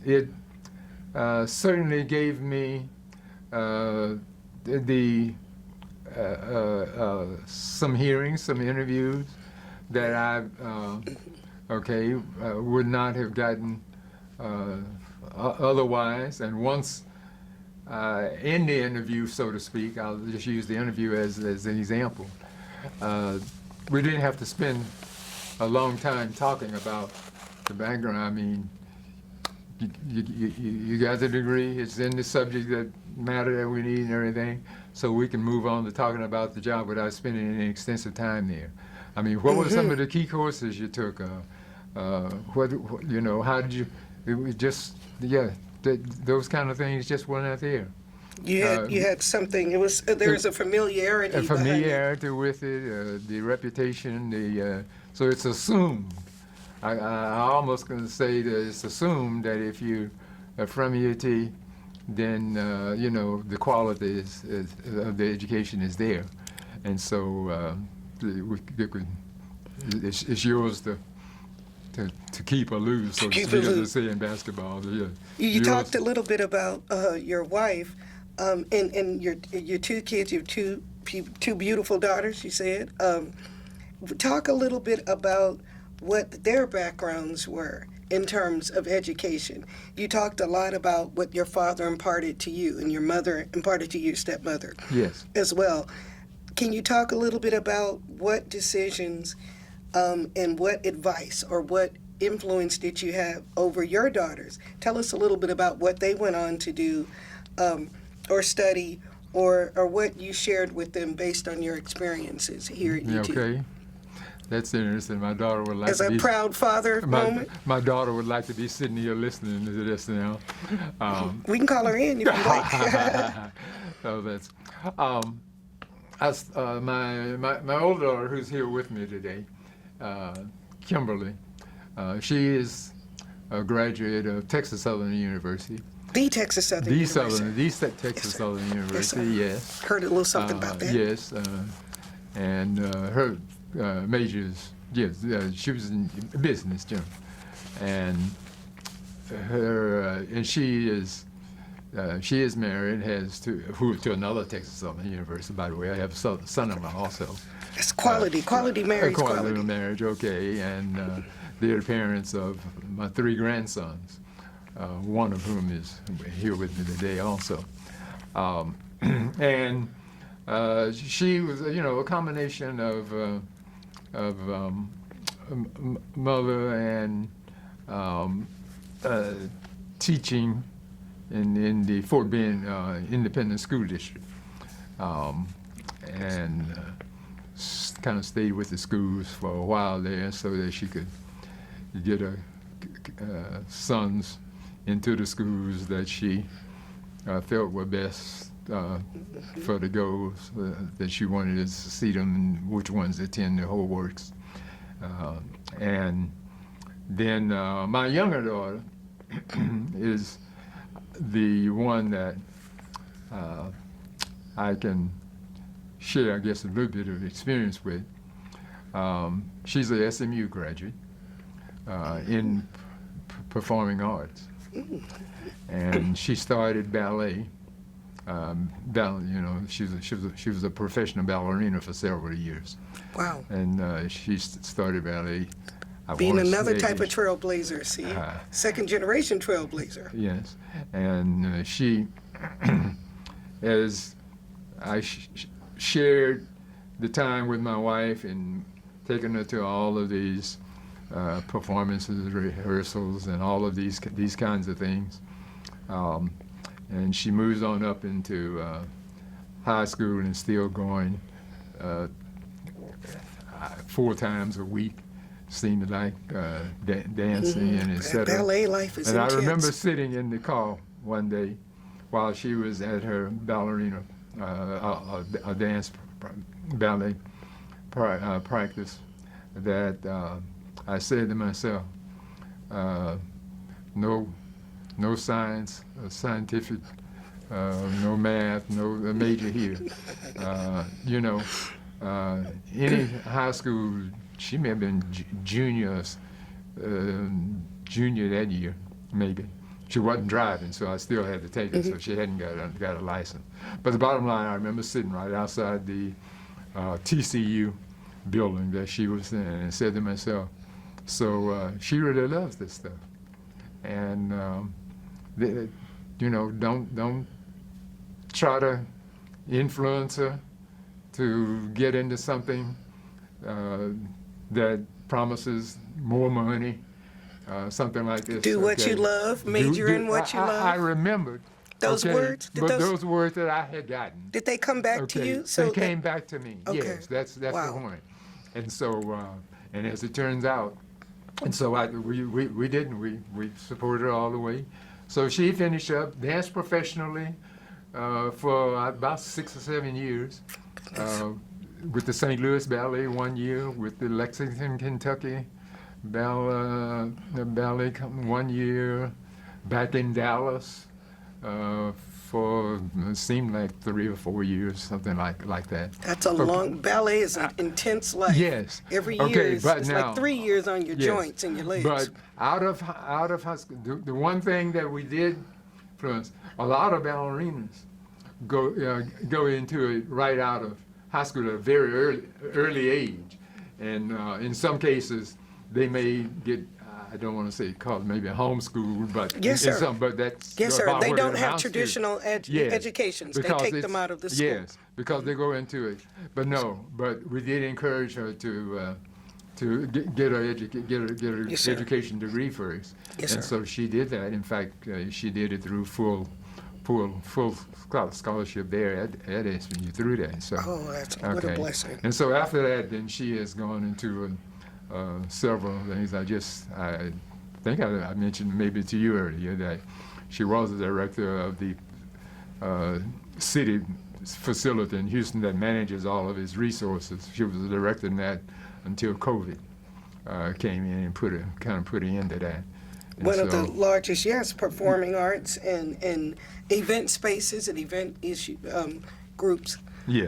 it certainly gave me some hearings, some interviews that I would not have gotten otherwise. And once in the interview, so to speak, I'll just use the interview as an example. We didn't have to spend a long time talking about the background. I mean, you got the degree, it's in the subject matter that we need and everything, so we can move on to talking about the job without spending any extensive time there. I mean, what were some of the key courses you took? How did you, it was just, those kind of things just weren't out there. You had something, there was a familiarity. A familiarity with it, the reputation, so it's assumed. I almost going to say that it's assumed that if you are from UT, then the quality of the education is there, and so it's yours to keep or lose, so to speak, as they say in basketball. Yeah. You talked a little bit about your wife, and your two kids, your two beautiful daughters. You said, talk a little bit about what their backgrounds were in terms of education. You talked a lot about what your father imparted to you, and your mother imparted to your stepmother. Yes. As well. Can you talk a little bit about what decisions and what advice or what influence did you have over your daughters? Tell us a little bit about what they went on to do or study, or what you shared with them based on your experiences here at UT. Okay. That's interesting. My daughter would like As to be... a proud father moment? My daughter would like to be sitting here listening to this now. We can call her in if you like. So that's... my older daughter, who's here with me today, Kimberly, she is a graduate of Texas Southern University. The Texas Southern University. The Texas Southern University, yes. Heard a little something about that. Yes, and her major is, yes, she was in business, generally, and she is married, to another Texas Southern University, by the way. I have a son-in-law also. It's quality marriage. Quality marriage, okay, and they're the parents of my 3 grandsons, one of whom is here with me today also. And she was, a combination of mother and teaching in the Fort Bend Independent School District, and kind of stayed with the schools for a while there so that she could get her sons into the schools that she felt were best for the goals that she wanted to see them, and which ones attend the whole works. And then my younger daughter is the one that I can share, I guess, a little bit of experience with. She's a SMU graduate in performing arts, and she started ballet. She was a professional ballerina for several years. Wow. And she started ballet. Being another type of trailblazer, see? Second generation trailblazer. Yes. And she has I shared the time with my wife and taking her to all of these performances, rehearsals, and all of these kinds of things. And she moves on up into high school and still going 4 times a week. Seemed like dancing and etc. Ballet life is and intense. I remember sitting in the car one day while she was at her ballerina, a dance ballet practice, that I said to myself, no science, scientific, no math, no major here. Any high school, she may have been junior that year, maybe. She wasn't driving, so I still had to take it, so she hadn't got a license. But the bottom line, I remember sitting right outside the TCU building that she was in and said to myself, so she really loves this stuff. And, don't try to influence her to get into something that promises more money, something like this. Do what you love, major in what you love. I remembered those words. Those words that I had gotten. Did they come back to you? So they came back to me. Okay. Yes, that's Wow. the point. And so, and as it turns out, and so we supported her all the way. So she finished up, danced professionally for about 6 or 7 years. With the St. Louis Ballet 1 year, with the Lexington, Kentucky Ballet 1 year, back in Dallas for it seemed like 3 or 4 years, something like that. That's a long, ballet is an intense life. Yes. Every year Okay, is but it's now- like 3 years on your Yes. joints and your legs. But out of high school, the one thing that we did influence, a lot of ballerinas go into it right out of high school at a very early age, and in some cases they may get, I don't want to say called maybe homeschooled, but Yes, in sir. some, but that's Yes, sir. about They what don't it have amounts to. traditional Yes, educations. They because take them it's- out of the school. Yes, because they go into it. But we did encourage her to get her Yes, sir. education degree first. Yes, and sir. so she did that. In fact, she did it through full scholarship there at SMU through that. So, Oh, what a blessing. And so after that, then she has gone into several things. I think I mentioned maybe to you earlier that she was the director of the city facility in Houston that manages all of its resources. She was the director in that until COVID came in and put an end to that. And One of the so- largest, yes, performing arts and event spaces and event groups Yeah.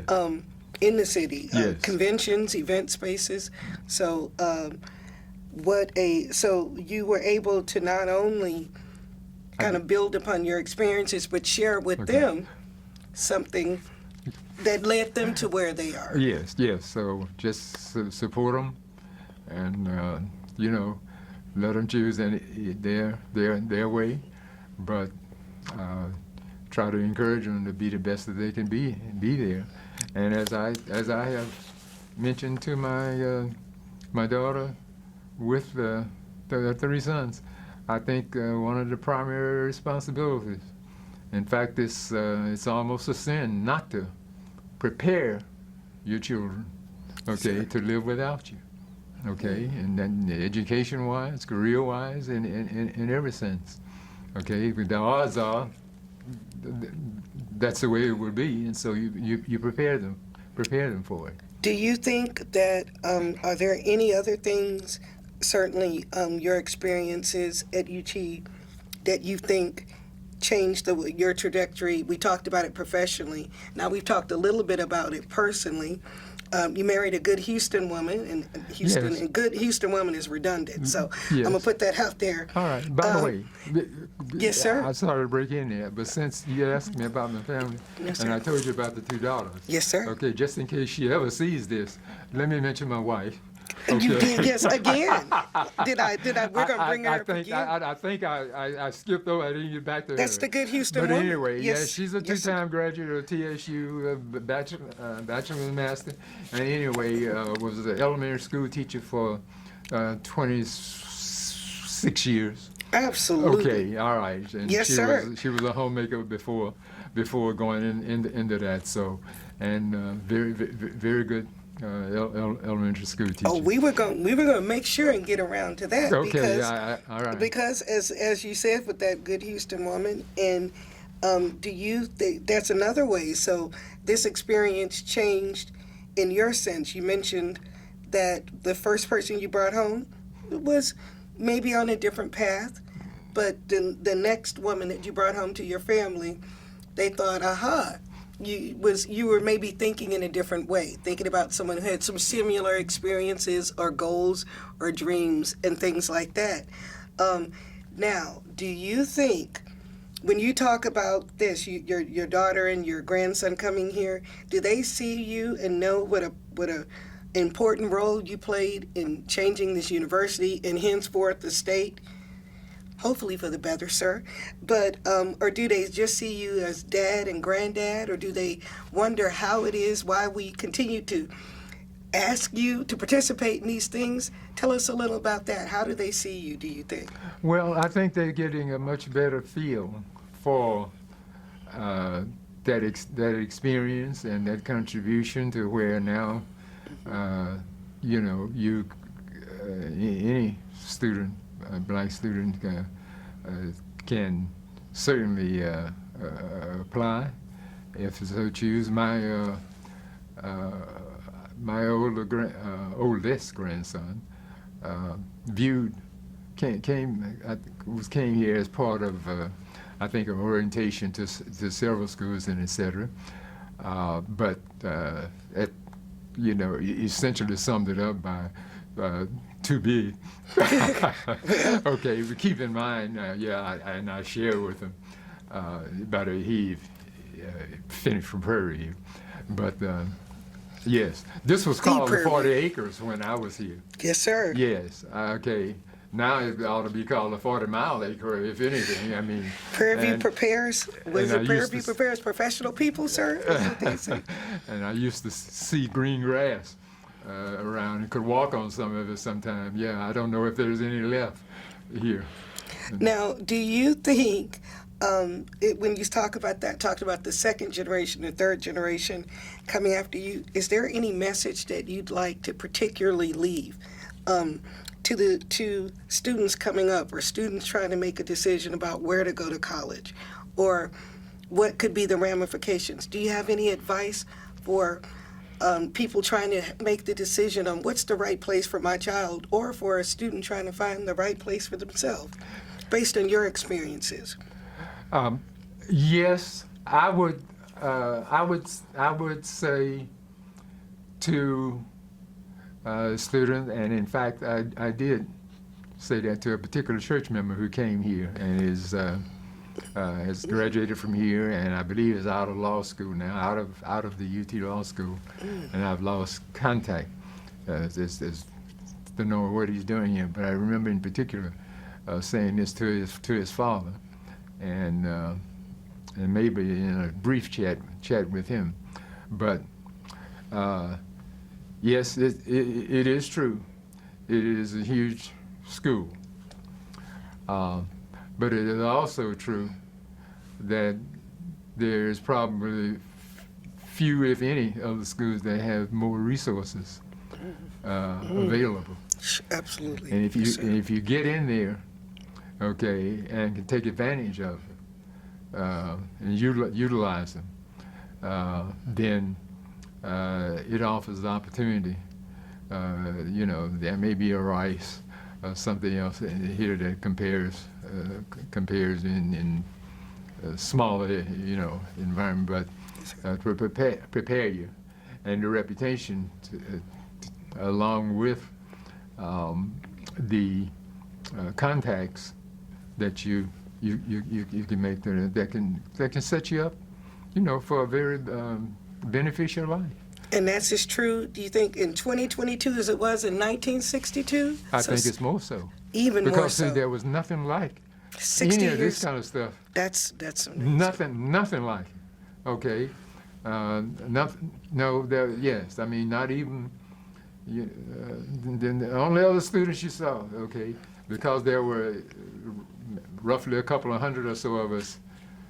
in the city. Yes. Conventions, event spaces. So, so you were able to not only kind of build upon your experiences, but share with Okay. them something that led them to where they are. Yes. So just support them, and let them choose their way, but try to encourage them to be the best that they can be there. And as I have mentioned to my daughter with the 3 sons, I think one of the primary responsibilities, in fact, it's almost a sin not to prepare your children, okay, to live without you, okay, and then education-wise, career-wise, in every sense, okay. But the odds are that's the way it would be, and so you prepare them for it. Do you think that, are there any other things, certainly your experiences at UT, that you think changed your trajectory? We talked about it professionally. Now we've talked a little bit about it personally. You married a good Houston woman, and Yes. a good Houston woman is redundant. So Yes. I'm gonna put that out there. All right. By the way, yes, sir. I'm sorry to break in there, but since you asked me about my family, Yes, and sir. I told you about the 2 daughters. Yes, sir. Okay, just in case she ever sees this, let me mention my wife. You Okay. did, yes, again. Did I, we're going to bring her up again? I think I skipped over. I didn't get back to That's her. the good Houston But woman. anyway, Yes, yeah, she's a yes, sir. two-time graduate of TSU, bachelor and master. And anyway, was an elementary school teacher for 26 years. Absolutely. Okay, all right. And Yes, sir. She was a homemaker before going into that. So, and very good elementary school teacher. Oh, we were going to make sure and get around to that Okay, because all right. because as you said with that good Houston woman, and do you think that's another way? So this experience changed in your sense. You mentioned that the first person you brought home was maybe on a different path, but the next woman that you brought home to your family, they thought, aha. You were maybe thinking in a different way, thinking about someone who had some similar experiences or goals or dreams and things like that. Now, do you think when you talk about this, your daughter and your grandson coming here, do they see you and know what a important role you played in changing this university and henceforth the state? Hopefully for the better, sir. But, or do they just see you as dad and granddad, or do they wonder how it is, why we continue to ask you to participate in these things? Tell us a little about that. How do they see you, do you think? Well, I think they're getting a much better feel for that experience and that contribution to where now, any student, black student, can certainly apply if so choose. My oldest grandson came here as part of I think an orientation to several schools and etc. But essentially summed it up by too big. Okay, but keep in mind, and I share with him about he finished from Prairie View, but yes, this was called the 40 acres when I was here. Yes, sir. Yes, okay. Now it ought to be called a 40-mile acre, if anything. I mean, Prairie View prepares. Was and it Prairie View prepares professional people, sir? Is what they say? And I used to see green grass around and could walk on some of it sometime. Yeah, I don't know if there's any left here. Now, do you think when you talked about the second generation, the third generation coming after you, is there any message that you'd like to particularly leave to students coming up or students trying to make a decision about where to go to college or what could be the ramifications? Do you have any advice for people trying to make the decision on what's the right place for my child, or for a student trying to find the right place for themselves, based on your experiences? Yes, I would say to a student, and in fact, I did say that to a particular church member who came here and has graduated from here, and I believe is out of law school now, out of the UT Law School, and I've lost contact as to know what he's doing here. But I remember in particular saying this to his father, and maybe in a brief chat with him. But yes, it is true. It is a huge school. But it is also true that there is probably few, if any, of the schools that have more resources available. Absolutely. And if you get in there, okay, and can take advantage of it and utilize them, then it offers the opportunity. There may be a rice or something else here that compares in smaller, environment, but to prepare you, and the reputation along with the contacts that you can make that can set you up, for a very beneficial life. And that's as true, do you think, in 2022 as it was in 1962? I think it's more so. Even more Because see, so. there was nothing like 60 any of years. this kind of stuff. That's amazing. Nothing like it. Okay, nothing. No, yes. I mean, not even. Then the only other students you saw. Okay, because there were roughly a couple of hundred or so of us.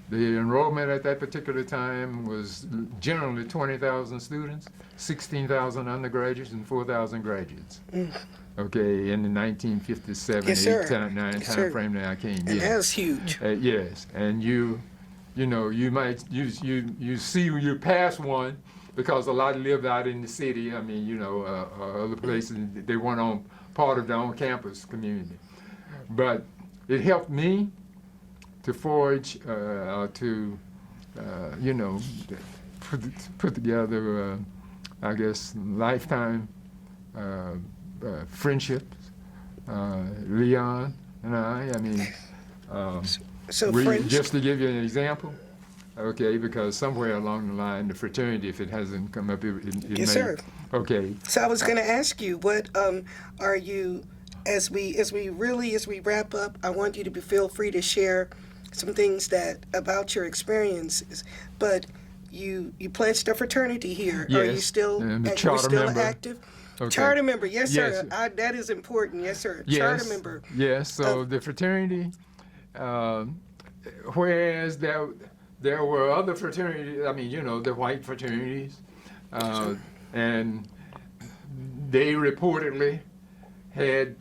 The enrollment at that particular time was generally 20,000 students, 16,000 undergraduates, and 4,000 graduates. Okay, in the 1957, Yes, sir. 8, 9 Yes, time sir. frame that I came. And Yes. that was huge. Yes, and you might you see you pass one because a lot lived out in the city. I mean, other places they weren't on part of their own campus community, but it helped me to forge put together I guess lifetime friendships. Leon and I mean. So Just to give you an example, okay, because somewhere along the line, the fraternity, if it hasn't come up, it Yes, may. sir. Okay. So I was going to ask you, what are you, as we wrap up, I want you to feel free to share some things about your experiences. But you pledged a fraternity here. Yes, Are you still and the you're charter still member. active? Okay. Charter member, yes, sir. Yes. That is important, yes, sir. Yes. Charter member. Yes. So the fraternity, whereas there were other fraternities. I mean, the white fraternities, and they reportedly had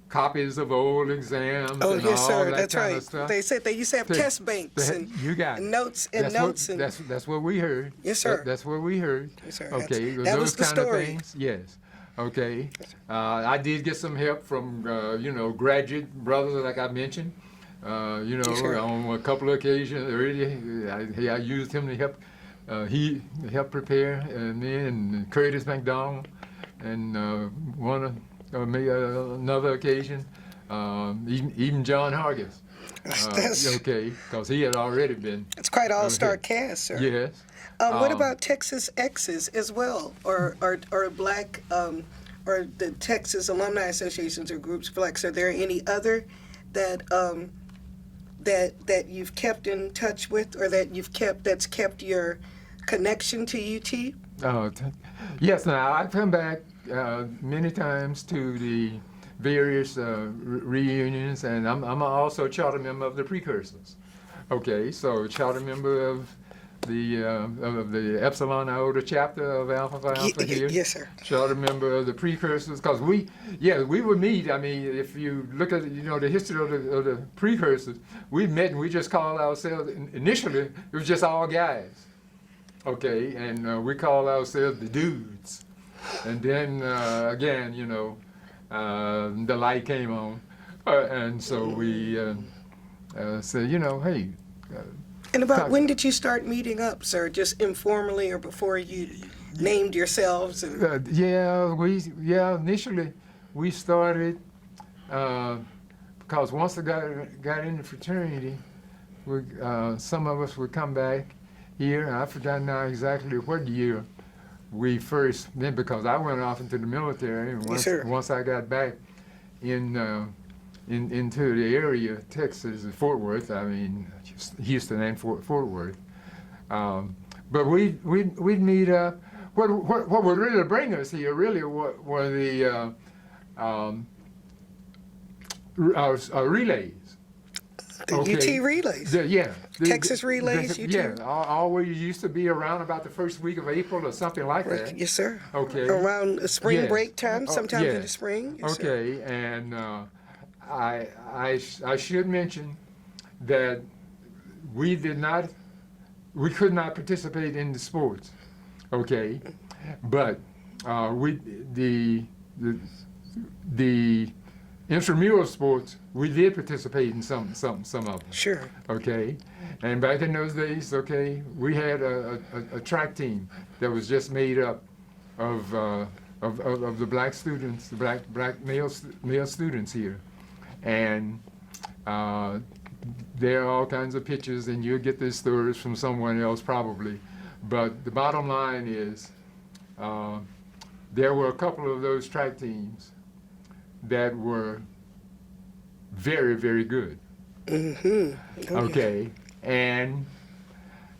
copies of old exams Oh, and yes, all sir. that That's kind right. of stuff. They said they used to have test banks and You got it. notes and That's notes what, and that's what we heard. Yes, sir. That's what we heard. Yes, sir. Okay, That those was the kind story. of things. Yes. Okay. I did get some help from graduate brothers, like I mentioned. Yes, sir. On a couple of occasions, really, I used him to help. He helped prepare me and Curtis McDonald, and another occasion, even John Hargis. That's- Okay, because he had already been. It's quite an all-star Okay. cast, sir. Yes. What about Texas X's as well, or black, or the Texas Alumni Associations or groups for blacks? Are there any other that that you've kept in touch with, or that's kept your connection to UT? Yes. Now I've come back many times to the various reunions, and I'm also a charter member of the Precursors. Okay, so charter member of the Epsilon Iota chapter of Alpha Phi Alpha here. Yes, sir. Charter member of the Precursors, because we would meet. I mean, if you look at the history of the Precursors, we met and we just called ourselves. Initially, it was just all guys. Okay, and we called ourselves the dudes, and then again, the light came on, and so we said, hey. And about when did you start meeting up, sir? Just informally, or before you named yourselves? And Initially we started because once I got in the fraternity, some of us would come back here. I forgot now exactly what year we first met, because I went off into the military, and once I got back into the area, Texas, Fort Worth. I mean, Houston and Fort Worth. But we'd meet up. What would really bring us here really were the our relays. the UT relays. Texas relays, UT. Yeah, always used to be around about the first week of April or something like that. Yes, sir. Okay. Around spring Yes. break time, sometimes in the yes. spring. Yes, sir. Okay, and I should mention that we could not participate in the sports. Okay, but the intramural sports, we did participate in some of them. Sure. Okay, and back in those days, okay, we had a track team that was just made up of the black students, the black male students here, and there are all kinds of pictures, and you'll get these stories from someone else probably, but the bottom line is there were a couple of those track teams that were very, very good. Mm-hmm. Okay, and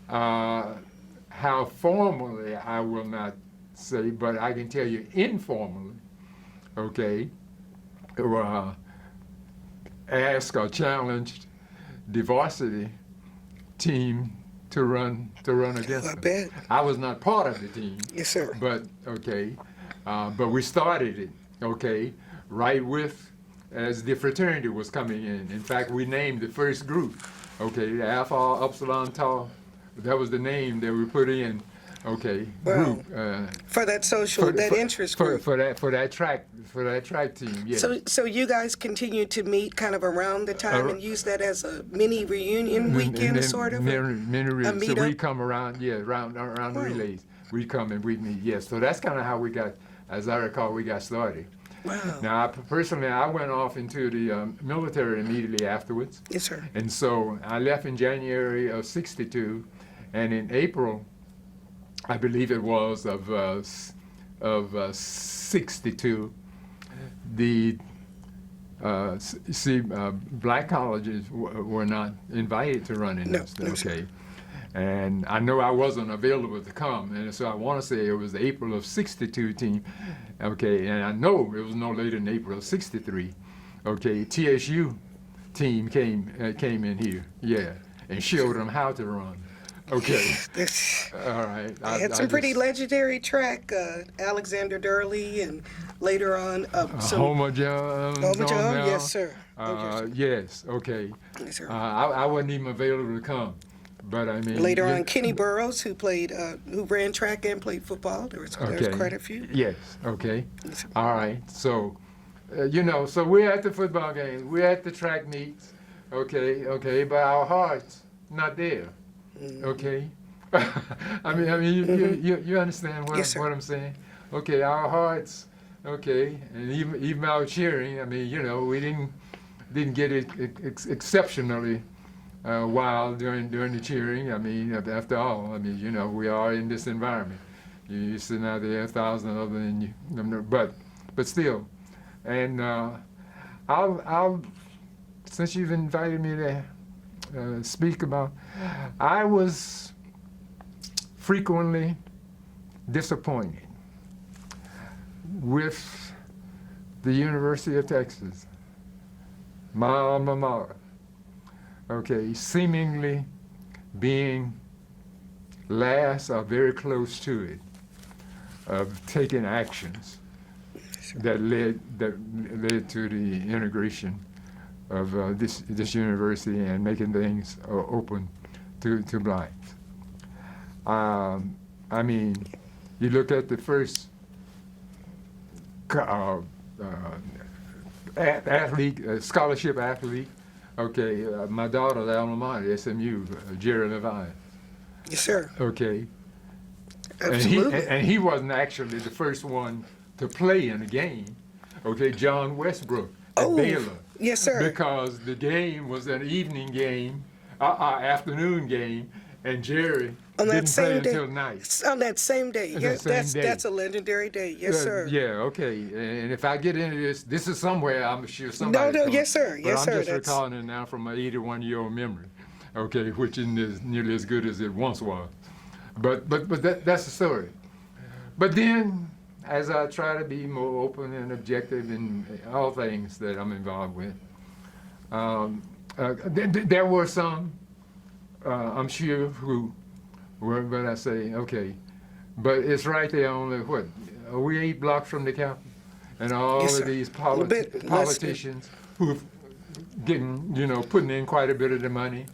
how formally I will not say, but I can tell you informally. Okay, asked or challenged the varsity team to run against I them. bet. I was not part of the team. Yes, sir. But but we started it. Okay, right with as the fraternity was coming in. In fact, we named the first group. Okay, the Alpha Upsilon Tau. That was the name that we put in. Okay, Wow. group. For that social, interest group. For that track team. Yes. So you guys continue to meet kind of around the time and use that as a mini reunion weekend, sort of? So meetup? we come around, around Wow. relays. We come and we meet. Yes. So that's kind of how we got, as I recall, we got started. Wow. Now, personally, I went off into the military immediately afterwards. Yes, sir. And so I left in January of '62, and in April, I believe it was of '62, the black colleges were not invited to run in this. No, sir. Okay. And I know I wasn't available to come, and so I want to say it was the April of '62 team, okay, and I know it was no later than April of '63, okay. TSU team came in here, yeah, and showed them how to run, okay. All right. They had some pretty legendary track, Alexander Durley, and later on Homer Jones. Yes, sir. Yes, okay. Yes, sir. I wasn't even available to come. But I mean, Later on, Kenny Burroughs, who ran track and played football. There was quite a few. Yes. Okay. All right. So, so we're at the football games, we're at the track meets. Okay. But our hearts not there. Okay. I mean, you understand what, Yes, sir. what I'm saying? Okay. Our hearts. Okay. And even our cheering. I mean, we didn't get it exceptionally. While during the cheering, I mean, after all, I mean, we are in this environment. You're sitting out there, 1,000 of them, and but still, and I'll since you've invited me to speak about, I was frequently disappointed with the University of Texas, my alma mater. Okay, seemingly being last or very close to it, of taking actions that led to the integration of this university and making things open to blacks. I mean, you look at the first scholarship athlete. Okay, my daughter's alma mater, SMU, Jerry Levine. Yes, sir. Okay. Absolutely. And he wasn't actually the first one to play in a game. Okay, John Westbrook at Baylor. Yes, sir. Because the game was an evening game, afternoon game, and Jerry didn't play until night. On that same day. Yes, that's a legendary day. Yes, sir. Yeah, okay. And if I get into this is somewhere I'm sure somebody. No, yes, sir. But Yes, I'm sir. just recalling it now from my 81-year-old memory, okay, which isn't nearly as good as it once was. But that's the story. But then, as I try to be more open and objective in all things that I'm involved with, there were some, I'm sure, who were going to say, okay, but it's right there only, what, are we 8 blocks from the Capitol? And all Yes, of sir. these Politicians who've putting in quite a bit of the money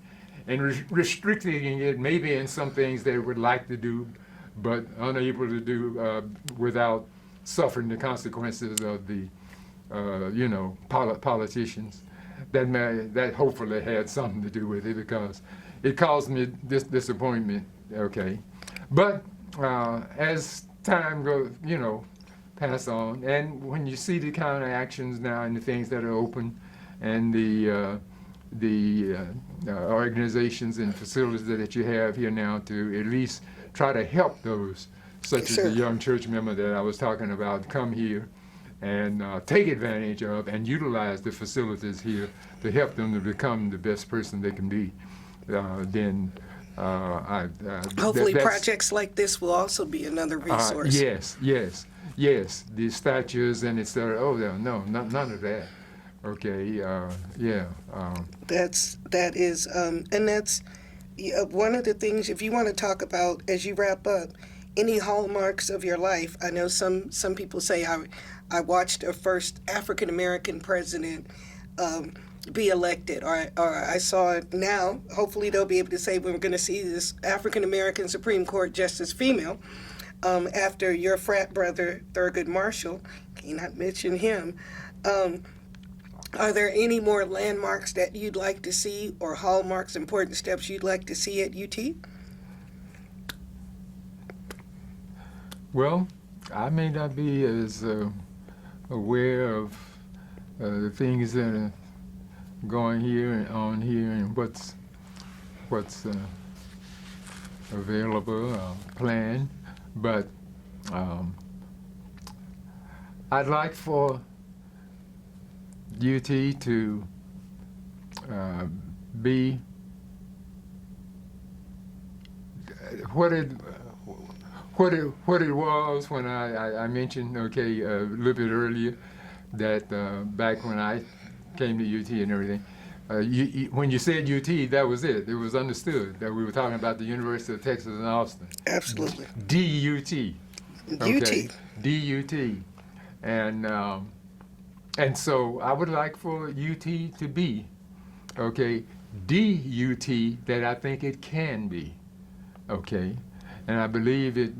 and restricting it maybe in some things they would like to do, but unable to do without suffering the consequences of the, politicians. That hopefully had something to do with it, because it caused me this disappointment. Okay, but as time goes, pass on, and when you see the kind of actions now and the things that are open, and the organizations and facilities that you have here now to at least try to help those such Yes, as sir. the young church member that I was talking about, come here and take advantage of and utilize the facilities here to help them to become the best person they can be, then Hopefully, that's, projects like this will also be another resource. yes. The statues and etc. Oh, none of that. Okay, yeah. That is, and that's one of the things. If you want to talk about as you wrap up, any hallmarks of your life. I know some people say I watched a first African American president be elected, or I saw it now. Hopefully, they'll be able to say we're going to see this African American Supreme Court justice female. After your frat brother Thurgood Marshall, cannot mention him. Are there any more landmarks that you'd like to see, or hallmarks, important steps you'd like to see at UT? Well, I may not be as aware of the things that are going here and on here and what's available, planned, but I'd like for UT to be what it was when I mentioned, okay, a little bit earlier, that back when I came to UT and everything, when you said UT, that was it. It was understood that we were talking about the University of Texas in Austin. Absolutely. DUT. Okay? UT. DUT. And so I would like for UT to be, okay, DUT that I think it can be, okay? And I believe it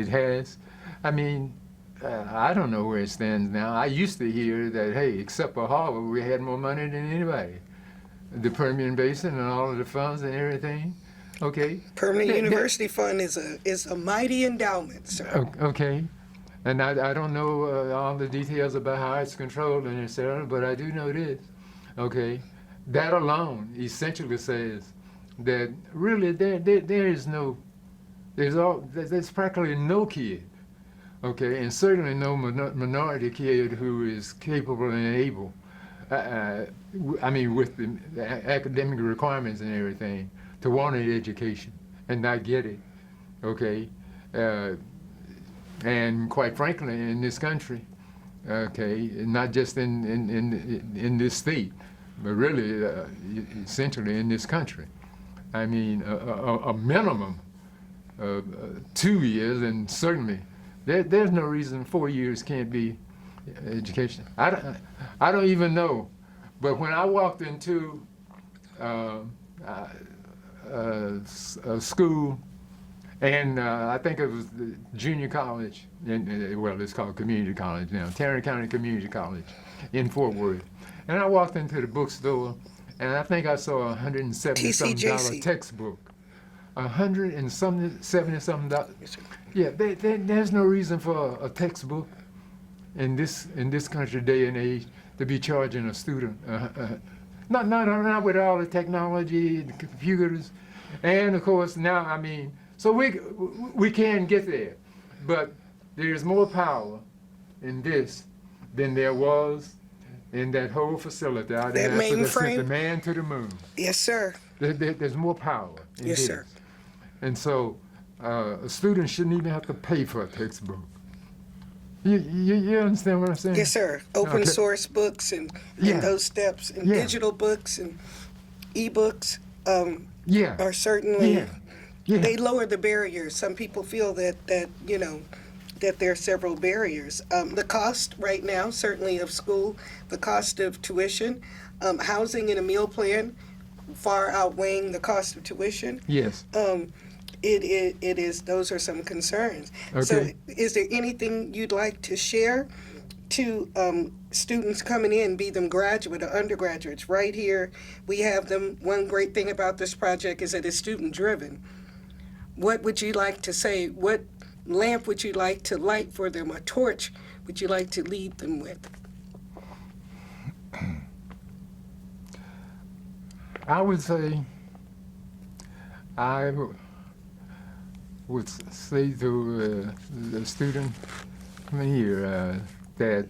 has. I mean, I don't know where it stands now. I used to hear that, hey, except for Harvard, we had more money than anybody. The Permian Basin and all of the funds and everything, okay? Permanent University Fund is a mighty endowment, sir. Okay. And I don't know all the details about how it's controlled and et cetera, but I do know this, okay? That alone essentially says that really there's practically no kid, okay, and certainly no minority kid who is capable and able, with the academic requirements and everything, to want an education and not get it, okay? And quite frankly, in this country, okay, not just in this state, but really, essentially in this country. I mean, a minimum of 2 years, and certainly there's no reason 4 years can't be education. I don't even know, but when I walked into a school, and I think it was the junior college, well, it's called community college now, Tarrant County Community College in Fort Worth. And I walked into the bookstore, and I think I saw $170-something textbook. $170-something. Yeah, there's no reason for a textbook in this country day and age to be charging a student. Not with all the technology, the computers, and of course now, I mean, so we can get there, but there's more power in this than there was in that whole facility out there. That That sent mainframe? the man to the moon. Yes, sir. There's more power in Yes, this. sir. And so a student shouldn't even have to pay for a textbook. You understand what I'm saying? Yes, sir. Open Okay. source books and Yeah. those steps, and Yeah. digital books and e-books Yeah. are certainly, Yeah. Yeah. they lower the barriers. Some people feel that there are several barriers. The cost right now, certainly of school, the cost of tuition, housing and a meal plan, far outweighing the cost of tuition. Yes. It is. Those are some concerns. So, Okay. is there anything you'd like to share to students coming in, be them graduate or undergraduates? Right here, we have them. One great thing about this project is that it's student-driven. What would you like to say? What lamp would you like to light for them? A torch would you like to lead them with? I I would say I would say to the student, come here, that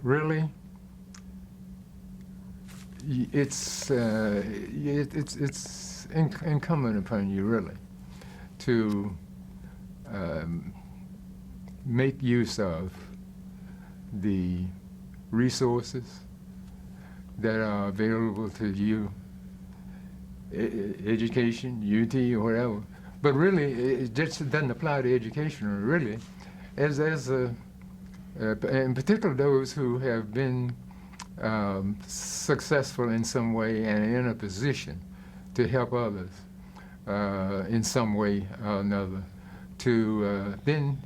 really it's incumbent upon you really to make use of the resources that are available to you, education, UT, or whatever. But really, it just doesn't apply to education, really. As in particular, those who have been successful in some way and in a position to help others in some way or another, to then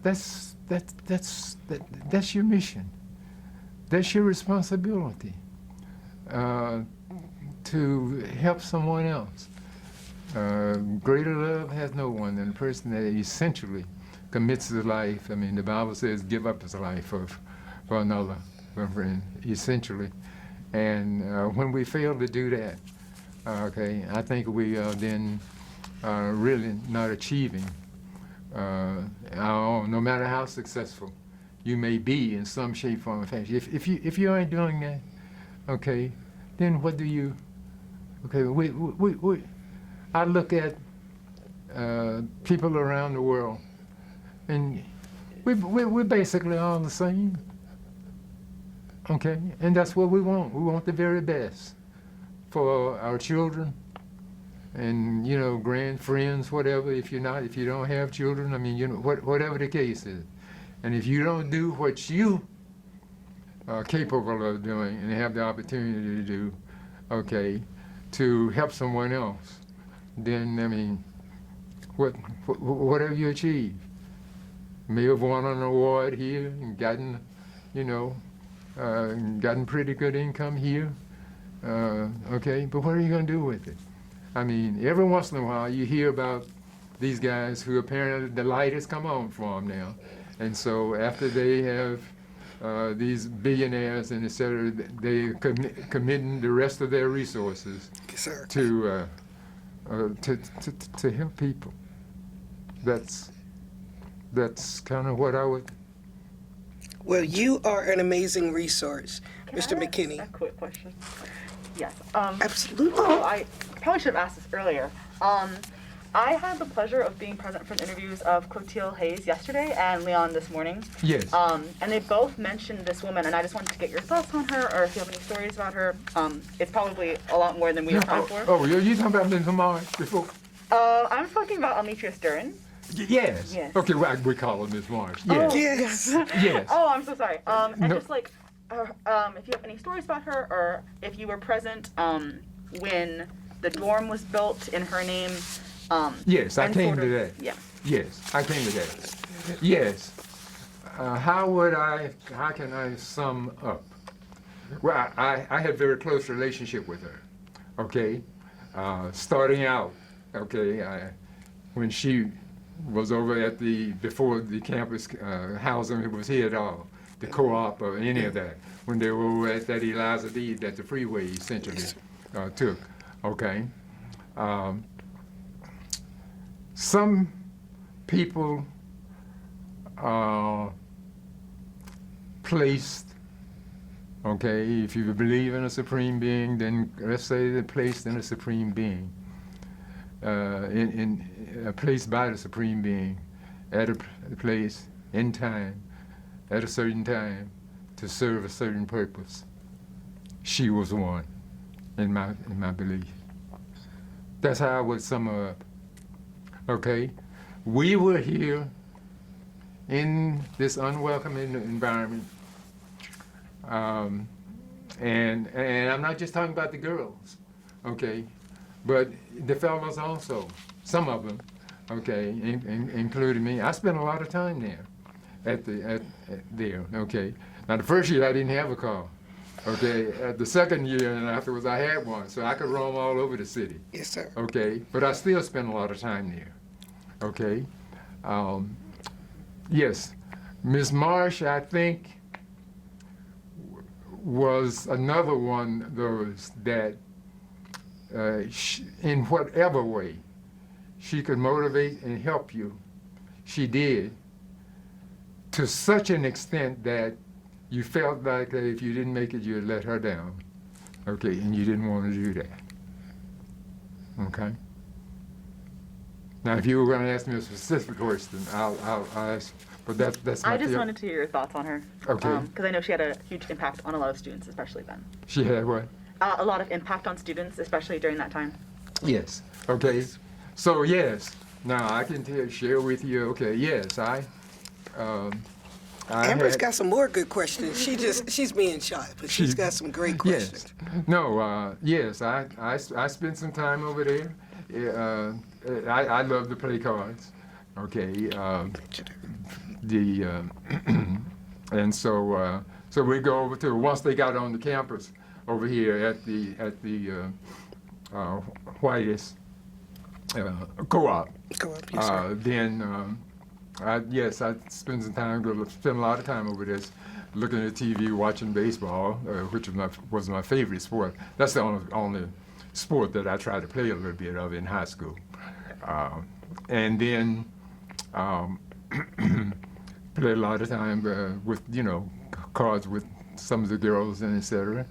that's your mission. That's your responsibility to help someone else. Greater love has no one than the person that essentially commits his life. I mean, the Bible says, give up his life for another, for a friend, essentially. And when we fail to do that, okay, I think we are then really not achieving our own, no matter how successful you may be in some shape, form, or fashion. If you aren't doing that, okay, then what do you? Okay, I look at people around the world, and we're basically all the same. Okay, and that's what we want. We want the very best for our children, and grand friends, whatever. If you don't have children, I mean, whatever the case is. And if you don't do what you are capable of doing and have the opportunity to do, okay, to help someone else, then, I mean, what have you achieved? You may have won an award here and gotten, gotten pretty good income here, okay, but what are you going to do with it? I mean, every once in a while you hear about these guys who apparently the light has come on for them now. And so after they have these billionaires and et cetera, they committing the rest of their resources to help people. That's kind of what I would. Well, you are an amazing resource, Can Mr. I ask McKinney. a quick question? Yes. Absolutely. Oh, I probably should have asked this earlier. I had the pleasure of being present for the interviews of Clotilde Hayes yesterday and Leon this morning. Yes. And they both mentioned this woman, and I just wanted to get your thoughts on her, or if you have any stories about her. It's probably a lot more than we have time for. Oh, you talking about Ms. Mars before? I'm talking about Almetria Durin. Yes. Yes. Okay, well, we call her Ms. Mars. Oh. Yes. Yes. Yes. Oh, I'm so sorry. And No. just like, if you have any stories about her, or if you were present when the dorm was built in her name. Yes, I and came sort to of- that. Yeah. Yes, I came to that. Yes. How can I sum up? Well, I had a very close relationship with her, okay? Starting out, okay, when she was over at before the campus housing was here at all, the co-op or any of that, when they were over at that Eliza D that the freeway essentially took, okay? Some people are placed, okay, if you believe in a supreme being, then let's say they're placed in a supreme being, placed by the supreme being at a place in time, at a certain time, to serve a certain purpose. She was one, in my belief. That's how I would sum her up. Okay, we were here in this unwelcome environment, and I'm not just talking about the girls, okay, but the fellows also, some of them, okay, including me. I spent a lot of time there, there, okay. Now the first year I didn't have a car, okay. At the second year and afterwards I had one, so I could roam all over the city. Yes, sir. Okay, but I still spent a lot of time there. Okay, yes, Ms. Marsh, I think, was another one of those that, in whatever way, she could motivate and help you. She did, to such an extent that you felt like that if you didn't make it, you'd let her down. Okay, and you didn't want to do that. Okay? Now, if you were going to ask me a specific question, I'll ask, but that's I not just the- wanted to hear your thoughts on her. Okay. Because I know she had a huge impact on a lot of students, especially then. She had what? A lot of impact on students, especially during that time. Yes. Okay. So yes. Now I can share with you. Okay. Yes, I Amber's had- got some more good questions. She's being shy, but she's got some great questions. Yes. No. Yes. I spent some time over there. I love to play cards. Okay. And so we go over to, once they got on the campus over here at the Whitest co-op. Co-op, yes, sir. Then I spend a lot of time over there looking at TV, watching baseball, which was my favorite sport. That's the only sport that I tried to play a little bit of in high school. And then played a lot of time with, cards with some of the girls and et cetera.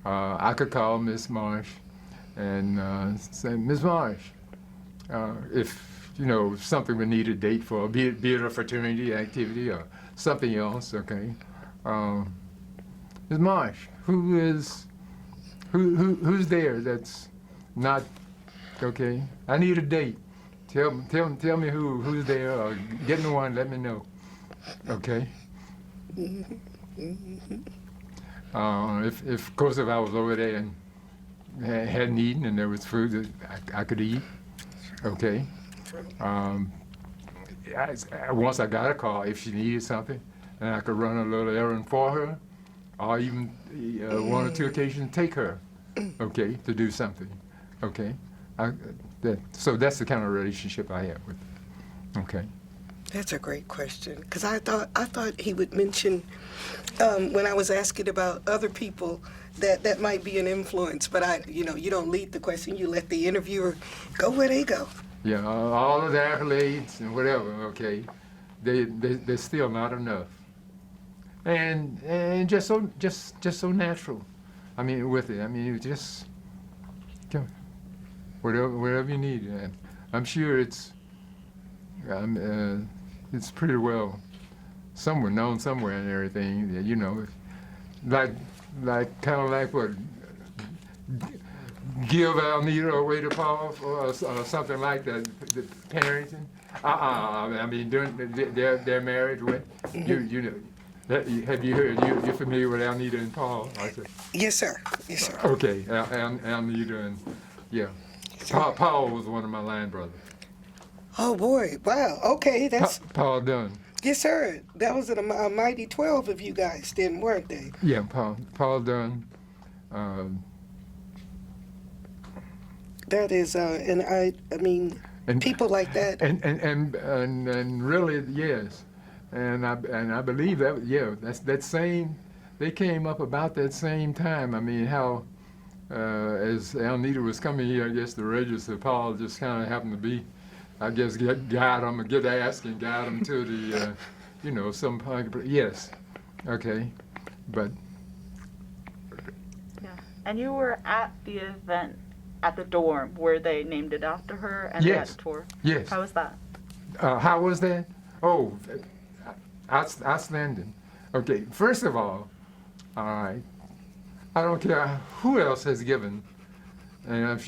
I could call Miss Marsh and say, Miss Marsh, if, something we need a date for, be it a fraternity activity or something else, okay? Miss Marsh, who's there that's not, okay? I need a date. Tell me who's there, or get me one, let me know. Okay? Of course, if I was over there and hadn't eaten and there was food that I could eat, okay? Once I got a call, if she needed something, and I could run a little errand for her, or even one or two occasions take her, okay, to do something, okay? So that's the kind of relationship I have with her, okay? That's a great question, because I thought he would mention when I was asking about other people that might be an influence, but you don't lead the question, you let the interviewer go where they go. Yeah, all of the accolades and whatever, okay, they're still not enough, and just so natural. I mean, with it, I mean, you just whatever you need, and I'm sure it's pretty well known somewhere and everything, like kind of like what, give Alnita away to Paul or something like that, the parenting. I mean, they're married. What have you heard? You're familiar with Alnita and Paul? I said, Yes, sir. Yes, sir. okay, Alnita and yeah. Paul was one of my line brothers. Oh boy! Wow. Okay, that's Paul Dunn. yes, sir. That was a mighty 12 of you guys, then, weren't they? Yeah, Paul Dunn. That is, and I mean, And- people like that. And really, yes, and I believe that, yeah, that's that same. They came up about that same time. I mean, how as Alnita was coming here, I guess the register, Paul just kind of happened to be, I guess, guide them to the, some point. Yes, okay, but Yeah. And you were at the event at the dorm where they named it after her and Yes. they had a tour. yes. How was that? How was that? Oh, outstanding. Okay, first of all right, I don't care who else has given, and if,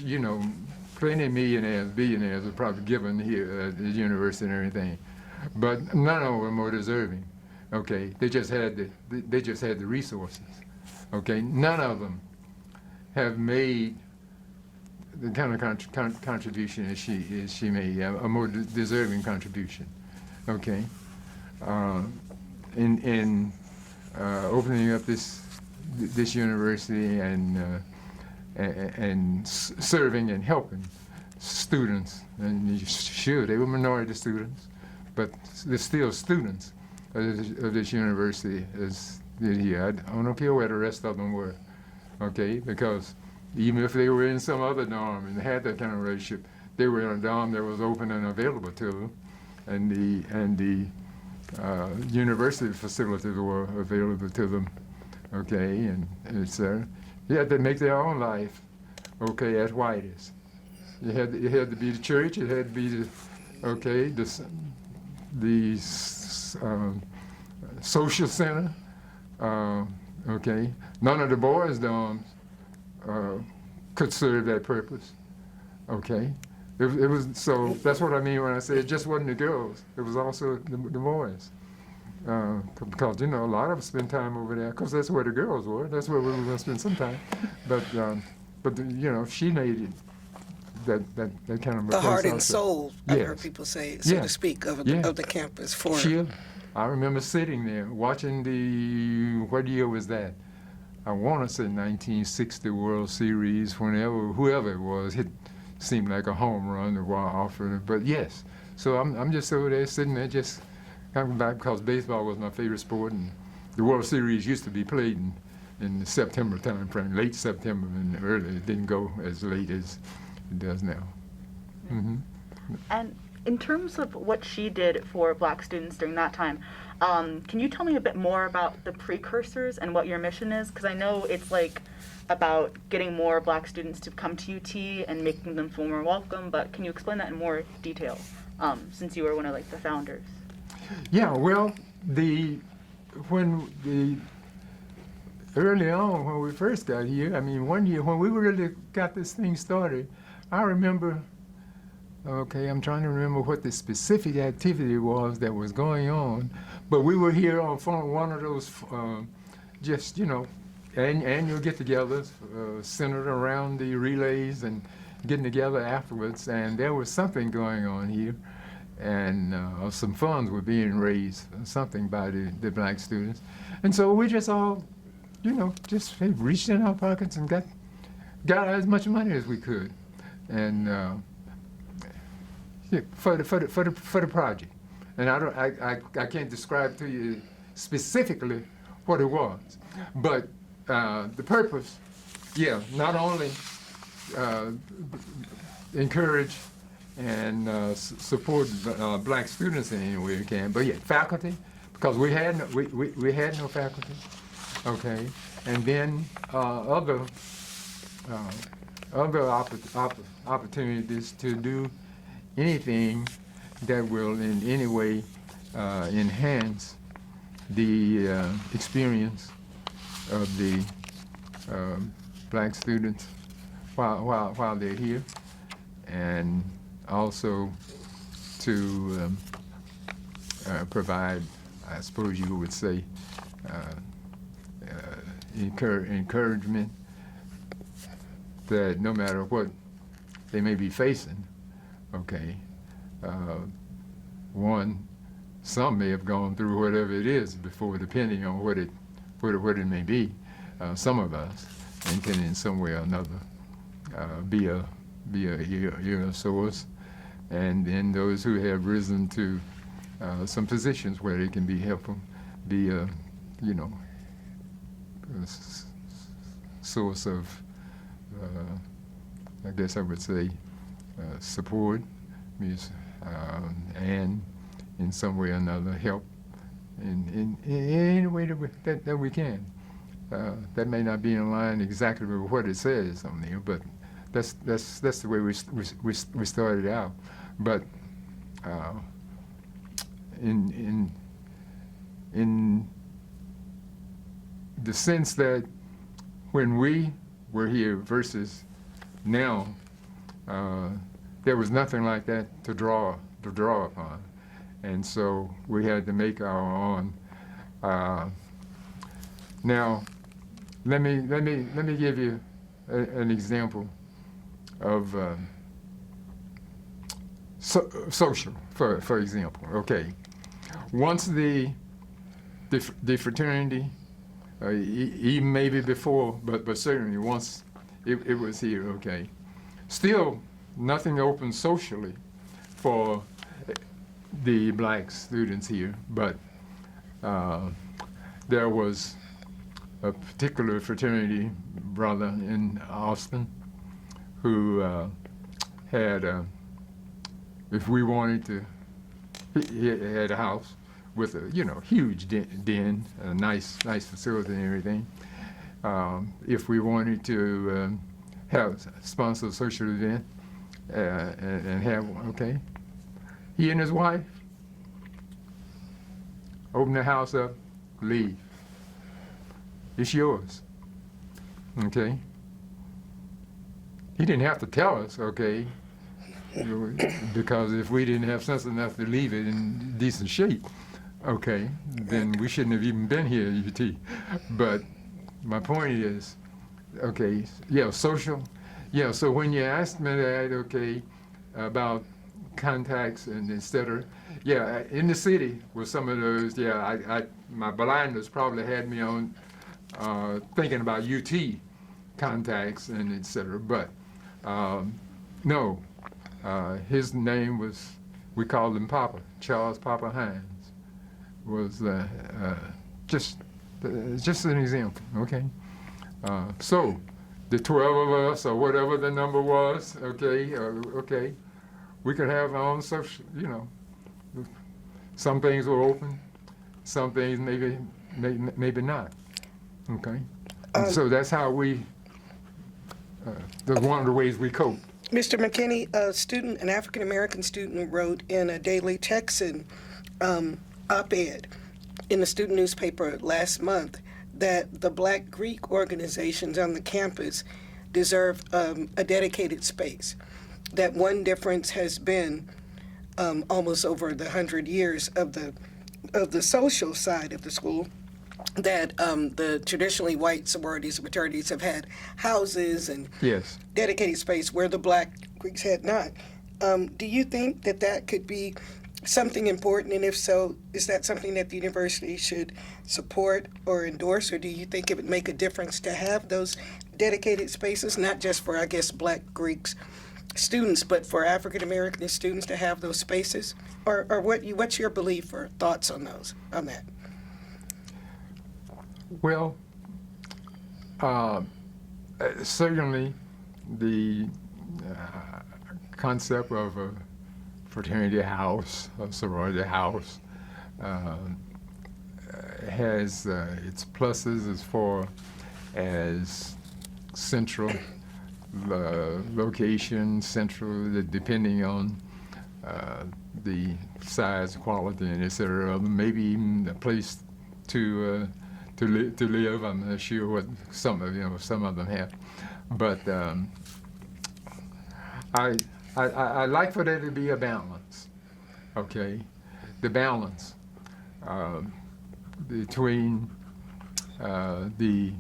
plenty of millionaires, billionaires are probably given here at the university and everything, but none of them are deserving. Okay, they just had the resources. Okay, none of them have made the kind of contribution as she made, a more deserving contribution. Okay, in opening up this university and serving and helping students, and sure they were minority students, but they're still students of this university as here. I don't care where the rest of them were. Okay, because even if they were in some other dorm and had that kind of relationship, they were in a dorm that was open and available to them, and the university facilities were available to them, okay, and etc. You had to make their own life, okay, at Whitey's. It had to be the church. It had to be the social center. Okay, none of the boys' dorms could serve that purpose. Okay, it was, so that's what I mean when I say it just wasn't the girls. It was also the boys. Because, you know, a lot of us spend time over there because that's where the girls were. That's where we were going to spend some time. But you know, she needed that kind of The heart and also. soul, Yes. I've heard people say, so Yeah. to speak, of Yeah. the campus for. I remember sitting there watching what year was that? I want to say 1960 World Series, whoever it was, it seemed like a home run to offer it. But yes, so I'm just over there sitting there just coming back because baseball was my favorite sport, and the World Series used to be played in the September time frame, late September and early. It didn't go as late as it does now. Mm-hmm. And in terms of what she did for Black students during that time, can you tell me a bit more about the precursors and what your mission is? Because I know it's like about getting more Black students to come to UT and making them feel more welcome, but can you explain that in more detail, since you were one of like the founders? Yeah, well, early on when we first got here, I mean, one year when we really got this thing started, I remember, okay, I'm trying to remember what the specific activity was that was going on, but we were here on one of those, just, you know, annual get-togethers centered around the relays and getting together afterwards, and there was something going on here, and some funds were being raised, something by the Black students, and so we just all, you know, just reached in our pockets and got as much money as we could, and yeah, for the project. And I can't describe to you specifically what it was, but the purpose, yeah, not only encourage and support Black students in any way we can, but yeah, faculty, because we had no faculty, okay, and then other opportunities to do anything that will in any way enhance the experience of the Black students while they're here, and also to provide, I suppose you would say, encouragement that no matter what they may be facing, okay, some may have gone through whatever it is before, depending on what it may be. Some of us, and can in some way or another be a source, and then those who have risen to some positions where they can be helpful, be a, you know, a source of, I guess I would say, support, and in some way or another help in any way that we can. That may not be in line exactly with what it says on there, but that's the way we started out. But in the sense that when we were here versus now, there was nothing like that to draw upon, and so we had to make our own. Now, let me give you an example of social, for example. Okay, once the fraternity, even maybe before, but certainly once it was here. Okay, still nothing open socially for the Black students here, but there was a particular fraternity brother in Austin who had if we wanted to, he had a house with a huge den, a nice facility and everything. If we wanted to have sponsor a social event and have okay, he and his wife open the house up, leave. It's yours. Okay. He didn't have to tell us, okay, because if we didn't have sense enough to leave it in decent shape, okay, then we shouldn't have even been here at UT. But my point is, okay, yeah, social, yeah. So when you asked me that, okay, about contacts and et cetera, yeah, in the city with some of those, yeah, my blindness probably had me on thinking about UT contacts and et cetera, but no, his name was, we called him Papa, Charles Papa Hines, was just an example, okay? So the 12 of us, or whatever the number was, okay, okay, we could have our own social, some things were open, some things maybe not, okay? And so that's how we, that's one of the ways we cope. Mr. McKinney, an African-American student wrote in a Daily Texan op-ed in the student newspaper last month that the Black Greek organizations on the campus deserve a dedicated space. That one difference has been almost over the 100 years of the social side of the school, that the traditionally white sororities and fraternities have had houses and yes, dedicated space where the Black Greeks had not. Do you think that could be something important, and if so, is that something that the university should support or endorse, or do you think it would make a difference to have those dedicated spaces, not just for, I guess, Black Greeks students, but for African American students to have those spaces? Or what's your belief or thoughts on that? Well, certainly the concept of a fraternity house, a sorority house, has its pluses as far as central location, central, depending on the size, quality, and et cetera, maybe even a place to live. I'm not sure what some of them have, but I like for there to be a balance. Okay, the balance between the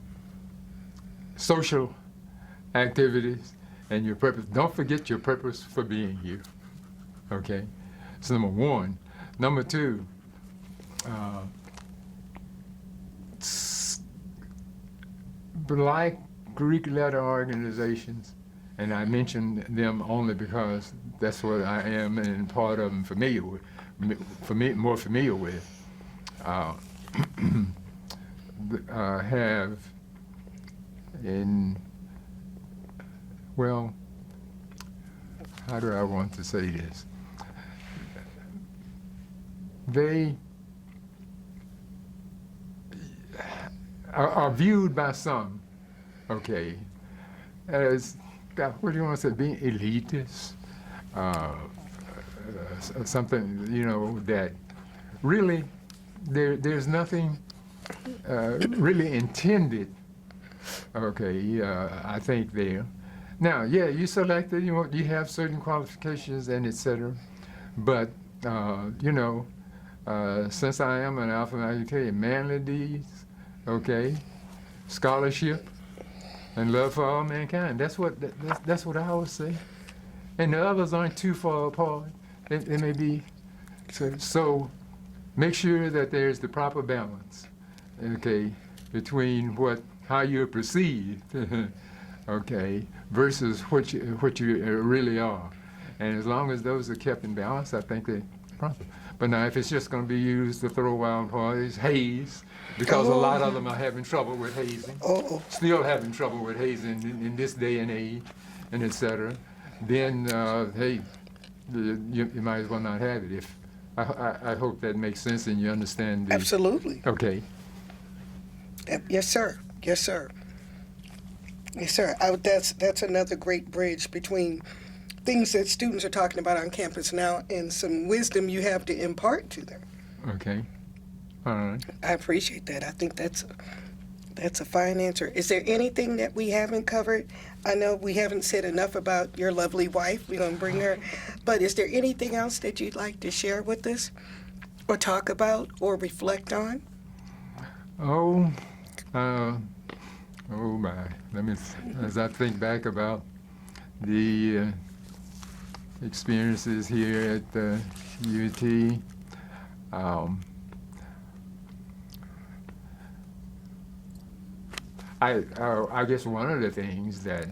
social activities and your purpose. Don't forget your purpose for being here. Okay, so number one. Number two. Black Greek letter organizations, and I mention them only because that's what I am and part of them familiar with, more familiar with, have well, how do I want to say this? They are viewed by some, okay, as, what do you want to say, being elitist, something, that really there's nothing really intended, okay, I think there. Now, yeah, you selected, you have certain qualifications and et cetera, but, since I am an alpha, I can tell you, manly deeds, okay, scholarship, and love for all mankind. That's what I always say. And the others aren't too far apart. They may be. So make sure that there's the proper balance, okay, between how you're perceived, okay, versus what you really are. And as long as those are kept in balance, I think they're proper. But now, if it's just going to be used to throw wild parties, haze, because a lot of them are having trouble with hazing, still having trouble with hazing in this day and age, and et cetera, then, hey, you might as well not have it. If I hope that makes sense and you understand. Absolutely. Okay. Yes, sir. Yes, sir. Yes, sir. That's another great bridge between things that students are talking about on campus now and some wisdom you have to impart to them. Okay. All right. I appreciate that. I think that's a fine answer. Is there anything that we haven't covered? I know we haven't said enough about your lovely wife. We're going to bring her. But is there anything else that you'd like to share with us or talk about or reflect on? Oh my. As I think back about the experiences here at the UT, I guess one of the things that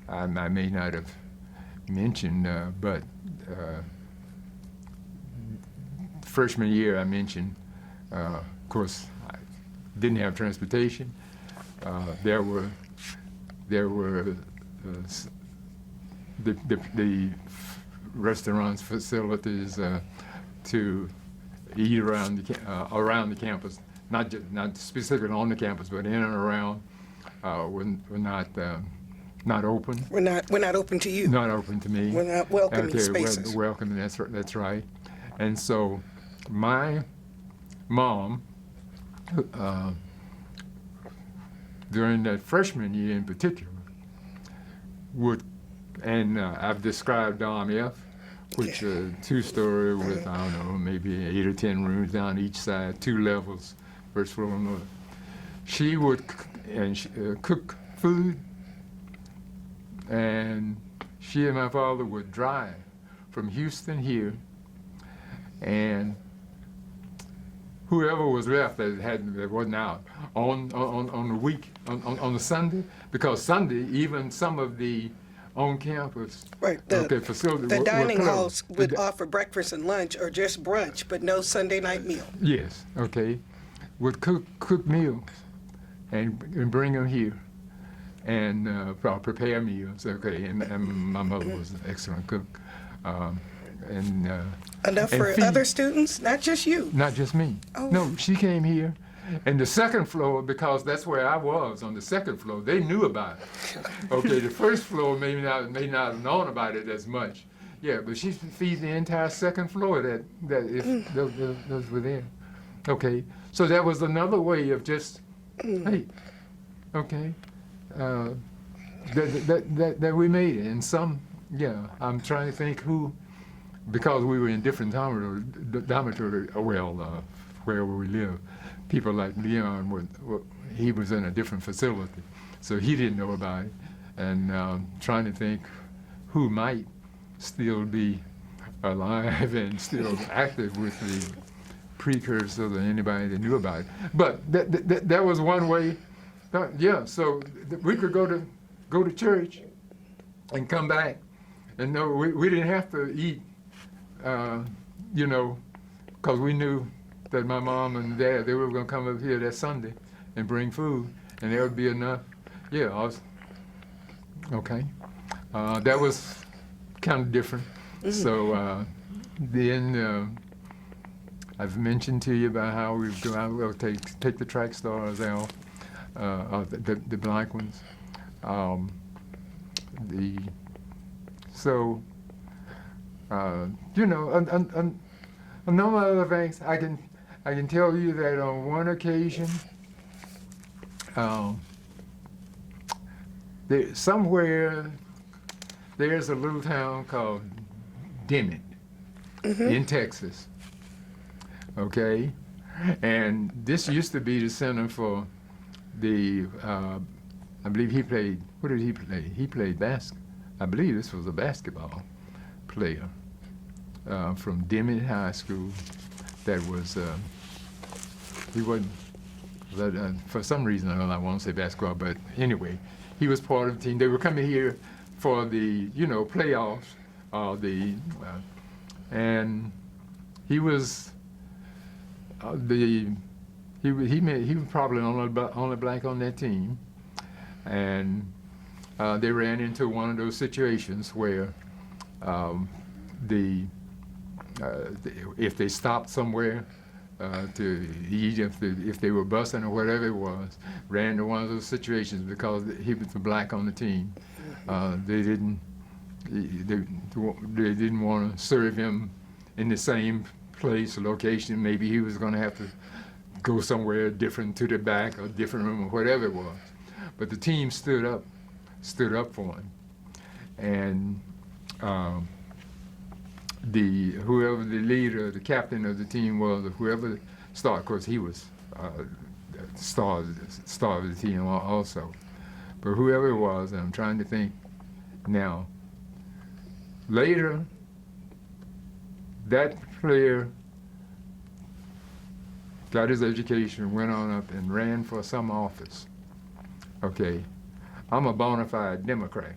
I may not have mentioned, but freshman year I mentioned, of course, I didn't have transportation. There were the restaurants, facilities to eat around the campus, not specifically on the campus, but in and around. Were not open. We're not open to you. Not open to me. We're not welcoming spaces. Welcoming. That's right. And so, my mom, during that freshman year in particular, would, and I've described Dom F, which is a two-story with, I don't know, maybe 8 or 10 rooms down each side, 2 levels, first floor and lower. She would cook food, and she and my father would drive from Houston here, and whoever was left that wasn't out on the week on the Sunday, because Sunday even some of the on campus facility the dining halls would offer breakfast and lunch or just brunch, but no Sunday night meal. Yes, okay, would cook meals and bring them here and prepare meals. Okay, and my mother was an excellent cook. Enough for other students, not just you. Not just me. Oh. No, she came here, and the second floor, because that's where I was on the second floor. They knew about it. Okay, the first floor may not have known about it as much. Yeah, but she feeds the entire second floor that if those were there. Okay, so that was another way of just hey, okay, that we made it. And some, yeah, I'm trying to think who. Because we were in different dormitory, where we live, people like Leon, he was in a different facility, so he didn't know about it. And trying to think who might still be alive and still active with the precursors of anybody that knew about it. But that was one way. Yeah, so we could go to church and come back, and no, we didn't have to eat. Because we knew that my mom and dad, they were going to come up here that Sunday and bring food, and there would be enough. Yeah, okay. That was kind of different. Mm-hmm. So then I've mentioned to you about how we go out, we'll take the track stars out, the black ones. A number of other things. I can tell you that on one occasion, somewhere there's a little town called Dimmitt in Texas. Okay, and this used to be the center for the. I believe he played. What did he play? He played basketball. I believe this was a basketball player from Dimmitt High School. That was he wasn't for some reason I don't know, I won't say basketball, but anyway, he was part of the team. They were coming here for the playoffs, and he was he was probably only black on that team, and they ran into one of those situations where if they stopped somewhere to eat, if they were busing or whatever it was, ran into one of those situations because he was the black on the team. They didn't want to serve him in the same place or location. Maybe he was going to have to go somewhere different to the back or different room or whatever it was. But the team stood up for him, and whoever the leader, the captain of the team was, or whoever started, of course he was star of the team also. But whoever it was, I'm trying to think now. Later, that player got his education, went on up and ran for some office. Okay, I'm a bona fide Democrat.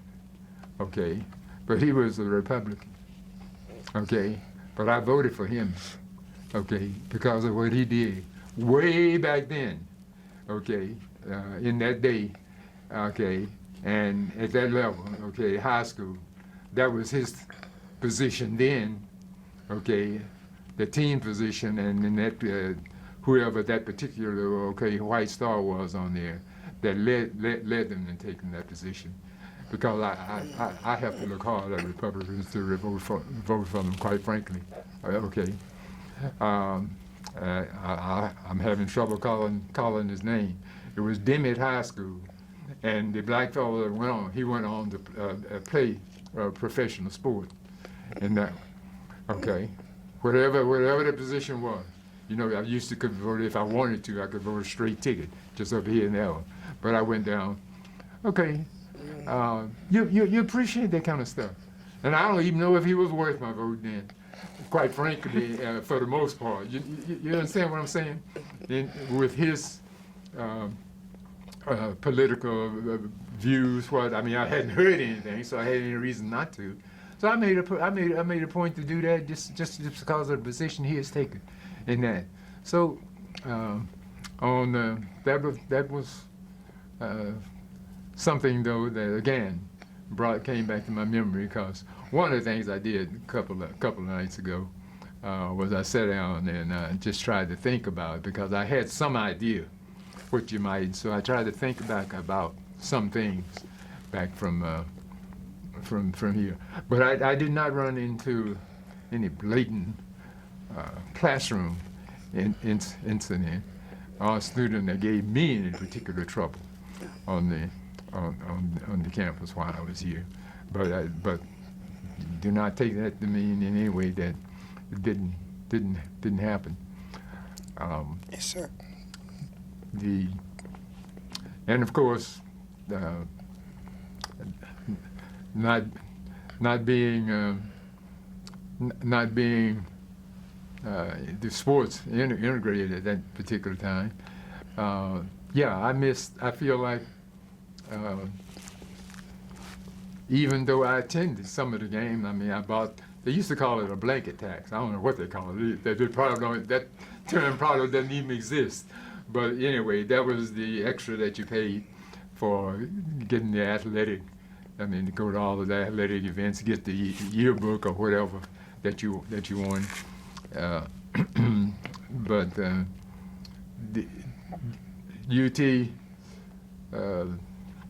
Okay, but he was a Republican. Okay, but I voted for him. Okay, because of what he did way back then. Okay, in that day. Okay, and at that level. Okay, high school. That was his position then. Okay, the team position, and in that whoever that particular White Star was on there, that led them in taking that position. Because I have to look hard at Republicans to vote for them, quite frankly. Okay, I'm having trouble calling his name. It was Dimmitt High School, and the black fellow that went on, he went on to play professional sport in that one. Okay, whatever the position was. You know, I used to could vote if I wanted to. I could vote a straight ticket, just up here and there. But I went down. Okay, you appreciate that kind of stuff, and I don't even know if he was worth my vote then. Quite frankly, for the most part, you understand what I'm saying? With his political views, I hadn't heard anything, so I had any reason not to. So I made a point to do that just because of the position he has taken in that. So that was something though that again came back to my memory, because one of the things I did a couple of nights ago was I sat down and just tried to think about it, because I had some idea what you might. So I tried to think back about some things back from here, but I did not run into any blatant classroom incident or a student that gave me any particular trouble on the campus while I was here. But do not take that to mean in any way that it didn't happen. Yes, sir. And of course, not being the sports integrated at that particular time. I feel like even though I attended some of the games, they used to call it a blanket tax. I don't know what they call it. That term probably doesn't even exist. But anyway, that was the extra that you paid for getting the athletic, to go to all of the athletic events, get the yearbook or whatever that you wanted. But the UT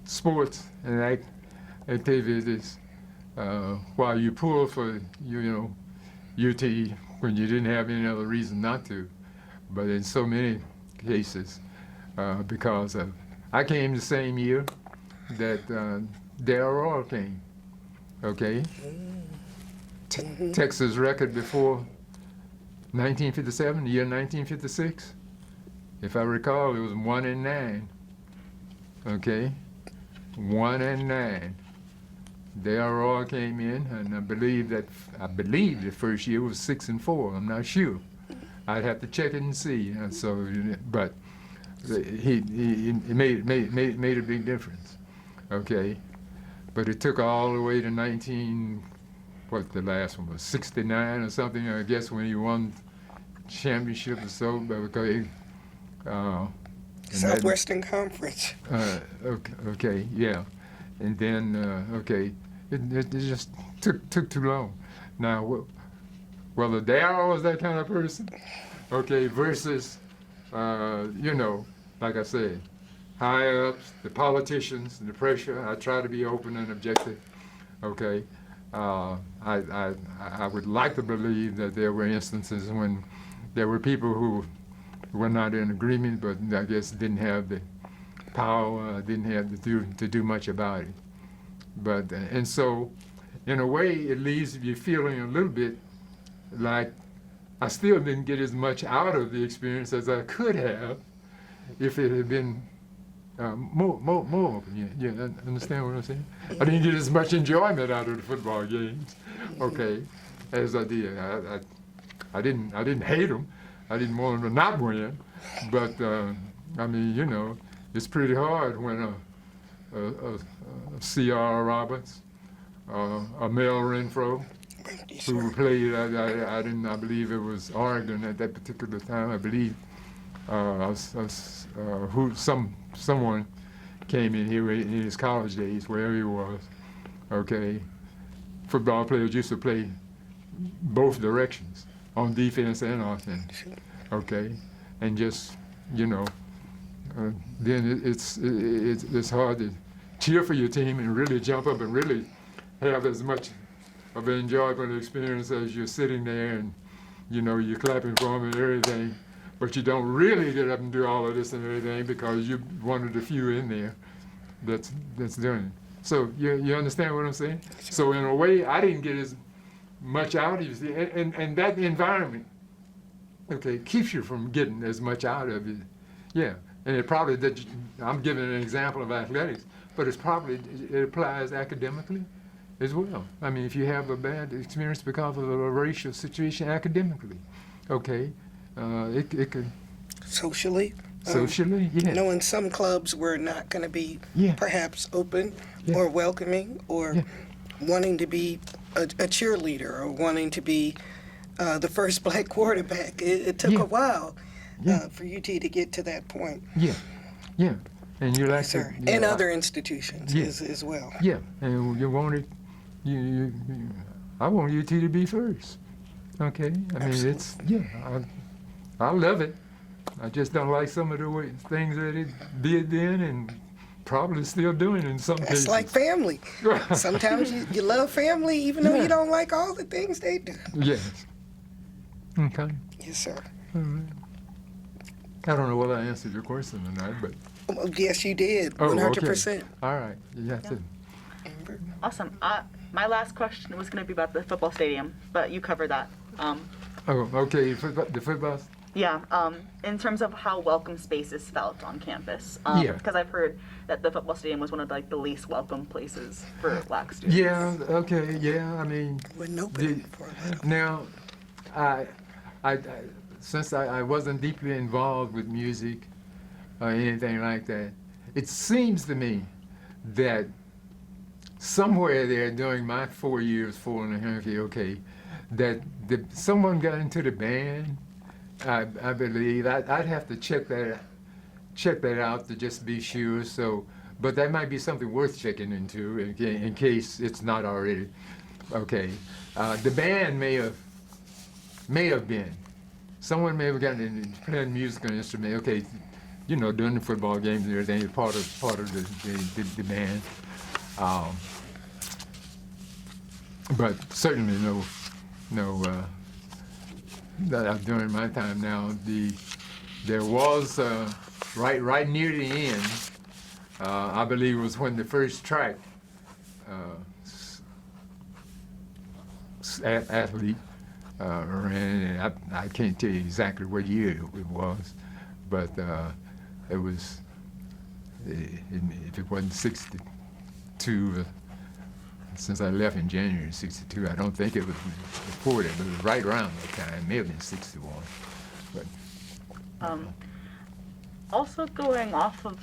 sports and activities, while you pulled for UT when you didn't have any other reason not to, but in so many cases, because I came the same year that Darrell Royal came. Okay, Texas record before 1957, the year 1956. If I recall, it was 1-9. Okay, 1-9. Darrell Royal came in, and I believe the first year was 6-4. I'm not sure. I'd have to check it and see. But he made a big difference. Okay, but it took all the way to the last one was 69 or something, I guess, when he won championship or so. Because Southwestern Conference. Okay, yeah, and then it just took too long. Now, whether Darryl was that kind of person, okay, versus, you know, like I said, high-ups, the politicians, the pressure. I try to be open and objective, okay. I would like to believe that there were instances when there were people who were not in agreement, but I guess didn't have the power, didn't have to do much about it. But and so, in a way, it leaves you feeling a little bit like I still didn't get as much out of the experience as I could have if it had been more open. You understand what I'm saying? I didn't get as much enjoyment out of the football games, okay, as I did. I didn't hate them. I didn't want them to not win, but I mean, you know, it's pretty hard when a C.R. Roberts, a Mel Renfro, who played. I believe it was Oregon at that particular time. I believe someone came in here in his college days, wherever he was. Okay, football players used to play both directions, on defense and offense. Okay, and just, you know, then it's hard to cheer for your team and really jump up and really have as much of an enjoyable experience as you're sitting there and, you know, you're clapping for them and everything, but you don't really get up and do all of this and everything because you're one of the few in there that's doing it. So you understand what I'm saying? So in a way, I didn't get as much out of it, and that environment, okay, keeps you from getting as much out of it. Yeah, and it probably, I'm giving an example of athletics, but it applies academically as well. I mean, if you have a bad experience because of a racial situation academically, okay, it could. Socially? Socially, yeah. Knowing some clubs were not going to be perhaps open or welcoming or wanting to be a cheerleader or wanting to be the first black quarterback. It took a while for UT to get to that point. Yeah, yeah. And you like to, and other institutions as well. Yeah, and you wanted, I want UT to be first. Okay, I mean I love it. I just don't like some of the things that it did then and probably still doing in some cases. It's like family. Sometimes you love family even though you don't like all the things they do. Yes. Okay. Yes, sir. All right. I don't know whether I answered your question or not, but... Yes, you did. 100%. Okay. All right. You have to... Awesome. My last question was going to be about the football stadium, but you covered that. Okay. The football... Yeah, in terms of how welcome spaces felt on campus. Because I've heard that the football stadium was one of the least welcome places for black students. Yeah, okay, yeah, I mean... Now, since I wasn't deeply involved with music or anything like that, it seems to me that somewhere there during my 4 years, 4.5 years, okay, that someone got into the band. I believe I'd have to check that out to just be sure. So, but that might be something worth checking into in case it's not already. Okay, the band may have been. Someone may have gotten in playing musical instrument. Okay, you know, during the football games and everything, part of the band. But certainly no. During my time now, there was right near the end. I believe it was when the first track athlete ran. And I can't tell you exactly what year it was, but it was. If it wasn't 62. Since I left in January '62, I don't think it was before that, but it was right around that time. It may have been '61. But also going off of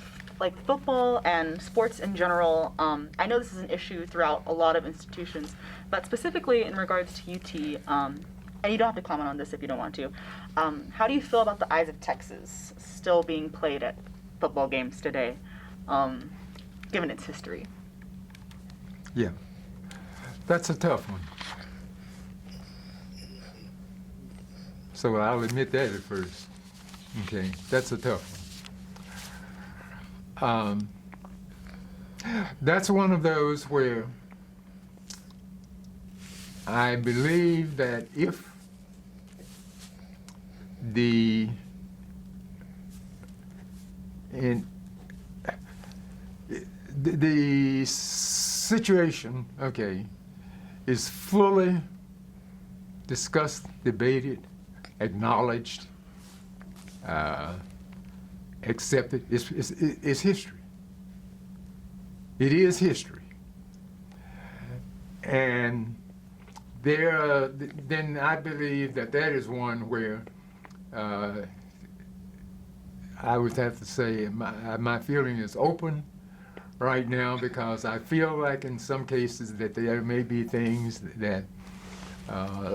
football and sports in general, I know this is an issue throughout a lot of institutions, but specifically in regards to UT, and you don't have to comment on this if you don't want to. How do you feel about the Eyes of Texas still being played at football games today, given its history? Yeah. That's a tough one. So I'll admit that at first. Okay, that's a tough one. That's one of those where I believe that if the situation, okay, is fully discussed, debated, acknowledged, accepted, it's history. It is history. And then I believe that is one where I would have to say my feeling is open right now, because I feel like in some cases that there may be things that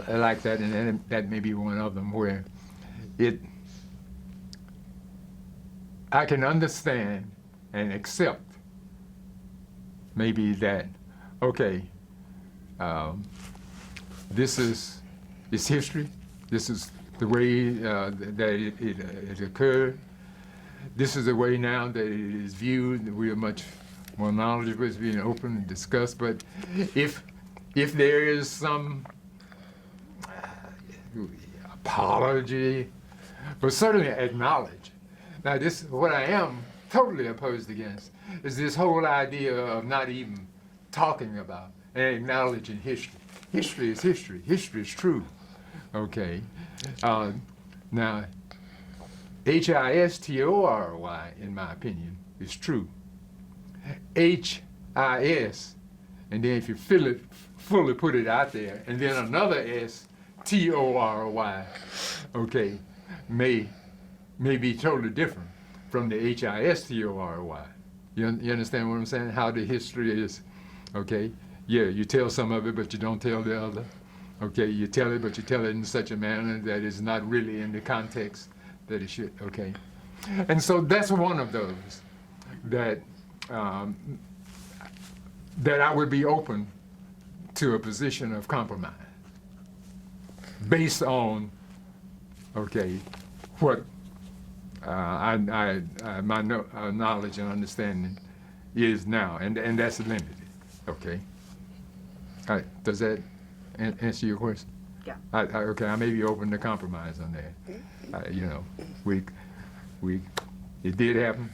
like that, and that may be one of them, where I can understand and accept maybe that, okay, this is history. This is the way that it occurred. This is the way now that it is viewed. We are much more knowledgeable. It's being open and discussed. But if there is some apology, but certainly acknowledge. Now, this what I am totally opposed against is this whole idea of not even talking about and acknowledging history. History is history. History is true. Okay. Now, HISTORY, in my opinion, is true. HIS, and then if you fully put it out there, and then another S, TORY, okay, may be totally different from the HISTORY. You understand what I'm saying? How the history is, okay? Yeah, you tell some of it, but you don't tell the other. Okay, you tell it, but you tell it in such a manner that is not really in the context that it should, okay? And so that's one of those that that I would be open to a position of compromise based on, okay, what my knowledge and understanding is now, and that's limited, okay? All right, does that answer your question? Yeah. Okay, I may be open to compromise on that. You know, it did happen.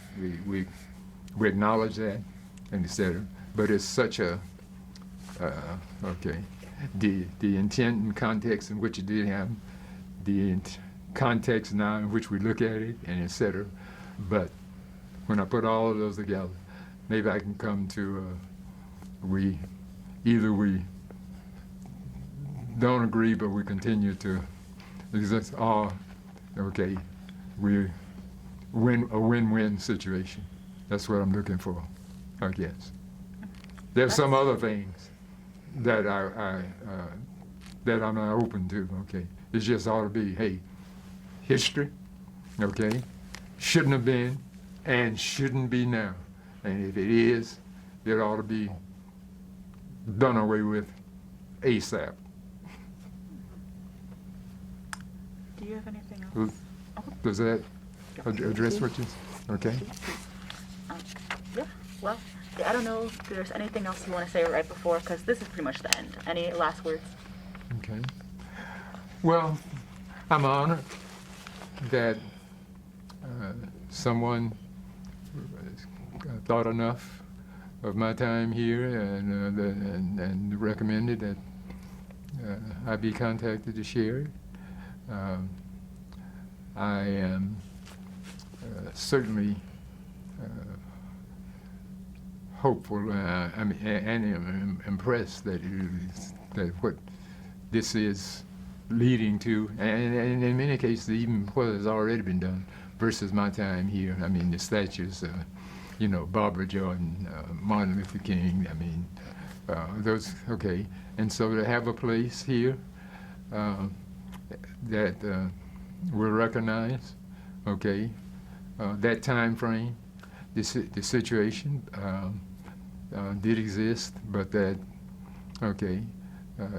We acknowledge that, and et cetera. But it's such a okay. The intent and context in which it did happen, the context now in which we look at it, and et cetera. But when I put all of those together, maybe I can come to we don't agree, but we continue to exist. Okay, we're a win-win situation. That's what I'm looking for, I guess. There's some other things that that I'm not open to. Okay, it just ought to be, hey, history. Okay, shouldn't have been, and shouldn't be now. And if it is, it ought to be done away with ASAP. Do you have anything else? Does that address what you? Okay. Yeah. Well, I don't know if there's anything else you want to say right before, because this is pretty much the end. Any last words? Okay. Well, I'm honored that someone thought enough of my time here and recommended that I be contacted to share it. I am certainly hopeful and am impressed that what this is leading to, and in many cases even what has already been done versus my time here. I mean, the statues, you know, Barbara Jordan, Martin Luther King, I mean, those, okay. And so to have a place here that will recognize, okay, that time frame, the situation did exist, but that, okay,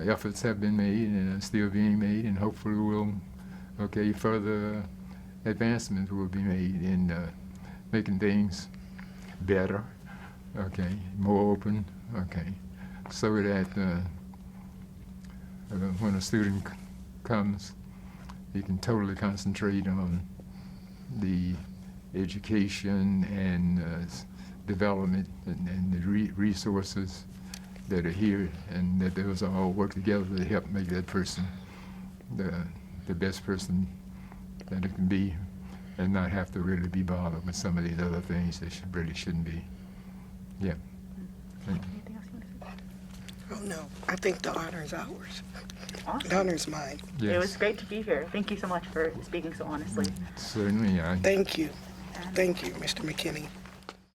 efforts have been made and are still being made, and hopefully will okay, further advancements will be made in making things better, okay, more open, okay, so that when a student comes, he can totally concentrate on the education and development and the resources that are here, and that those all work together to help make that person the best person that it can be, and not have to really be bothered with some of these other things that really shouldn't be. Yeah. Thank you. Anything else you want to say? Oh, no, I think the honor is ours. Awesome. The honor is mine. Yes. It was great to be here. Thank you so much for speaking so honestly. Certainly, Thank you. Thank you, Mr. McKinney.